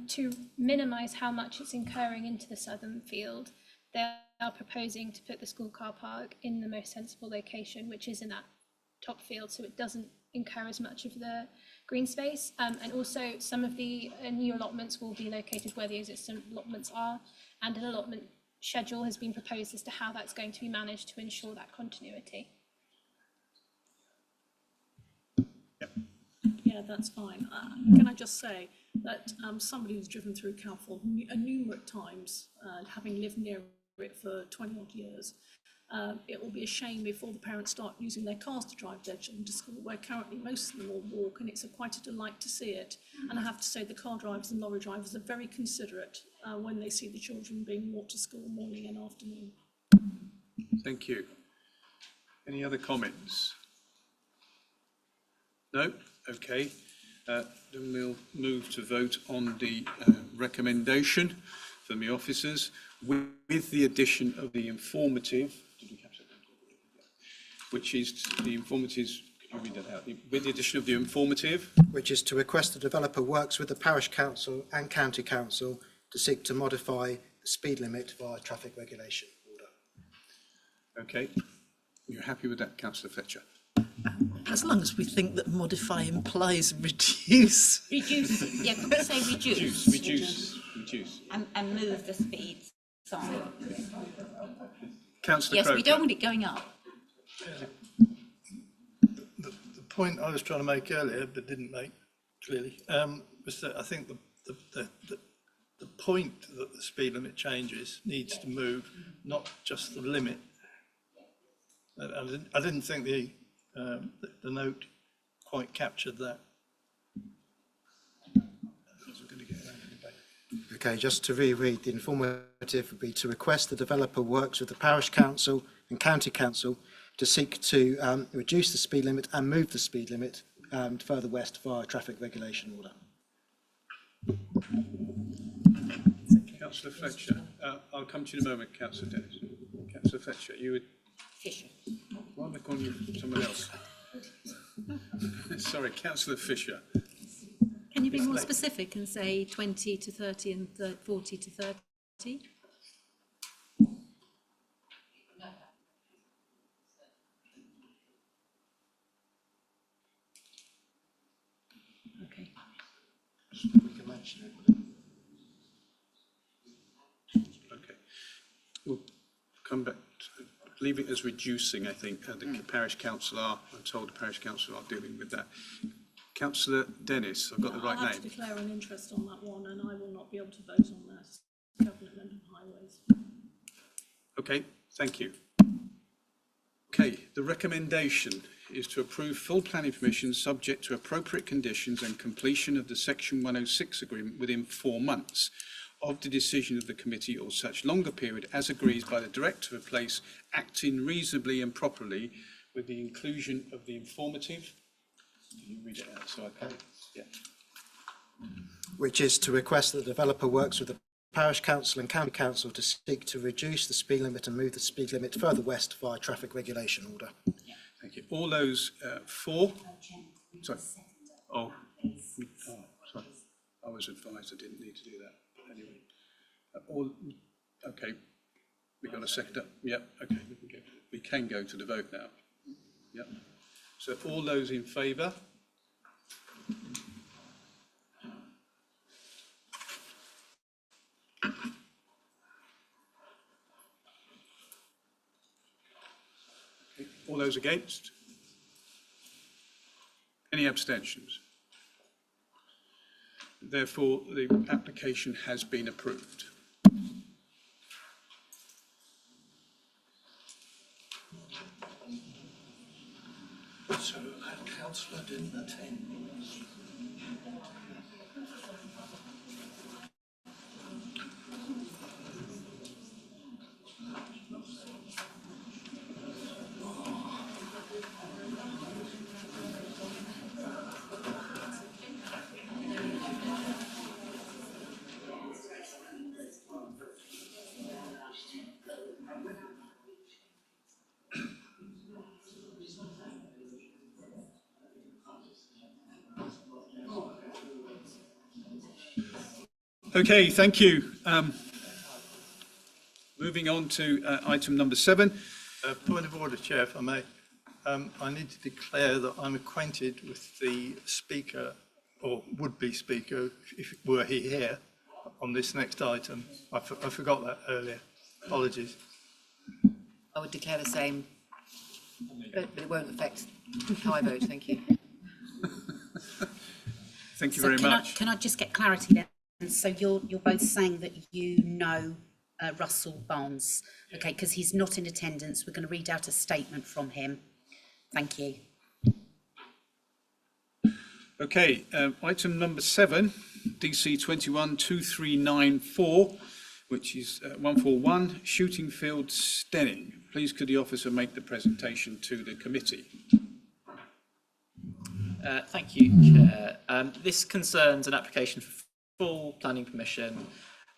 To minimise how much it's incurring into the southern field, they are proposing to put the school car park in the most sensible location, which is in that top field, so it doesn't incur as much of the green space, and also some of the new allotments will be located where the existing allotments are, and an allotment schedule has been proposed as to how that's going to be managed to ensure that continuity. Yeah, that's fine. Can I just say that somebody who's driven through Calfold numerous times, having lived near it for 20 odd years, it will be a shame if all the parents start using their cars to drive their children to school, where currently most of them all walk, and it's quite a delight to see it. And I have to say the car drivers and lorry drivers are very considerate when they see the children being walked to school morning and afternoon. Thank you. Any other comments? No? Okay. Then we'll move to vote on the recommendation from the officers with the addition of the informative, which is the informatives, can you read that out? With the addition of the informative, which is to request the developer works with the parish council and county council to seek to modify the speed limit via traffic regulation order. Okay. You're happy with that, Councillor Fletcher? As long as we think that modify implies reduce. Reduce, yeah, can we say reduce? Reduce. And move the speed sign. Councillor Yes, Croker. we don't want it going up. The point I was trying to make earlier, but didn't make clearly, was that I think the point that the speed limit changes needs to move, not just the limit. I didn't think the note quite captured that. Okay, just to reread, the informative would be to request the developer works with the parish council and county council to seek to reduce the speed limit and move the speed limit further west via traffic regulation order. Councillor Fletcher. I'll come to you in a moment, Councillor Dennis. Councillor Fletcher, you would... Fisher. Why am I calling you someone else? Sorry, Councillor Fisher. Can you be more specific and say 20 to 30 and 40 to 30? Okay. Okay. We'll come back to leave it as reducing, I think. The parish council are, I'm told the parish council are dealing with that. Councillor Dennis, I've got the right I'll have name. to declare an interest on that one, and I will not be able to vote on that. Covenant London Highways. Okay, thank you. Okay, the recommendation is to approve full planning permission subject to appropriate conditions and completion of the Section 106 agreement within 4 months of the decision of the committee or such longer period as agreed by the director of place acting reasonably and properly with the inclusion of the informative. Can you read it out so I can? Yeah. Which is to request that the developer works with the parish council and county council to seek to reduce the speed limit and move the speed limit further west via traffic regulation order. Thank you. All those for? Sorry. Oh, sorry. I was advised I didn't need to do that. Anyway, all okay. We got a second up. Yep. Okay. We can go to the vote now. Yep. So all those in favour? Okay. All those against? Any abstentions? Therefore, the application has been approved. So that councillor didn't attend. Okay, thank you. Moving on to item number 7. Point of order, Chair, if I may. I need to declare that I'm acquainted with the speaker, or would-be speaker, if were he here, on this next item. I forgot that earlier. Apologies. I would declare the same, but it won't affect how I vote. Thank you. Thank you very much. Can I just get clarity then? So you're both saying that you know Russell Barnes, okay? Because he's not in attendance. We're going to read out a statement from him. Thank you. Okay, item number 7, DC 212394, which is 141 Shooting Field Stenning. Please could the officer make the presentation to the committee? Thank you, Chair. This concerns an application for full planning permission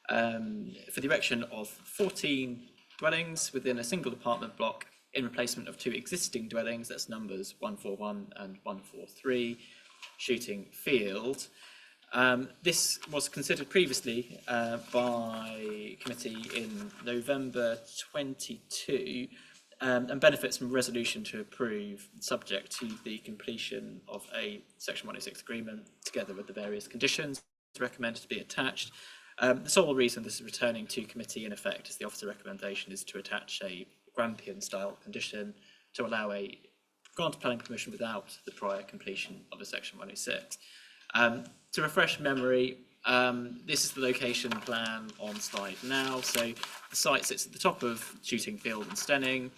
for the erection of 14 dwellings within a single apartment block in replacement of 2 existing dwellings, that's numbers 141 and 143, Shooting Field. This was considered previously by committee in November 22 and benefits from a resolution to approve subject to the completion of a Section 106 agreement together with the various conditions recommended to be attached. The sole reason this is returning to committee in effect is the officer recommendation is to attach a Grampian style condition to allow a grant of planning permission without the prior completion of a Section 106. To refresh memory, this is the location plan on slide now. So the site sits at the top of Shooting Field and Stenning,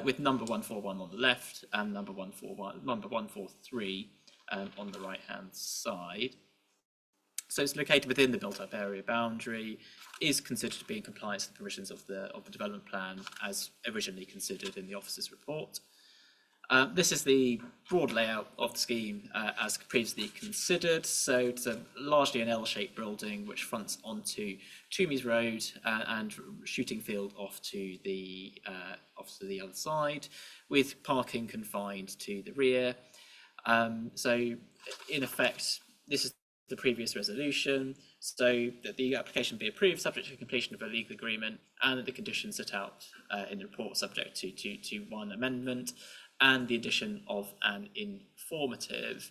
with number 141 on the left and number 143 on the right hand side. So it's located within the built-up area boundary, is considered to be in compliance with the provisions of the development plan as originally considered in the officer's report. This is the broad layout of the scheme as previously considered. So it's largely an L-shaped building which fronts onto Toomey's Road and Shooting Field off to the other side, with parking confined to the rear. So in effect, this is the previous resolution, so that the application be approved subject to completion of a legal agreement and that the conditions set out in the report subject to one amendment and the addition of an informative.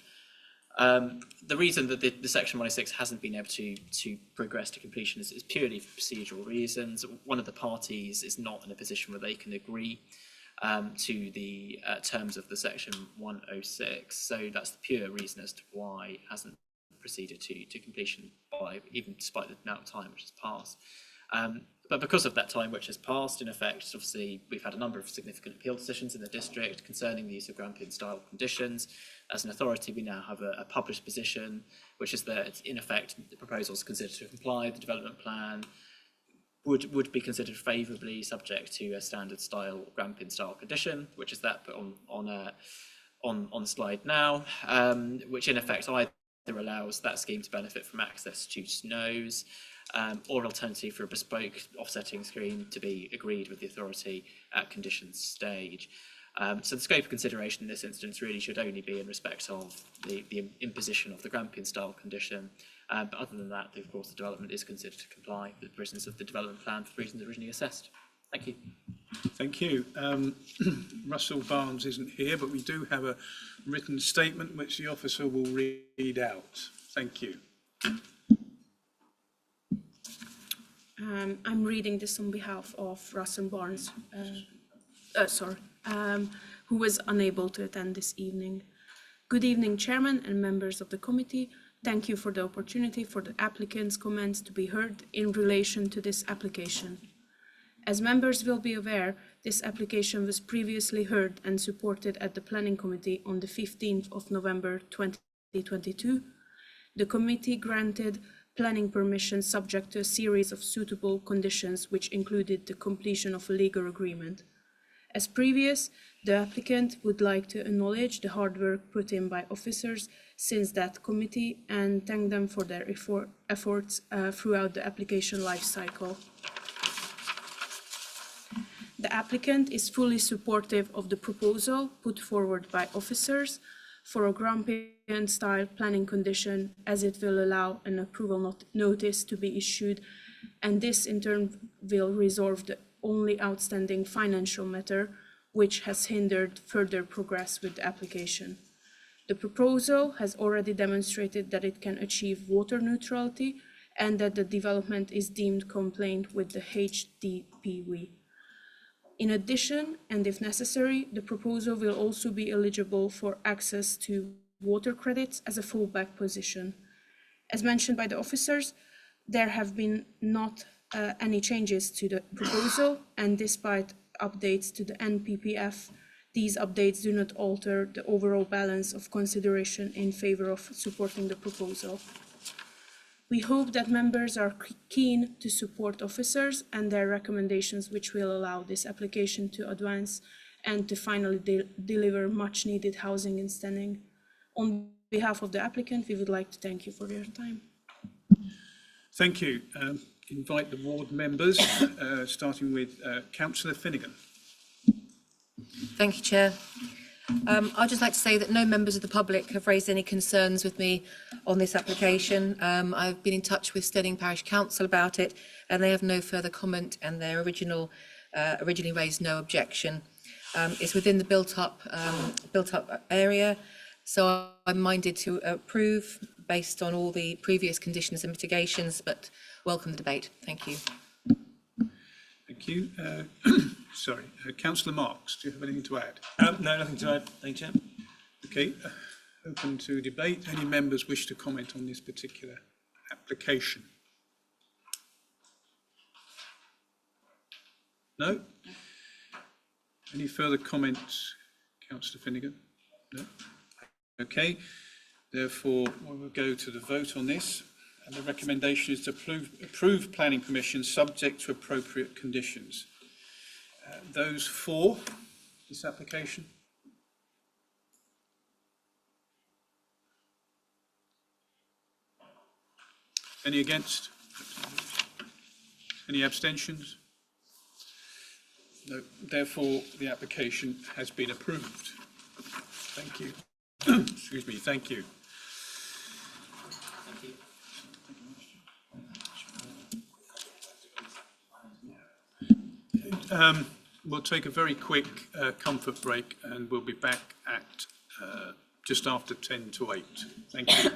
The reason that the section 106 hasn't been able to progress to completion is purely for procedural reasons. One of the parties is not in a position where they can agree to the terms of the section 106. So that's the pure reason as to why it hasn't proceeded to completion by, even despite the amount of time which has passed. But because of that time which has passed, in effect, obviously, we've had a number of significant appeal decisions in the district concerning the use of Grampian style conditions. As an authority, we now have a published position, which is that, in effect, the proposals considered to comply, the development plan would be considered favourably subject to a standard style Grampian style condition, which is that put on the slide now, which in effect either allows that scheme to benefit from access to snows, or alternatively for a bespoke offsetting scheme to be agreed with the authority at conditions stage. So the scope of consideration in this instance really should only be in respect of the imposition of the Grampian style condition. But other than that, of course, the development is considered to comply with the provisions of the development plan for reasons originally assessed. Thank you. Thank you. Russell Barnes isn't here, but we do have a written statement which the officer will read out. Thank you. I'm reading this on behalf of Russell Barnes, who was unable to attend this evening. Good evening, Chairman and members of the committee. Thank you for the opportunity for the applicant's comments to be heard in relation to this application. As members will be aware, this application was previously heard and supported at the Planning Committee on the 15th of November 2022. The committee granted planning permission subject to a series of suitable conditions, which included the completion of a legal agreement. As previous, the applicant would like to acknowledge the hard work put in by officers since that committee and thank them for their efforts throughout the application life cycle. The applicant is fully supportive of the proposal put forward by officers for a Grampian-style planning condition, as it will allow an approval notice to be issued, and this in turn will resolve the only outstanding financial matter which has hindered further progress with the application. The proposal has already demonstrated that it can achieve water neutrality and that the development is deemed compliant with the HDPV. In addition, and if necessary, the proposal will also be eligible for access to water credits as a fallback position. As mentioned by the officers, there have been not any changes to the proposal, and despite updates to the NPPF, these updates do not alter the overall balance of consideration in favor of supporting the proposal. We hope that members are keen to support officers and their recommendations, which will allow this application to advance and to finally deliver much needed housing in Stenning. On behalf of the applicant, we would like to thank you for your time. Thank you. Invite the ward members, starting with Councillor Finnegan. Thank you, Chair. I'd just like to say that no members of the public have raised any concerns with me on this application. I've been in touch with Stenning Parish Council about it, and they have no further comment, and their originally raised no objection. It's within the built-up area, so I'm minded to approve based on all the previous conditions and mitigations, but welcome the debate. Thank you. Thank you. Sorry, Councillor Marks, do you have anything to add? No, nothing to add. Thank you, Chair. Okay, open to debate. Any members wish to comment on this particular application? No? Any further comments, Councillor Finnegan? No? Okay, therefore we will go to the vote on this, and the recommendation is to approve planning permission subject to appropriate conditions. Those for this application? Any against? Any abstentions? No. Therefore, the application has been approved. Thank you. Excuse me, thank you. We'll take a very quick comfort break and we'll be back at just after 10 to 8. Thank you.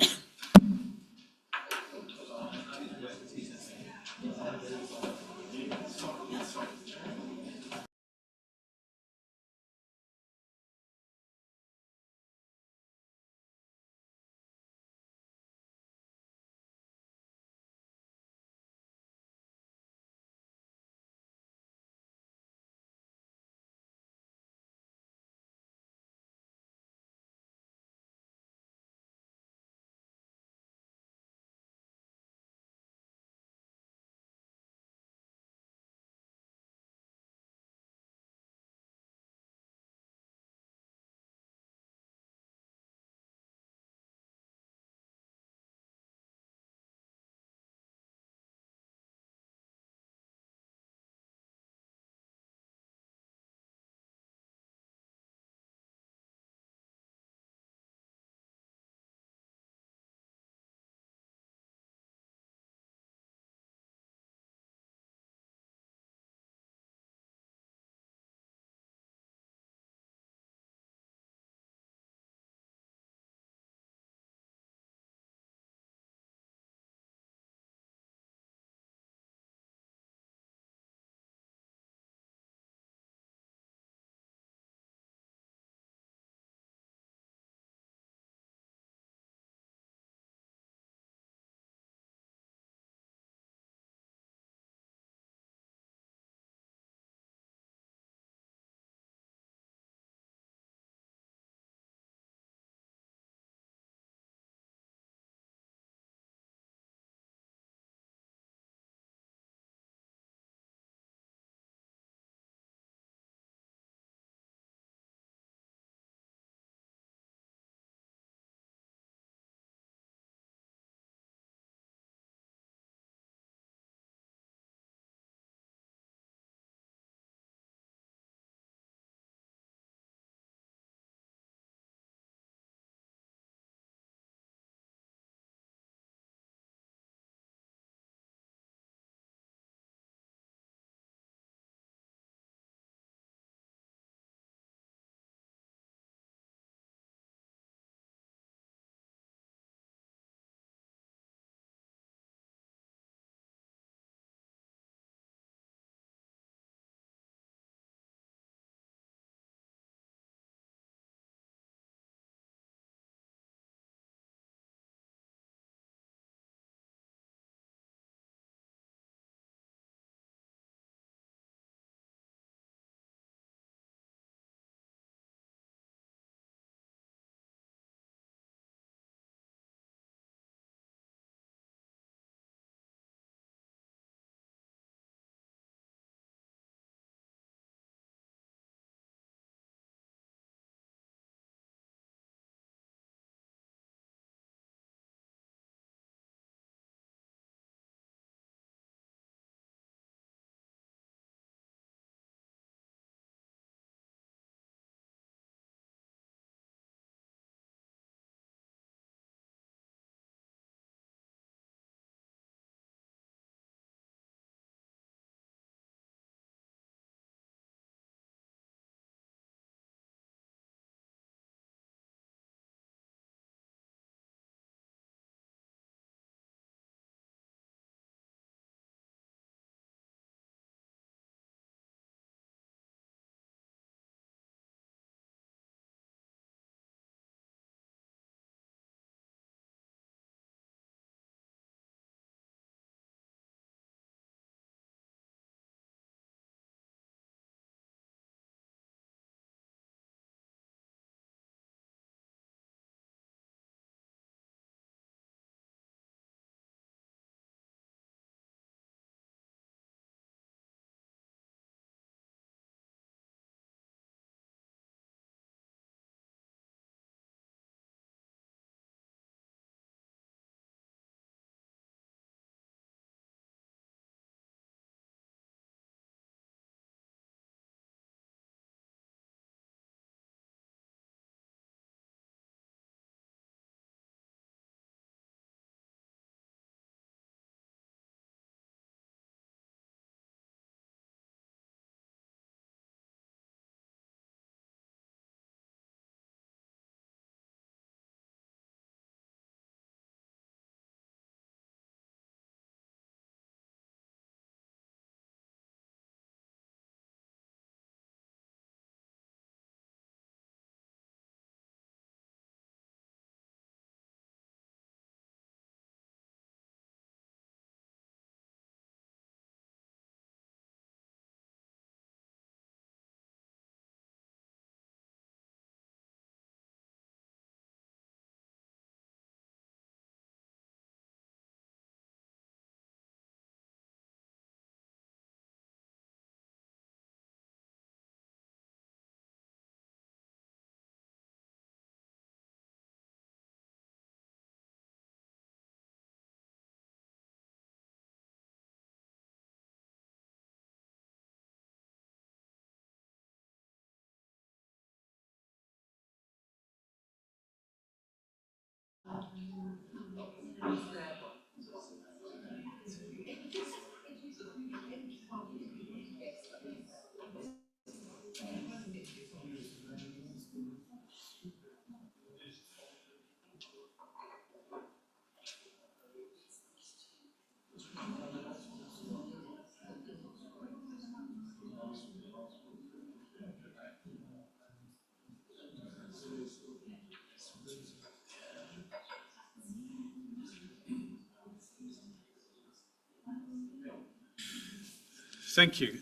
Thank you.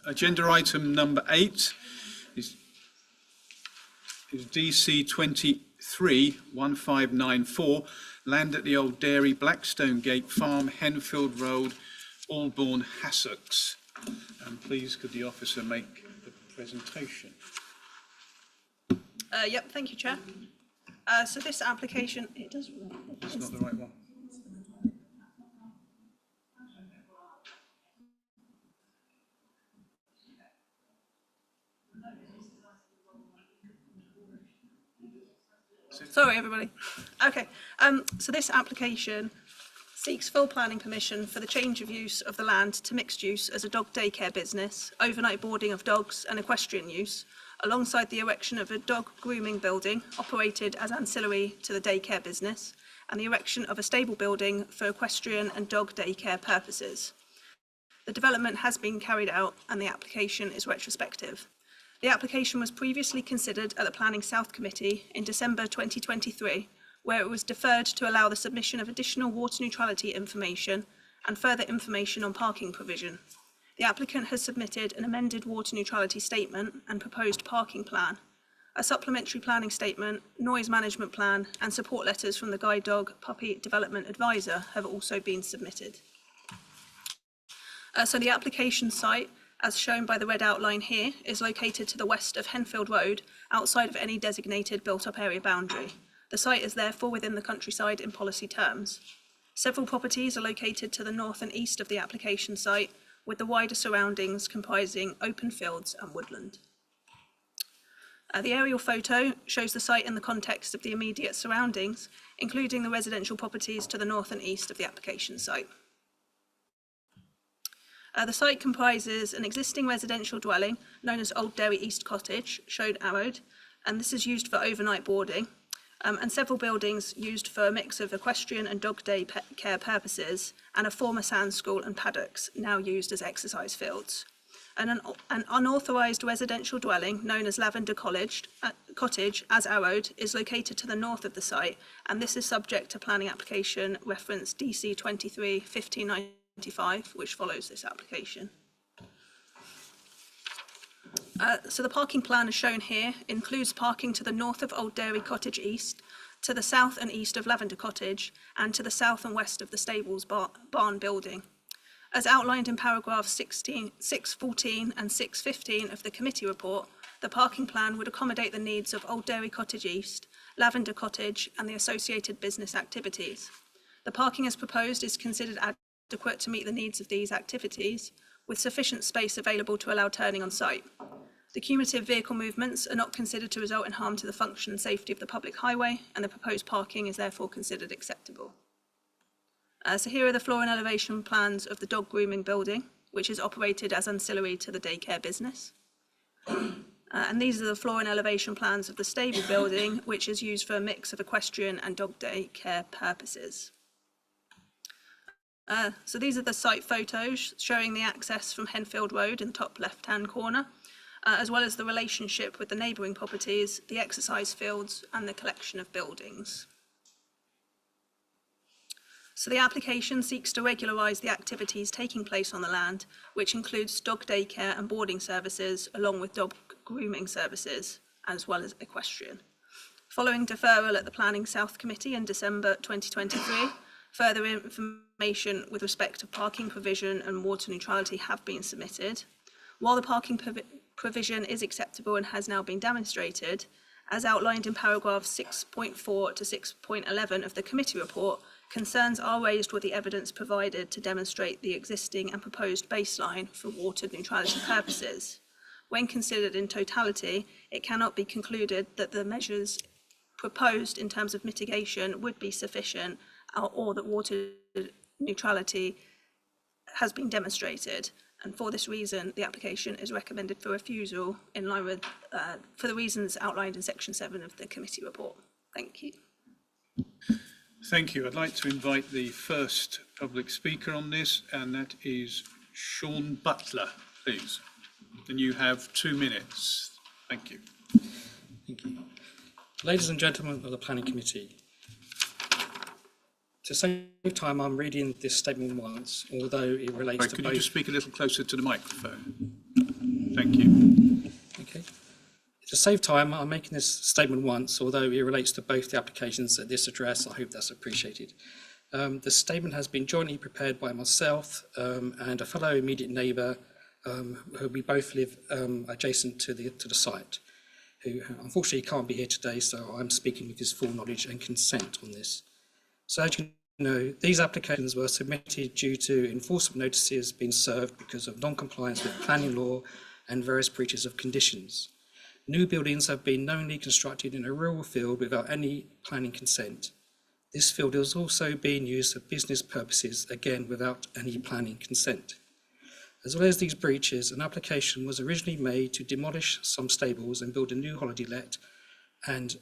Agenda item number 8 is DC 23-1594, land at the Old Dairy, Blackstone Gate Farm, Henfield Road, Albourne, Hassocks. And please, could the officer make the presentation? Yep, thank you, Chair. So this application, it does. It's not the right one. Sorry, everybody. Okay, so this application seeks full planning permission for the change of use of the land to mixed use as a dog daycare business, overnight boarding of dogs and equestrian use, alongside the erection of a dog grooming building operated as ancillary to the daycare business, and the erection of a stable building for equestrian and dog daycare purposes. The development has been carried out and the application is retrospective. The application was previously considered at the Planning South Committee in December 2023, where it was deferred to allow the submission of additional water neutrality information and further information on parking provision. The applicant has submitted an amended water neutrality statement and proposed parking plan. A supplementary planning statement, noise management plan, and support letters from the Guide Dog Puppy Development Advisor have also been submitted. So the application site, as shown by the red outline here, is located to the west of Henfield Road, outside of any designated built-up area boundary. The site is therefore within the countryside in policy terms. Several properties are located to the north and east of the application site, with the wider surroundings comprising open fields and woodland. The aerial photo shows the site in the context of the immediate surroundings, including the residential properties to the north and east of the application site. The site comprises an existing residential dwelling known as Old Dairy East Cottage, shown arrowed, and this is used for overnight boarding, and several buildings used for a mix of equestrian and dog day care purposes, and a former sand school and paddocks now used as exercise fields. And an unauthorised residential dwelling known as Lavender Cottage, as arrowed, is located to the north of the site, and this is subject to planning application reference DC 23-1595, which follows this application. So the parking plan as shown here includes parking to the north of Old Dairy Cottage East, to the south and east of Lavender Cottage, and to the south and west of the stables barn building. As outlined in paragraphs 614 and 615 of the committee report, the parking plan would accommodate the needs of Old Dairy Cottage East, Lavender Cottage, and the associated business activities. The parking as proposed is considered adequate to meet the needs of these activities, with sufficient space available to allow turning on site. The cumulative vehicle movements are not considered to result in harm to the function and safety of the public highway, and the proposed parking is therefore considered acceptable. So here are the floor and elevation plans of the dog grooming building, which is operated as ancillary to the daycare business. And these are the floor and elevation plans of the stable building, which is used for a mix of equestrian and dog daycare purposes. So these are the site photos showing the access from Henfield Road in the top left-hand corner, as well as the relationship with the neighbouring properties, the exercise fields, and the collection of buildings. So the application seeks to regularise the activities taking place on the land, which includes dog daycare and boarding services, along with dog grooming services, as well as equestrian. Following deferral at the Planning South Committee in December 2023, further information with respect to parking provision and water neutrality have been submitted. While the parking provision is acceptable and has now been demonstrated, as outlined in paragraphs 6.4 to 6.11 of the committee report, concerns are raised with the evidence provided to demonstrate the existing and proposed baseline for water neutrality purposes. When considered in totality, it cannot be concluded that the measures proposed in terms of mitigation would be sufficient, or that water neutrality has been demonstrated. And for this reason, the application is recommended for refusal in line with, for the reasons outlined in section 7 of the committee report. Thank you. Thank you. I'd like to invite the first public speaker on this, and that is Sean Butler, please. And you have 2 minutes. Thank you. Thank you. Ladies and gentlemen of the Planning Committee, to save time, I'm reading this statement once, although it relates Right, to could both... you just speak a little closer to the microphone? Thank you. Okay. To save time, I'm making this statement once, although it relates to both the applications at this address. I hope that's appreciated. The statement has been jointly prepared by myself and a fellow immediate neighbour who we both live adjacent to the site, who unfortunately can't be here today, so I'm speaking with his full knowledge and consent on this. So as you know, these applications were submitted due to enforcement notices being served because of non-compliance with planning law and various breaches of conditions. New buildings have been knowingly constructed in a rural field without any planning consent. This field is also being used for business purposes, again without any planning consent. As well as these breaches, an application was originally made to demolish some stables and build a new holiday let and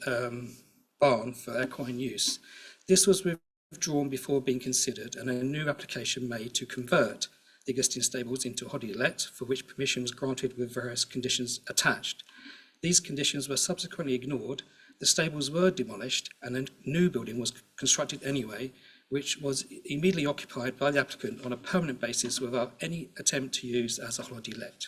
barn for equine use. This was withdrawn before being considered, and a new application made to convert the existing stables into a holiday let, for which permission was granted with various conditions attached. These conditions were subsequently ignored. The stables were demolished and a new building was constructed anyway, which was immediately occupied by the applicant on a permanent basis without any attempt to use as a holiday let.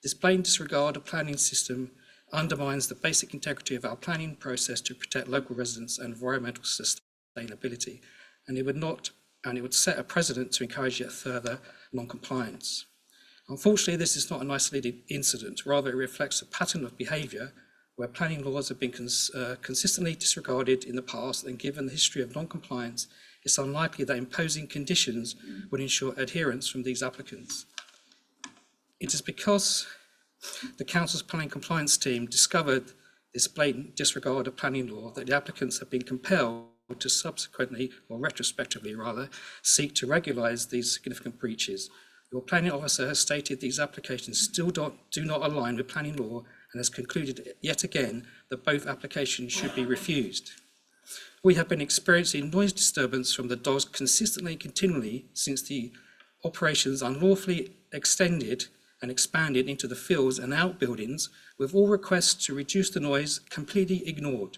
This blatant disregard of planning system undermines the basic integrity of our planning process to protect local residents and environmental sustainability, and it would set a precedent to encourage yet further non-compliance. Unfortunately, this is not an isolated incident. Rather, it reflects a pattern of behaviour where planning laws have been consistently disregarded in the past, and given the history of non-compliance, it's unlikely that imposing conditions would ensure adherence from these applicants. It is because the Council's planning compliance team discovered this blatant disregard of planning law that the applicants have been compelled to subsequently, or retrospectively rather, seek to regularise these significant breaches. Your planning officer has stated these applications still do not align with planning law and has concluded yet again that both applications should be refused. We have been experiencing noise disturbance from the dogs consistently and continually since the operations unlawfully extended and expanded into the fields and outbuildings, with all requests to reduce the noise completely ignored.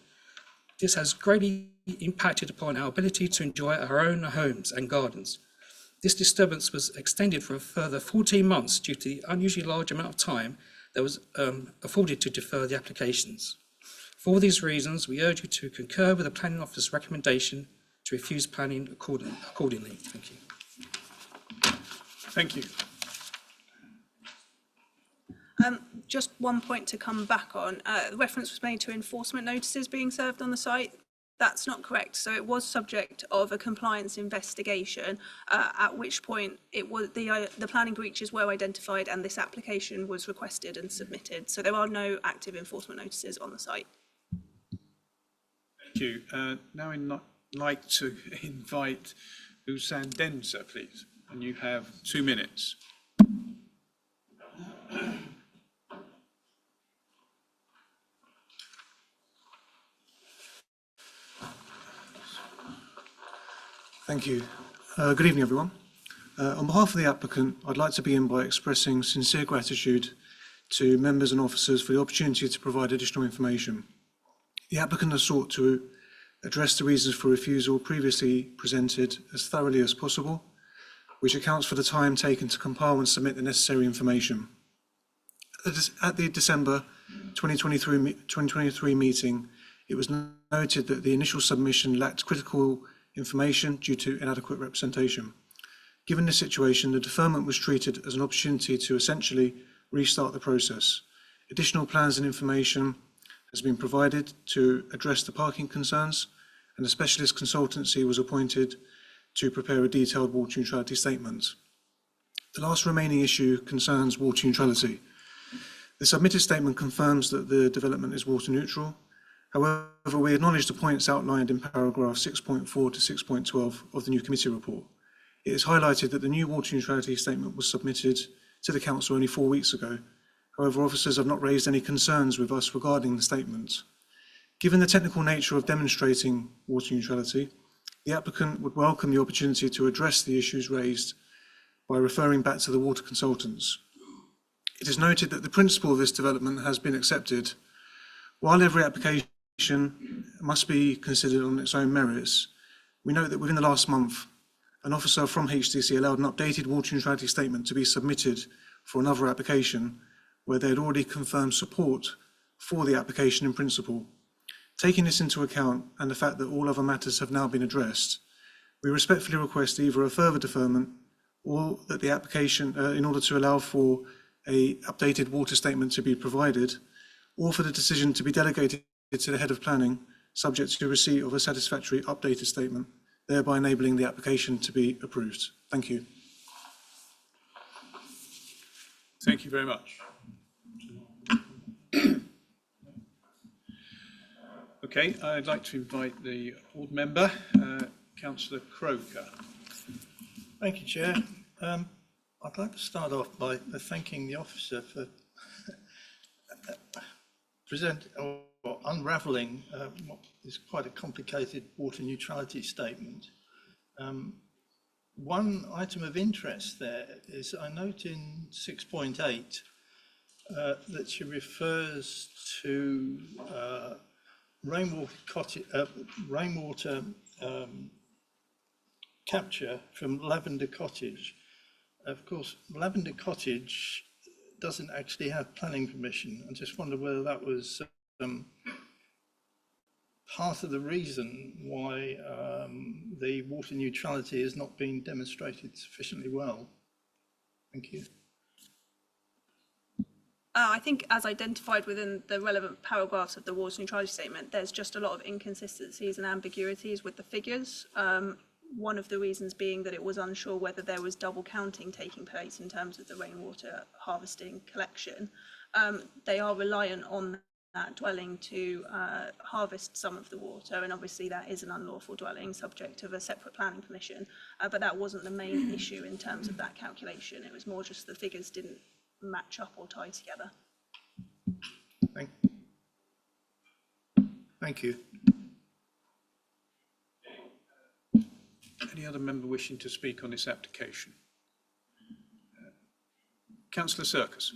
This has greatly impacted upon our ability to enjoy our own homes and gardens. This disturbance was extended for a further 14 months due to the unusually large amount of time that was afforded to defer the applications. For all these reasons, we urge you to concur with the Planning Officer's recommendation to refuse planning accordingly. Thank you. Thank you. Just one point to come back on. The reference was made to enforcement notices being served on the site. That's not correct. So it was subject of a compliance investigation, at which point it was the planning breaches were identified and this application was requested and submitted. So there are no active enforcement notices on the site. Thank you. Now I'd like to invite Usan Denza, please, and you have 2 minutes. Thank you. Good evening, everyone. On behalf of the applicant, I'd like to begin by expressing sincere gratitude to members and officers for the opportunity to provide additional information. The applicant has sought to address the reasons for refusal previously presented as thoroughly as possible, which accounts for the time taken to compile and submit the necessary information. At the December 2023 meeting, it was noted that the initial submission lacked critical information due to inadequate representation. Given this situation, the deferment was treated as an opportunity to essentially restart the process. Additional plans and information has been provided to address the parking concerns, and a specialist consultancy was appointed to prepare a detailed water neutrality statement. The last remaining issue concerns water neutrality. The submitted statement confirms that the development is water neutral, However, we acknowledge the points outlined in paragraph 6.4 to 6.12 of the new committee report. It is highlighted that the new water neutrality statement was submitted to the council only 4 weeks ago. However, officers have not raised any concerns with us regarding the statement. Given the technical nature of demonstrating water neutrality, the applicant would welcome the opportunity to address the issues raised by referring back to the water consultants. It is noted that the principle of this development has been accepted. While every application must be considered on its own merits, we note that within the last month, an officer from HDC allowed an updated water neutrality statement to be submitted for another application where they had already confirmed support for the application in principle. Taking this into account and the fact that all other matters have now been addressed, we respectfully request either a further deferment or that the application, in order to allow for an updated water statement to be provided, or for the decision to be delegated to the head of planning, subject to receipt of a satisfactory updated statement, thereby enabling the application to be approved. Thank you. Thank you very much. Okay, I'd like to invite the board member, Councillor Croker. Thank you, Chair. I'd like to start off by thanking the officer for unravelling what is quite a complicated water neutrality statement. One item of interest there is I note in 6.8 that she refers to rainwater capture from Lavender Cottage. Of course, Lavender Cottage doesn't actually have planning permission. I just wonder whether that was part of the reason why the water neutrality has not been demonstrated sufficiently well. Thank you. I think as identified within the relevant paragraphs of the water neutrality statement, there's just a lot of inconsistencies and ambiguities with the figures. One of the reasons being that it was unsure whether there was double counting taking place in terms of the rainwater harvesting collection. They are reliant on that dwelling to harvest some of the water, and obviously that is an unlawful dwelling subject of a separate planning permission, but that wasn't the main issue in terms of that calculation. It was more just the figures didn't match up or tie together. Thank you. Any other member wishing to speak on this application? Councillor Serkis.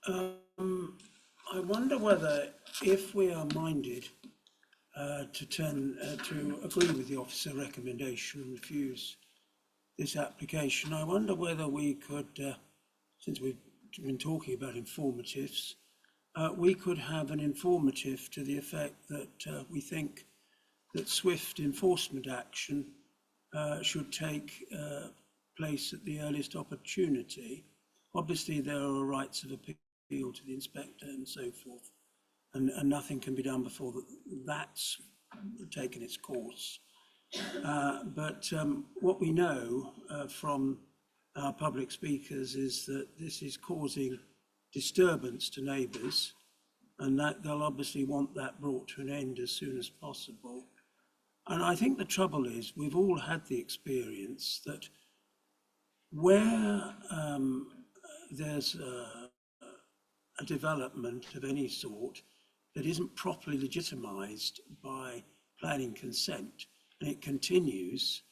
I wonder whether, if we are minded to agree with the officer recommendation and refuse this application, I wonder whether we could, since we've been talking about informatives, we could have an informative to the effect that we think that swift enforcement action should take place at the earliest opportunity. Obviously, there are rights of appeal to the inspector and so forth, and nothing can be done before that's taken its course. But what we know from our public speakers is that this is causing disturbance to neighbours, and that they'll obviously want that brought to an end as soon as possible. And I think the trouble is we've all had the experience that where there's a development of any sort that isn't properly legitimised by planning consent, and it continues,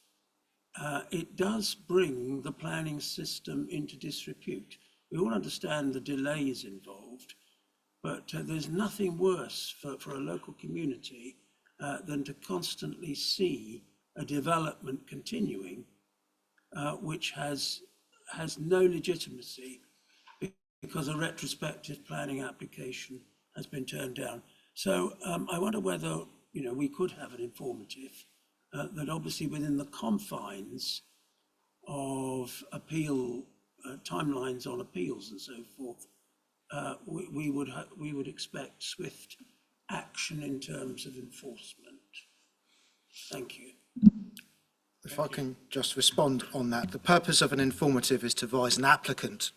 it does bring the planning system into disrepute. We all understand the delays involved, but there's nothing worse for a local community than to constantly see a development continuing which has no legitimacy because a retrospective planning application has been turned down. So I wonder whether we could have an informative that obviously within the confines of appeal timelines on appeals and so forth, we would expect swift action in terms of enforcement. Thank you. If I can just respond on that, the purpose of an informative is to advise an applicant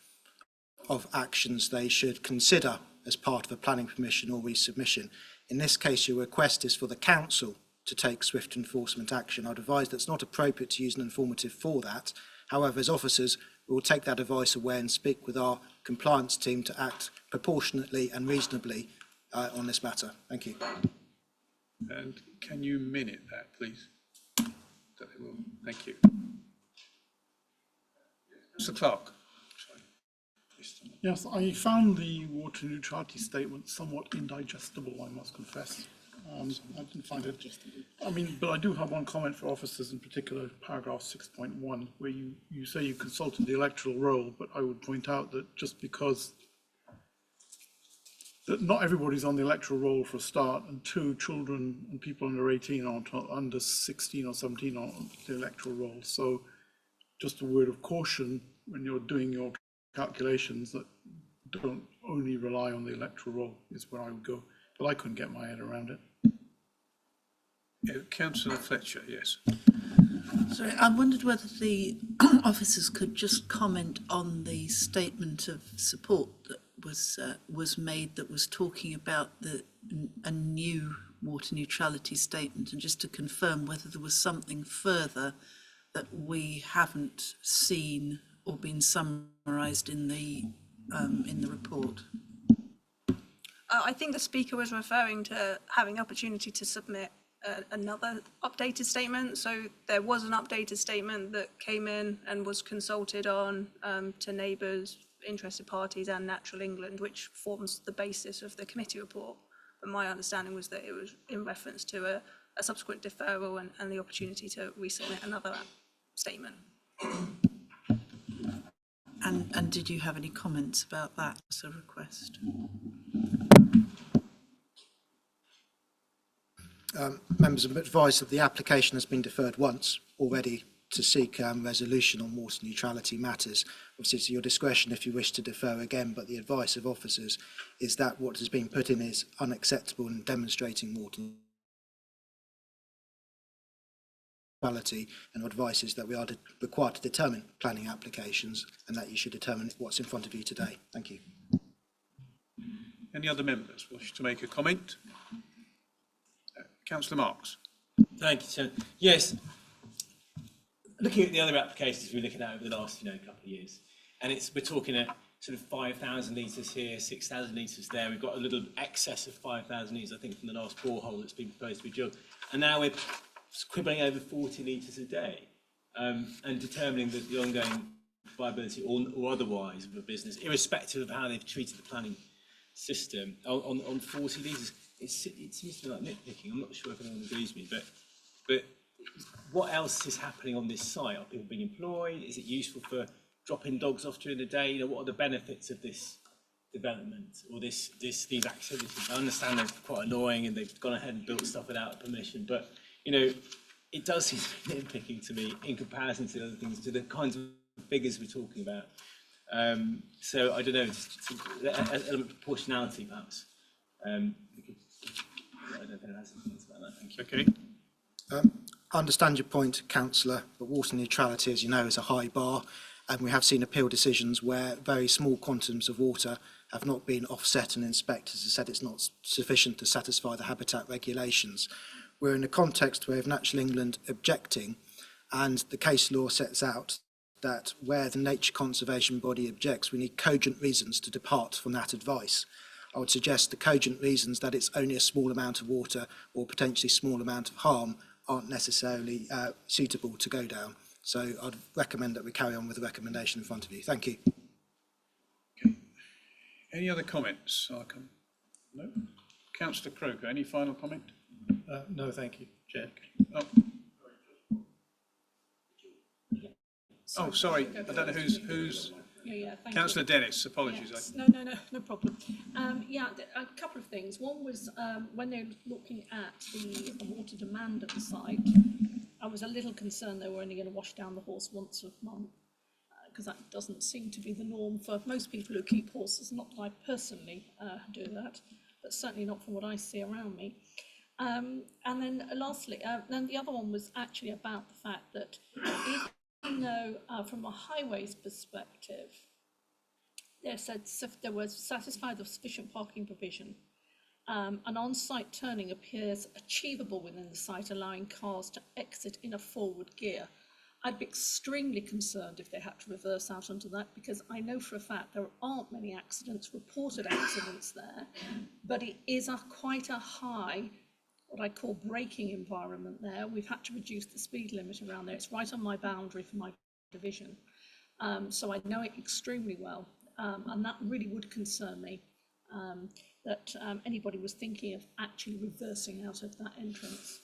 of actions they should consider as part of a planning permission or resubmission. In this case, your request is for the council to take swift enforcement action. I'd advise that it's not appropriate to use an informative for that. However, as officers, we will take that advice away and speak with our compliance team to act proportionately and reasonably on this matter. Thank you. And can you minute that, please? Thank you. Mr. Clark. Yes, I found the water neutrality statement somewhat indigestible, I must confess. I didn't find it, but I do have one comment for officers, in particular paragraph 6.1, where you say you consulted the electoral roll, but I would point out that just because that not everybody's on the electoral roll for a start, and two, children and people under 18 aren't, under 16 or 17 aren't on the electoral roll. So just a word of caution when you're doing your calculations, that don't only rely on the electoral roll is where I would go, but I couldn't get my head around it. Councillor Fletcher, yes. Sorry, I wondered whether the officers could just comment on the statement of support that was made, that was talking about a new water neutrality statement, and just to confirm whether there was something further that we haven't seen or been summarised in the report. I think the speaker was referring to having opportunity to submit another updated statement. So there was an updated statement that came in and was consulted on to neighbours, interested parties and Natural England, which forms the basis of the committee report. But my understanding was that it was in reference to a subsequent deferral and the opportunity to resubmit another statement. And did you have any comments about that as a request? Members have advised that the application has been deferred once already to seek resolution on water neutrality matters. Obviously, it's your discretion if you wish to defer again, but the advice of officers is that what has been put in is unacceptable in demonstrating water neutrality, and advice is that we are required to determine planning applications and that you should determine what's in front of you today. Thank you. Any other members wish to make a comment? Councillor Marks. Thank you, Chair. Yes, looking at the other applications we're looking at over the last couple of years, and we're talking at sort of 5,000 litres here, 6,000 litres there. We've got a little excess of 5,000 litres, I think, from the last borehole that's been proposed to be drilled, and now we're quibbling over 40 litres a day, and determining that the ongoing viability or otherwise of a business, irrespective of how they've treated the planning system, on 40 litres. It seems to be like nitpicking. I'm not sure if anyone agrees with me, but what else is happening on this site? Are people being employed? Is it useful for dropping dogs off during the day? What are the benefits of this development or these activities? I understand they're quite annoying and they've gone ahead and built stuff without permission, but it does seem to be nitpicking to me in comparison to other things, to the kinds of figures we're talking about. So I don't know, just an element of proportionality, perhaps. I don't think that's anything about that. Thank you. Okay. I understand your point, Councillor, but water neutrality, as you know, is a high bar, and we have seen appeal decisions where very small quantums of water have not been offset, and inspectors have said it's not sufficient to satisfy the habitat regulations. We're in a context where we have Natural England objecting, and the case law sets out that where the nature conservation body objects, we need cogent reasons to depart from that advice. I would suggest the cogent reasons that it's only a small amount of water or potentially small amount of harm aren't necessarily suitable to go down. So I'd recommend that we carry on with the recommendation in front of you. Thank you. Okay. Any other comments? No? Councillor Croker, any final comment? No, thank you, Chair. Oh, sorry. I don't know who's. Thank Councillor you. Dennis, apologies. Yes. No problem. A couple of things. One was when they're looking at the water demand at the site, I was a little concerned they were only going to wash down the horse once a month, because that doesn't seem to be the norm for most people who keep horses. Not that I personally do that, but certainly not from what I see around me. And then lastly, then the other one was actually about the fact that even though from a highways perspective, they said there was satisfied of sufficient parking provision. An on-site turning appears achievable within the site, allowing cars to exit in a forward gear. I'd be extremely concerned if they had to reverse out onto that, because I know for a fact there aren't many accidents, reported accidents there, but it is quite a high, what I call braking environment there. We've had to reduce the speed limit around there. It's right on my boundary for my division. So I know it extremely well, and that really would concern me, that anybody was thinking of actually reversing out of that entrance.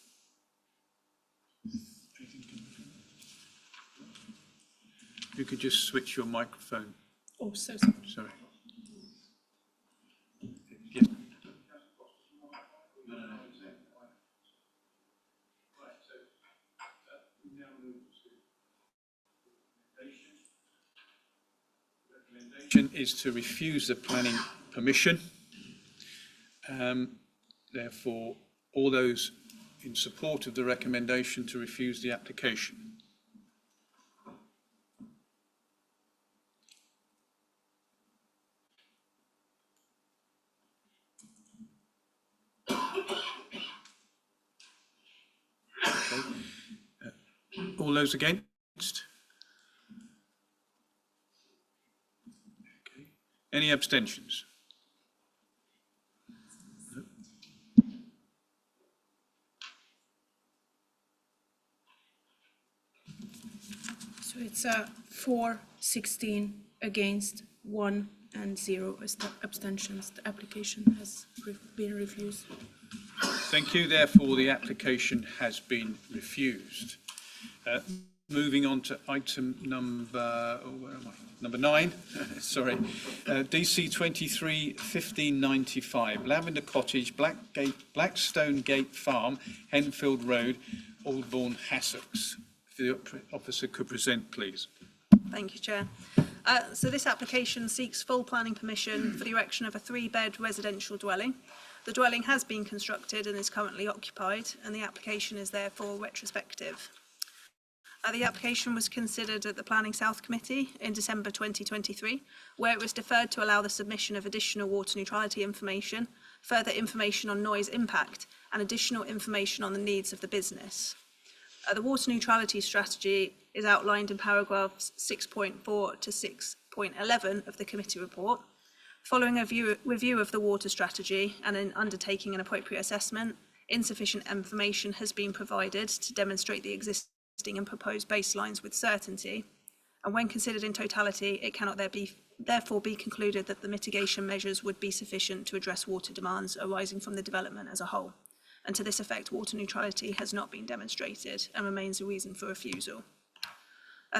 You could just switch your microphone. Oh, so sorry. Sorry. Yes. Recommendation is to refuse the planning permission. Therefore, all those in support of the recommendation to refuse the application. All those against? Okay. Any abstentions? No. So it's 4, 16 against, 1 and 0 abstentions. The application has been refused. Thank you. Therefore, the application has been refused. Moving on to item number, number 9, sorry, DC 23-1595, Lavender Cottage, Blackstone Gate Farm, Henfield Road, Aldbourne, Hassocks. If the officer could present, please. Thank you, Chair. So this application seeks full planning permission for the erection of a 3-bed residential dwelling. The dwelling has been constructed and is currently occupied, and the application is therefore retrospective. The application was considered at the Planning South Committee in December 2023, where it was deferred to allow the submission of additional water neutrality information, further information on noise impact, and additional information on the needs of the business. The water neutrality strategy is outlined in paragraphs 6.4 to 6.11 of the committee report. Following a review of the water strategy and in undertaking an appropriate assessment, insufficient information has been provided to demonstrate the existing and proposed baselines with certainty, and when considered in totality, it cannot therefore be concluded that the mitigation measures would be sufficient to address water demands arising from the development as a whole. And to this effect, water neutrality has not been demonstrated and remains a reason for refusal.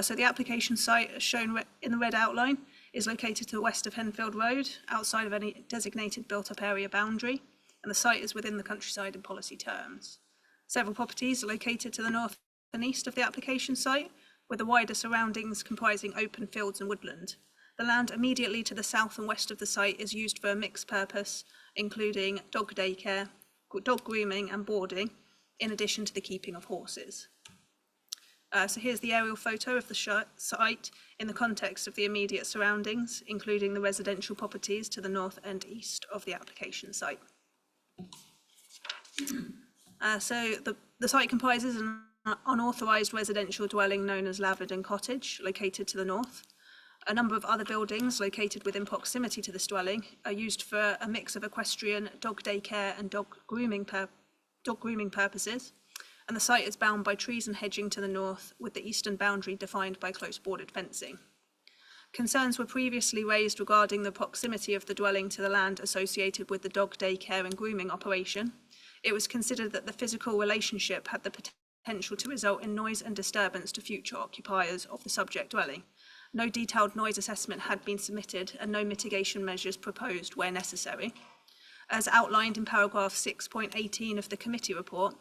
So the application site, as shown in the red outline, is located to the west of Henfield Road, outside of any designated built-up area boundary, and the site is within the countryside in policy terms. Several properties are located to the north and east of the application site, with the wider surroundings comprising open fields and woodland. The land immediately to the south and west of the site is used for a mixed purpose, including dog daycare, dog grooming and boarding, in addition to the keeping of horses. So here's the aerial photo of the site in the context of the immediate surroundings, including the residential properties to the north and east of the application site. So the site comprises an unauthorised residential dwelling known as Lavender Cottage, located to the north. A number of other buildings located within proximity to this dwelling are used for a mix of equestrian, dog daycare and dog grooming purposes, and the site is bound by trees and hedging to the north, with the eastern boundary defined by close bordered fencing. Concerns were previously raised regarding the proximity of the dwelling to the land associated with the dog daycare and grooming operation. It was considered that the physical relationship had the potential to result in noise and disturbance to future occupiers of the subject dwelling. No detailed noise assessment had been submitted and no mitigation measures proposed where necessary. As outlined in paragraph 6.18 of the committee report,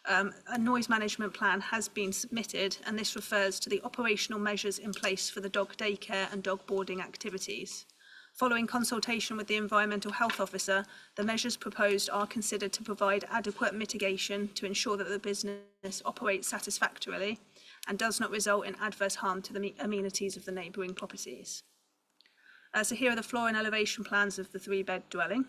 a noise management plan has been submitted, and this refers to the operational measures in place for the dog daycare and dog boarding activities. Following consultation with the Environmental Health Officer, the measures proposed are considered to provide adequate mitigation to ensure that the business operates satisfactorily and does not result in adverse harm to the amenities of the neighbouring properties. So here are the floor and elevation plans of the 3-bed dwelling.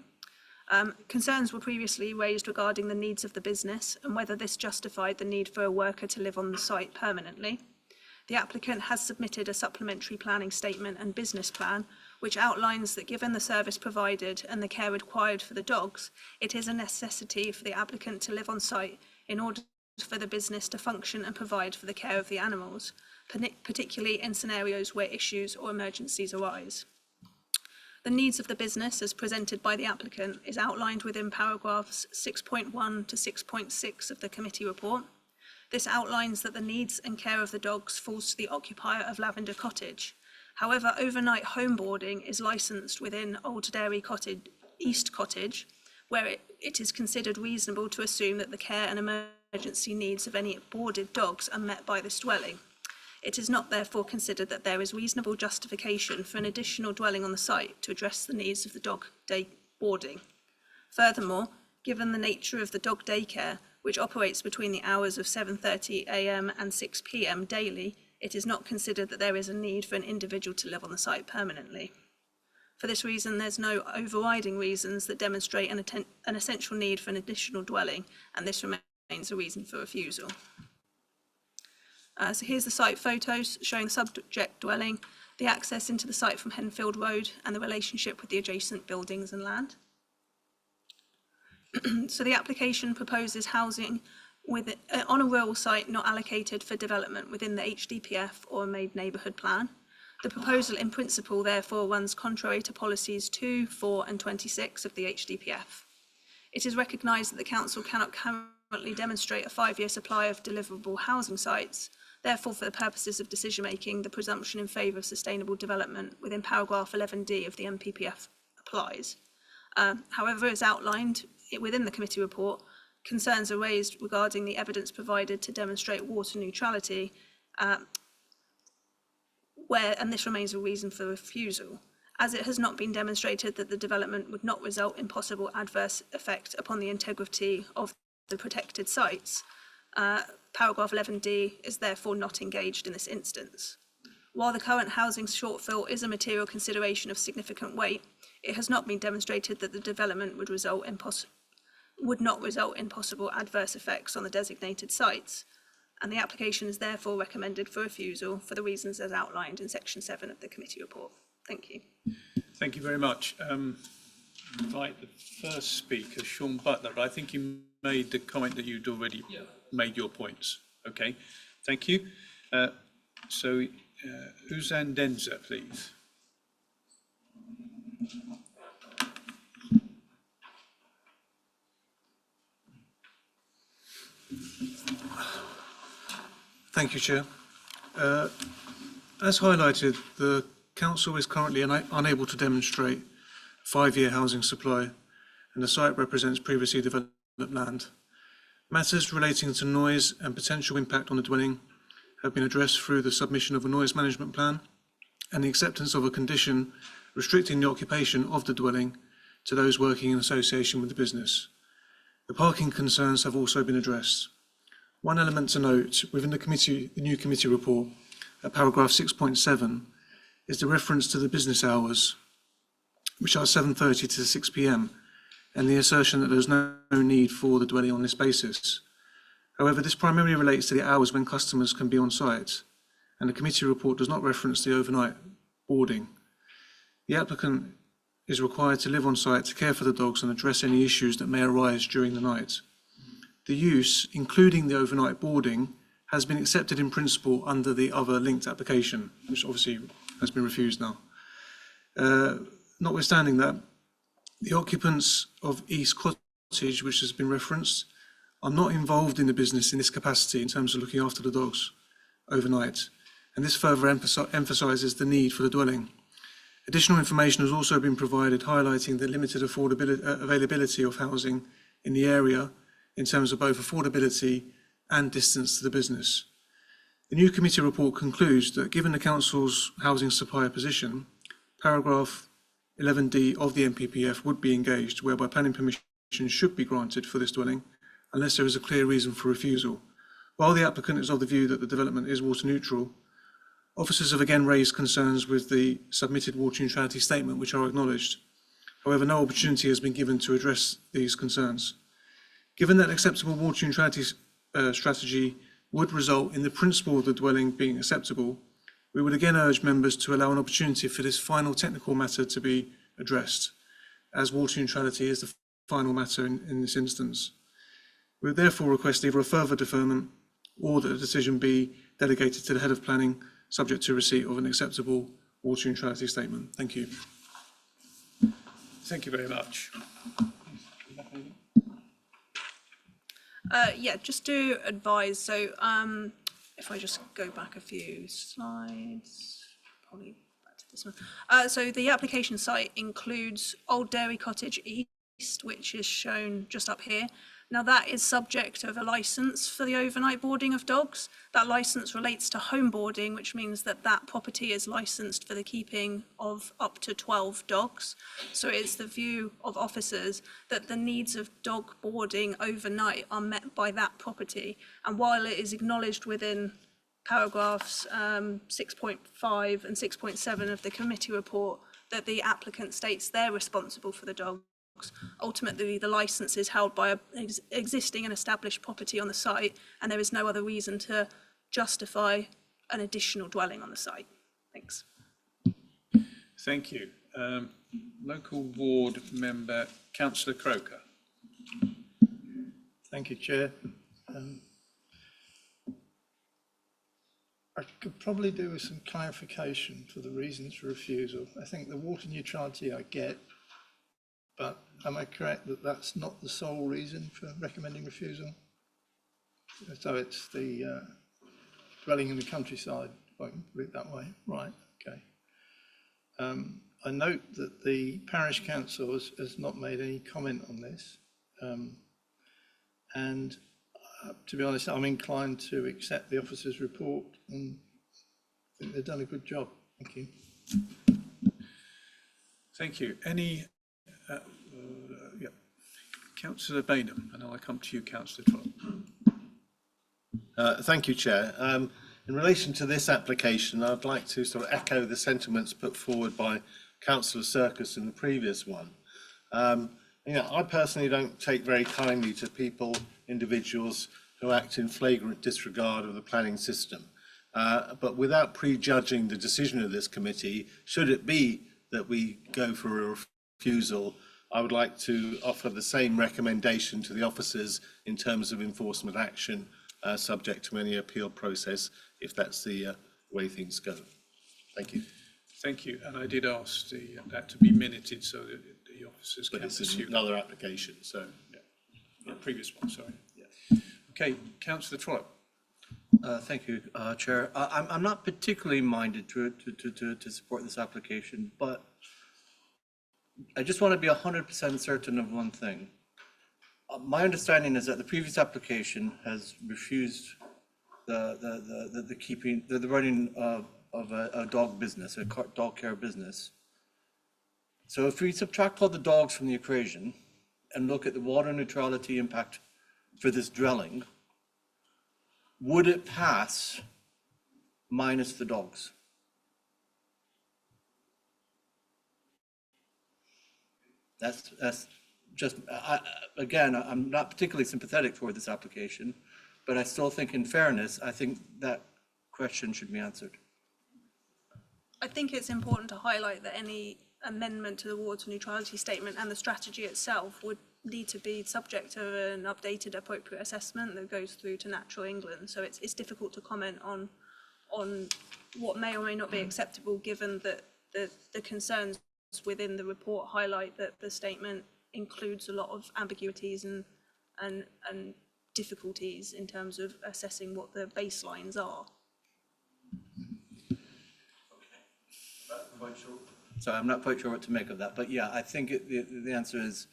Concerns were previously raised regarding the needs of the business and whether this justified the need for a worker to live on the site permanently. The applicant has submitted a supplementary planning statement and business plan, which outlines that given the service provided and the care required for the dogs, it is a necessity for the applicant to live on site in order for the business to function and provide for the care of the animals, particularly in scenarios where issues or emergencies arise. The needs of the business, as presented by the applicant, is outlined within paragraphs 6.1 to 6.6 of the committee report. This outlines that the needs and care of the dogs falls to the occupier of Lavender Cottage. However, overnight home boarding is licensed within Old Dairy Cottage, East Cottage, where it is considered reasonable to assume that the care and emergency needs of any boarded dogs are met by this dwelling. It is not therefore considered that there is reasonable justification for an additional dwelling on the site to address the needs of the dog day boarding. Furthermore, given the nature of the dog daycare, which operates between the hours of 7:30 a.m. and 6 p.m. daily, it is not considered that there is a need for an individual to live on the site permanently. For this reason, there's no overriding reasons that demonstrate an essential need for an additional dwelling, and this remains a reason for refusal. So here's the site photos showing the subject dwelling, the access into the site from Henfield Road, and the relationship with the adjacent buildings and land. So the application proposes housing on a rural site not allocated for development within the HDPF or a made neighbourhood plan. The proposal in principle therefore runs contrary to policies 2, 4 and 26 of the HDPF. It is recognised that the council cannot currently demonstrate a 5-year supply of deliverable housing sites. Therefore, for the purposes of decision making, the presumption in favour of sustainable development within paragraph 11D of the MPPF applies. However, as outlined within the committee report, concerns are raised regarding the evidence provided to demonstrate water neutrality, and this remains a reason for refusal, as it has not been demonstrated that the development would not result in possible adverse effect upon the integrity of the protected sites. Paragraph 11D is therefore not engaged in this instance. While the current housing shortfall is a material consideration of significant weight, it has not been demonstrated that the development would not result in possible adverse effects on the designated sites, and the application is therefore recommended for refusal for the reasons as outlined in section 7 of the committee report. Thank you. Thank you very much. Right, the first speaker, Sean Butler, but I think you made the comment that you'd already made your points. Okay, thank you. Uzan Denza, please. Thank you, Chair. As highlighted, the Council is currently unable to demonstrate 5-year housing supply, and the site represents previously developed land. Matters relating to noise and potential impact on the dwelling have been addressed through the submission of a noise management plan and the acceptance of a condition restricting the occupation of the dwelling to those working in association with the business. The parking concerns have also been addressed. One element to note within the new committee report at paragraph 6.7 is the reference to the business hours, which are 7:30 to 6 p.m, and the assertion that there's no need for the dwelling on this basis. However, this primarily relates to the hours when customers can be on site, and the committee report does not reference the overnight boarding. The applicant is required to live on site to care for the dogs and address any issues that may arise during the night. The use, including the overnight boarding, has been accepted in principle under the other linked application, which obviously has been refused now. Notwithstanding that, the occupants of East Cottage, which has been referenced, are not involved in the business in this capacity in terms of looking after the dogs overnight, and this further emphasises the need for the dwelling. Additional information has also been provided highlighting the limited availability of housing in the area in terms of both affordability and distance to the business. The new committee report concludes that given the Council's housing supply position, paragraph 11D of the MPPF would be engaged, whereby planning permission should be granted for this dwelling unless there is a clear reason for refusal. While the applicant is of the view that the development is water neutral, Officers have again raised concerns with the submitted water neutrality statement, which are acknowledged. However, no opportunity has been given to address these concerns. Given that an acceptable water neutrality strategy would result in the principle of the dwelling being acceptable, we would again urge members to allow an opportunity for this final technical matter to be addressed, as water neutrality is the final matter in this instance. We would therefore request either a further deferment or that a decision be delegated to the head of planning, subject to receipt of an acceptable water neutrality statement. Thank you. Thank you very much. Yeah, just to advise, so if I just go back a few slides, probably back to this one. So the application site includes Old Dairy Cottage East, which is shown just up here. Now that is subject of a licence for the overnight boarding of dogs. That licence relates to home boarding, which means that that property is licensed for the keeping of up to 12 dogs. So it's the view of officers that the needs of dog boarding overnight are met by that property. And while it is acknowledged within paragraphs 6.5 and 6.7 of the committee report that the applicant states they're responsible for the dogs, ultimately the licence is held by an existing and established property on the site, and there is no other reason to justify an additional dwelling on the site. Thanks. Thank you. Local ward member, Councillor Croker. Thank you, Chair. I could probably do with some clarification for the reasons for refusal. I think the water neutrality I get, but am I correct that that's not the sole reason for recommending refusal? So it's the dwelling in the countryside, if I can put it that way. Right, okay. I note that the parish council has not made any comment on this. And to be honest, I'm inclined to accept the officer's report and I think they've done a good job. Thank you. Thank you. Any, yeah, Councillor Bainham, and I'll come to you, Councillor Trott. Thank you, Chair. In relation to this application, I'd like to sort of echo the sentiments put forward by Councillor Circus in the previous one. I personally don't take very kindly to people, individuals who act in flagrant disregard of the planning system. But without prejudging the decision of this committee, should it be that we go for a refusal, I would like to offer the same recommendation to the officers in terms of enforcement action, subject to any appeal process, if that's the way things go. Thank you. Thank you. And I did ask that to be minuted so that the officers can pursue. But it's another application, so. Yeah. Previous one, sorry. Yeah. Okay, Councillor Trott. Thank you, Chair. I'm not particularly minded to support this application, but I just want to be 100% certain of one thing. My understanding is that the previous application has refused the running of a dog business, a dog care business. So if we subtract all the dogs from the equation and look at the water neutrality impact for this dwelling, would it pass minus the dogs? That's just, again, I'm not particularly sympathetic toward this application, but I still think in fairness, I think that question should be answered. I think it's important to highlight that any amendment to the water neutrality statement and the strategy itself would need to be subject to an updated appropriate assessment that goes through to Natural England. So it's difficult to comment on what may or may not be acceptable, given that the concerns within the report highlight that the statement includes a lot of ambiguities and difficulties in terms of assessing what the baselines are. So I'm not quite sure what to make of that, but yeah, I think the answer is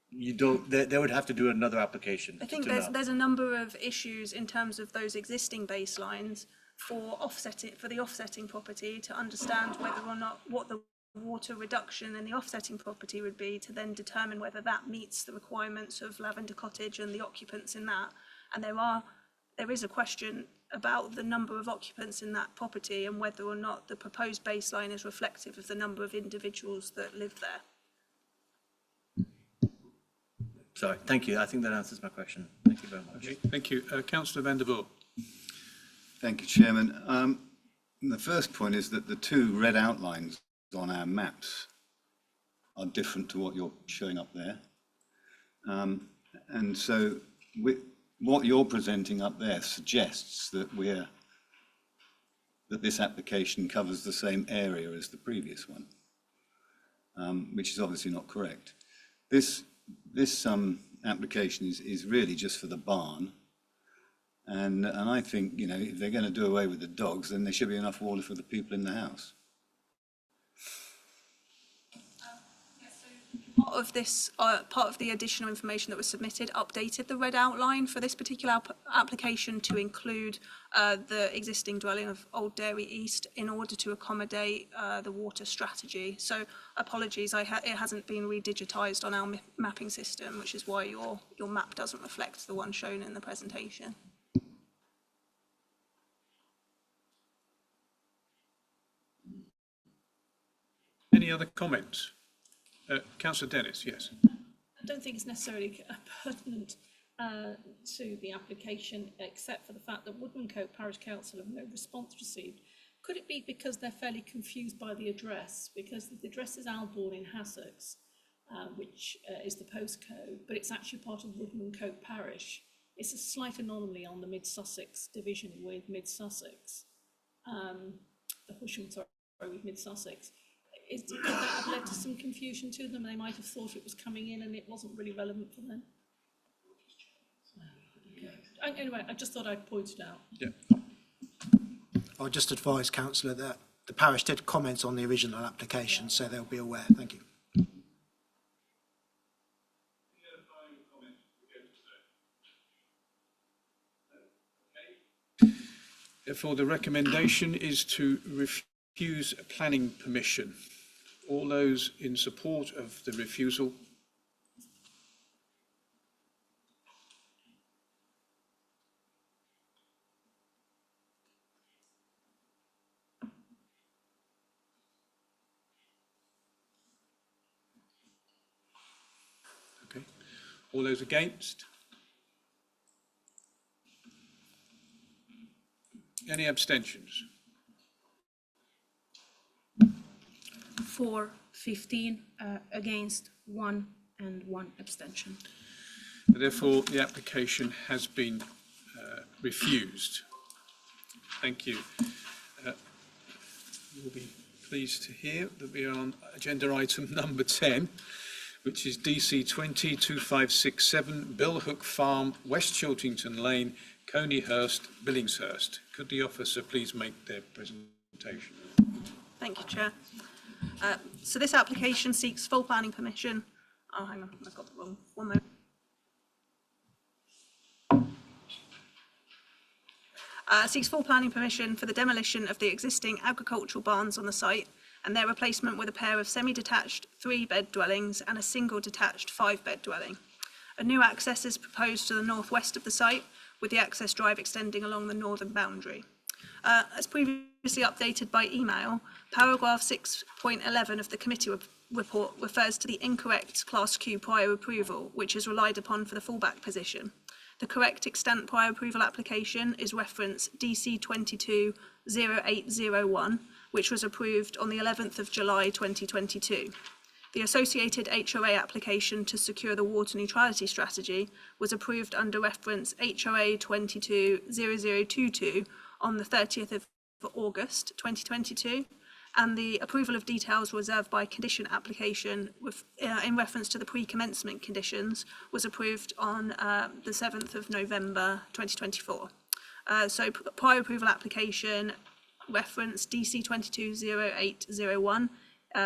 you don't. They would have to do another application. I think there's a number of issues in terms of those existing baselines for the offsetting property to understand whether or not what the water reduction in the offsetting property would be, to then determine whether that meets the requirements of Lavender Cottage and the occupants in that. And there is a question about the number of occupants in that property and whether or not the proposed baseline is reflective of the number of individuals that live there. Sorry, thank you. I think that answers my question. Thank you very much. Okay, thank you. Councillor van der Boer. Thank you, Chairman. The first point is that the two red outlines on our maps are different to what you're showing up there. And so what you're presenting up there suggests that this application covers the same area as the previous one, which is obviously not correct. This application is really just for the barn. And I think, you know, if they're going to do away with the dogs, then there should be enough water for the people in the house. Part of the additional information that was submitted updated the red outline for this particular application to include the existing dwelling of Old Dairy East in order to accommodate the water strategy. So apologies, it hasn't been redigitized on our mapping system, which is why your map doesn't reflect the one shown in the presentation. Any other comments? Councillor Dennis, yes. I don't think it's necessarily pertinent to the application, except for the fact that Woodmancote Parish Council have no response received. Could it be because they're fairly confused by the address? Because the address is Albourne in Hassocks, which is the postcode, but it's actually part of Woodmancote Parish. It's a slight anomaly on the Mid-Sussex division with Mid-Sussex, the Horsham, sorry, with Mid-Sussex. Could that have led to some confusion to them? They might have thought it was coming in and it wasn't really relevant for them. Okay. Anyway, I just thought I'd point it out. Yeah. I'll just advise, councillor, that the parish did comment on the original application, so they'll be aware. Thank you. Therefore, the recommendation is to refuse planning permission. All those in support of the refusal? Okay. All those against? Any abstentions? 4, 15 against, 1 and 1 abstention. Therefore, the application has been refused. Thank you. You'll be pleased to hear that we are on agenda item number 10, which is DC 202567 Billhook Farm, West Chiltington Lane, Coneyhurst, Billingshurst. Could the officer please make their presentation? Thank you, Chair. So this application seeks full planning permission. Oh, hang on, I've got the wrong one moment. Seeks full planning permission for the demolition of the existing agricultural barns on the site and their replacement with a pair of semi-detached 3-bed dwellings and a single detached 5-bed dwelling. A new access is proposed to the northwest of the site, with the access drive extending along the northern boundary. As previously updated by email, paragraph 6.11 of the committee report refers to the incorrect Class Q prior approval, which is relied upon for the fallback position. The correct extent prior approval application is reference DC 220801, which was approved on the 11th of July 2022. The associated HOA application to secure the water neutrality strategy was approved under reference HOA 220022 on the 30th of August 2022, and the approval of details reserved by condition application in reference to the pre-commencement conditions was approved on the 7th of November 2024. So prior approval application reference DC 220801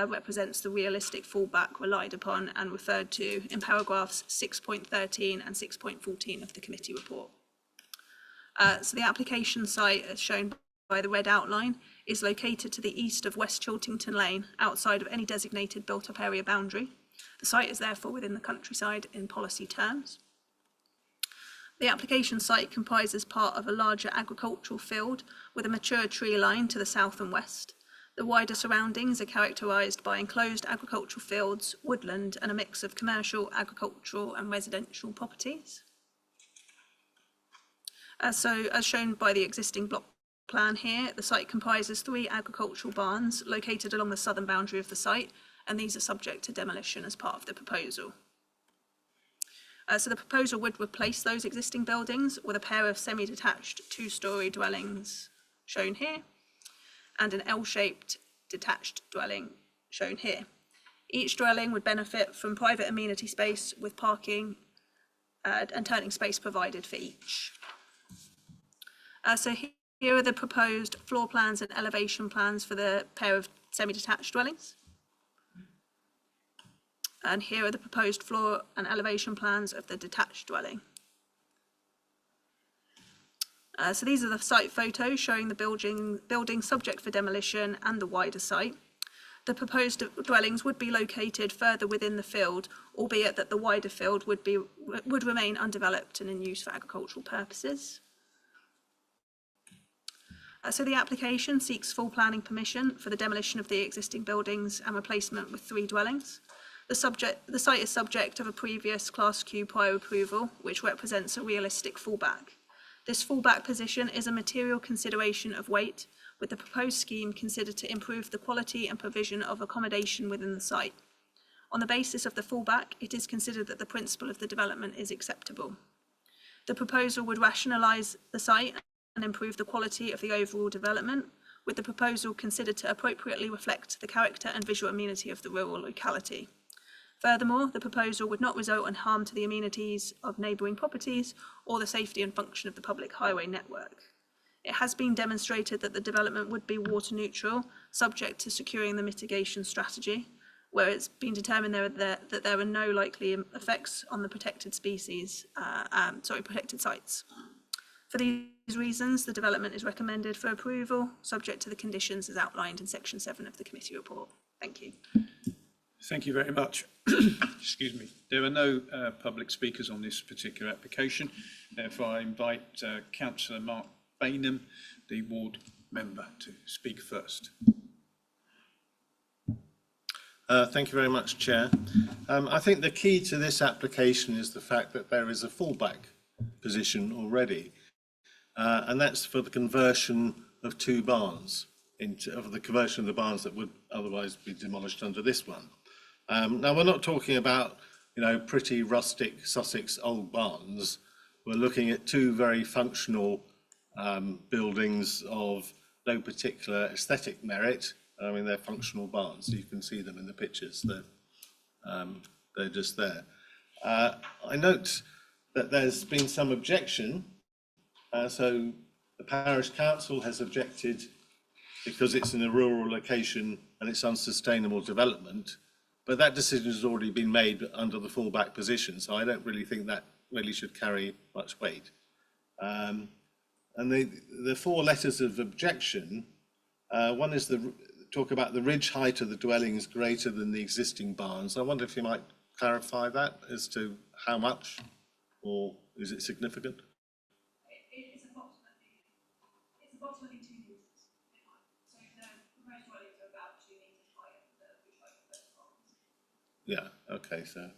represents the realistic fallback relied upon and referred to in paragraphs 6.13 and 6.14 of the committee report. So the application site, as shown by the red outline, is located to the east of West Chiltington Lane, outside of any designated built-up area boundary. The site is therefore within the countryside in policy terms. The application site comprises part of a larger agricultural field with a mature tree line to the south and west. The wider surroundings are characterised by enclosed agricultural fields, woodland, and a mix of commercial, agricultural, and residential properties. As shown by the existing block plan here, the site comprises 3 agricultural barns located along the southern boundary of the site, and these are subject to demolition as part of the proposal. So the proposal would replace those existing buildings with a pair of semi-detached 2-storey dwellings shown here, and an L-shaped detached dwelling shown here. Each dwelling would benefit from private amenity space with parking and turning space provided for each. So here are the proposed floor plans and elevation plans for the pair of semi-detached dwellings. And here are the proposed floor and elevation plans of the detached dwelling. So these are the site photos showing the building subject for demolition and the wider site. The proposed dwellings would be located further within the field, albeit that the wider field would remain undeveloped and in use for agricultural purposes. So the application seeks full planning permission for the demolition of the existing buildings and replacement with 3 dwellings. The site is subject of a previous Class Q prior approval, which represents a realistic fallback. This fallback position is a material consideration of weight, with the proposed scheme considered to improve the quality and provision of accommodation within the site. On the basis of the fallback, it is considered that the principle of the development is acceptable. The proposal would rationalise the site and improve the quality of the overall development, with the proposal considered to appropriately reflect the character and visual amenity of the rural locality. Furthermore, the proposal would not result in harm to the amenities of neighbouring properties or the safety and function of the public highway network. It has been demonstrated that the development would be water neutral, subject to securing the mitigation strategy, where it's been determined that there are no likely effects on the protected protected sites. For these reasons, the development is recommended for approval, subject to the conditions as outlined in section 7 of the committee report. Thank you. Thank you very much. Excuse me. There are no public speakers on this particular application. Therefore, I invite Councillor Mark Bainham, the ward member, to speak first. Thank you very much, Chair. I think the key to this application is the fact that there is a fallback position already, and that's for the conversion of 2 barns, of the conversion of the barns that would otherwise be demolished under this one. Now, we're not talking about, pretty rustic Sussex old barns. We're looking at 2 very functional buildings of no particular aesthetic merit. I mean, they're functional barns. You can see them in the pictures. They're just there. I note that there's been some objection. So the parish council has objected because it's in a rural location and it's unsustainable development. But that decision has already been made under the fallback position, so I don't really think that really should carry much weight. And the 4 letters of objection, one is talk about the ridge height of the dwellings greater than the existing barns. I wonder if you might clarify that as to how much, or is it significant? It's approximately 2 metres in height. So the proposed dwellings are about 2 metres higher than the ridge height of those barns. Yeah, okay, so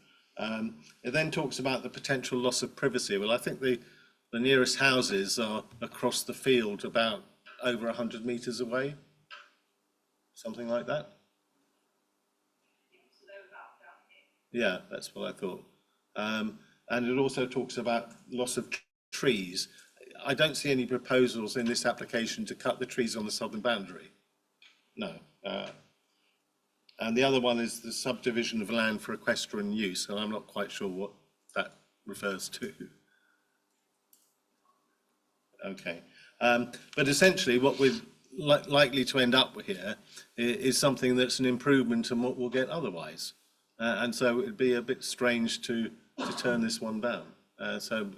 it then talks about the potential loss of privacy. Well, I think the nearest houses are across the field about over 100 metres away, something like that. Yeah, so they're about down here. Yeah, that's what I thought. And it also talks about loss of trees. I don't see any proposals in this application to cut the trees on the southern boundary. No. And the other one is the subdivision of land for equestrian use, and I'm not quite sure what that refers to. Okay. But essentially what we're likely to end up with here is something that's an improvement on what we'll get otherwise. And so it'd be a bit strange to turn this one down. So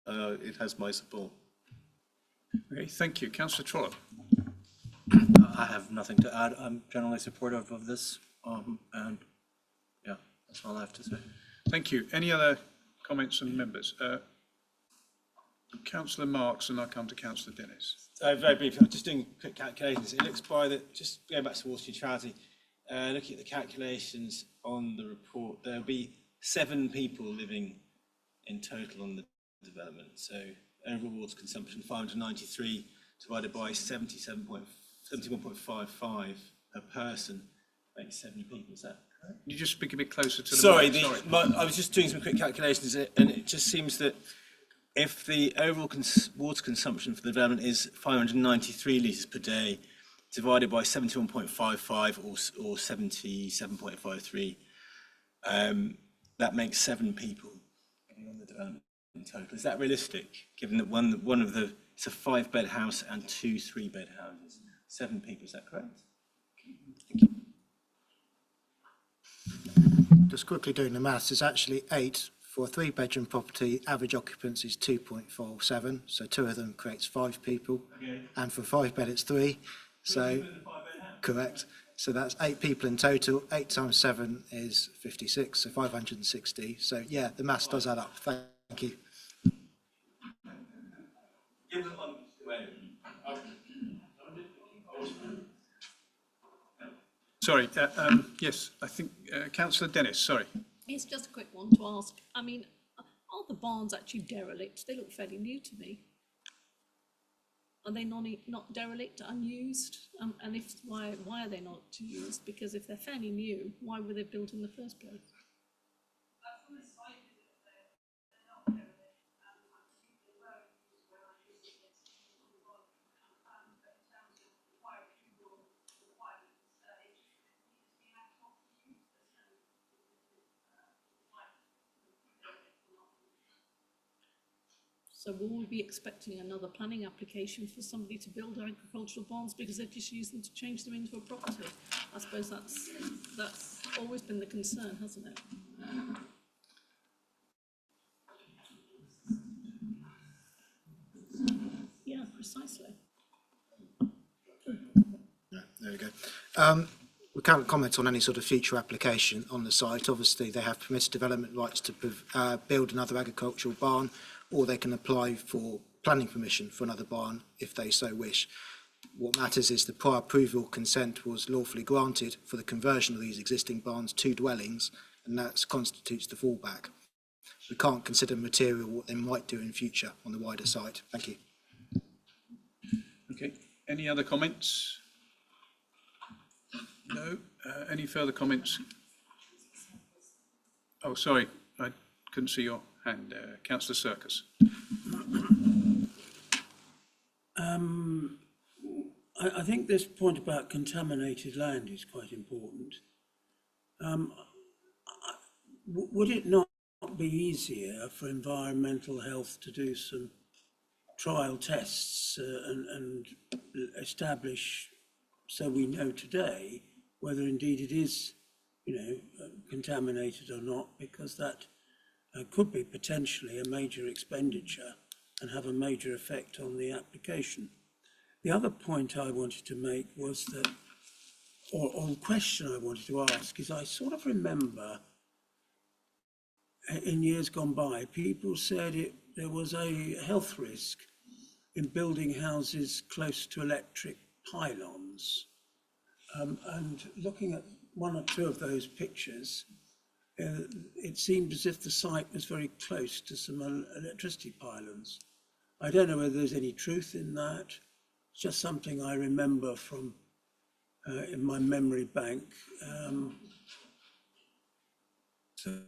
it has my support. Okay, thank you. Councillor Trollope. I have nothing to add. I'm generally supportive of this, and yeah, that's all I have to say. Thank you. Any other comments from members? Councillor Marks, and I come to Councillor Dennis. Very briefly, I'm just doing quick calculations. It looks just going back to Wall Street Charity, looking at the calculations on the report, there'll be 7 people living in total on the development. So overall water consumption 593 divided by 71.55 per person makes 7 people. Is that correct? You just speak a bit closer to the Sorry, mic. I was just doing some quick calculations, and it just seems that if the overall water consumption for the development is 593 litres per day, divided by 71.55 or 77.53, that makes 7 people living on the development in total. Is that realistic, given that it's a 5-bed house and 2 3-bed houses? 7 people, is that correct? Thank you. Just quickly doing the maths, it's actually 8 for a 3-bedroom property. Average occupancy is 2.47, so 2 of them creates 5 people. Okay. And for a 5-bed, it's 3. So, correct. So that's 8 people in total. 8 times 7 is 56, so 560. So yeah, the maths does add up. Thank you. Sorry, yes, I think Councillor Dennis, sorry. It's just a quick one to ask. I mean, are the barns actually derelict? They look fairly new to me. Are they not derelict, unused? And if why are they not used? Because if they're fairly new, why were they built in the first place? So will we be expecting another planning application for somebody to build agricultural barns because they've just used them to change them into a property? I suppose that's always been the concern, hasn't it? Yeah, precisely. There we go. We can't comment on any sort of future application on the site. Obviously, they have permitted development rights to build another agricultural barn, or they can apply for planning permission for another barn if they so wish. What matters is the prior approval consent was lawfully granted for the conversion of these existing barns to dwellings, and that constitutes the fallback. We can't consider material what they might do in future on the wider site. Thank you. Okay, any other comments? No. Any further comments? Oh, sorry, I couldn't see your hand. Councillor Circus. I think this point about contaminated land is quite important. Would it not be easier for environmental health to do some trial tests and establish, so we know today, whether indeed it is, contaminated or not, because that could be potentially a major expenditure and have a major effect on the application. The other point I wanted to make was that, or the question I wanted to ask is, I sort of remember in years gone by, people said there was a health risk in building houses close to electric pylons. And looking at 1 or 2 of those pictures, it seemed as if the site was very close to some electricity pylons. I don't know whether there's any truth in that. It's just something I remember from in my memory bank. So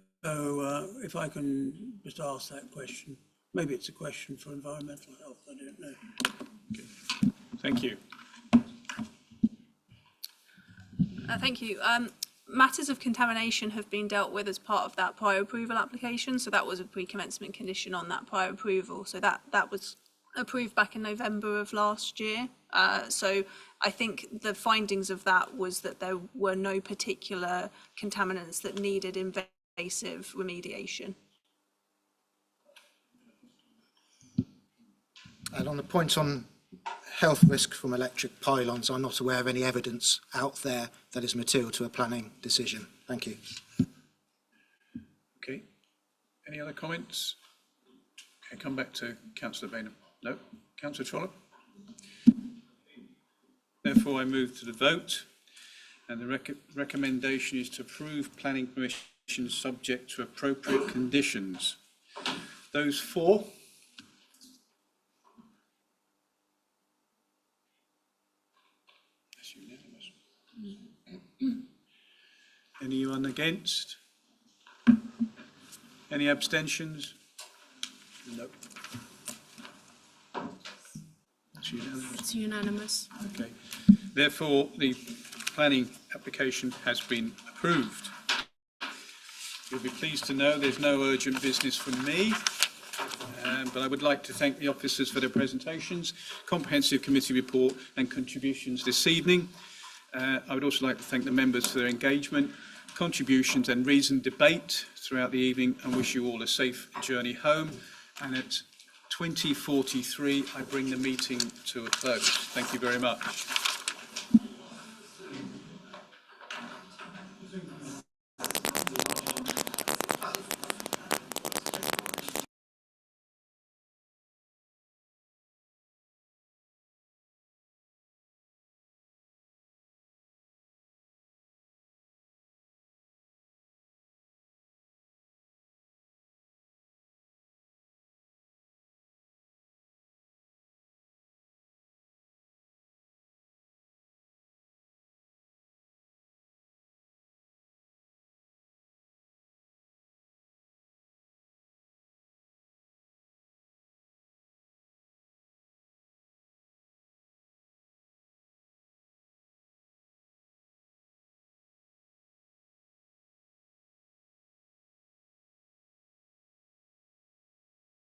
if I can just ask that question, maybe it's a question for environmental health, I don't know. Okay. Thank you. Thank you. Matters of contamination have been dealt with as part of that prior approval application. So that was a pre-commencement condition on that prior approval. So that was approved back in November of last year. So I think the findings of that was that there were no particular contaminants that needed invasive remediation. And on the point on health risk from electric pylons, I'm not aware of any evidence out there that is material to a planning decision. Thank you. Okay. Any other comments? Okay, come back to Councillor Bainham. No, Councillor Trollope. Therefore, I move to the vote, and the recommendation is to approve planning permission subject to appropriate conditions. Those for? That's unanimous. Anyone against? Any abstentions? No. It's unanimous. It's unanimous. Okay. Therefore, the planning application has been approved. You'll be pleased to know there's no urgent business from me, but I would like to thank the officers for their presentations, comprehensive committee report and contributions this evening. I would also like to thank the members for their engagement, contributions and reasoned debate throughout the evening, and wish you all a safe journey home. And at 20:43, I bring the meeting to a close. Thank you very much.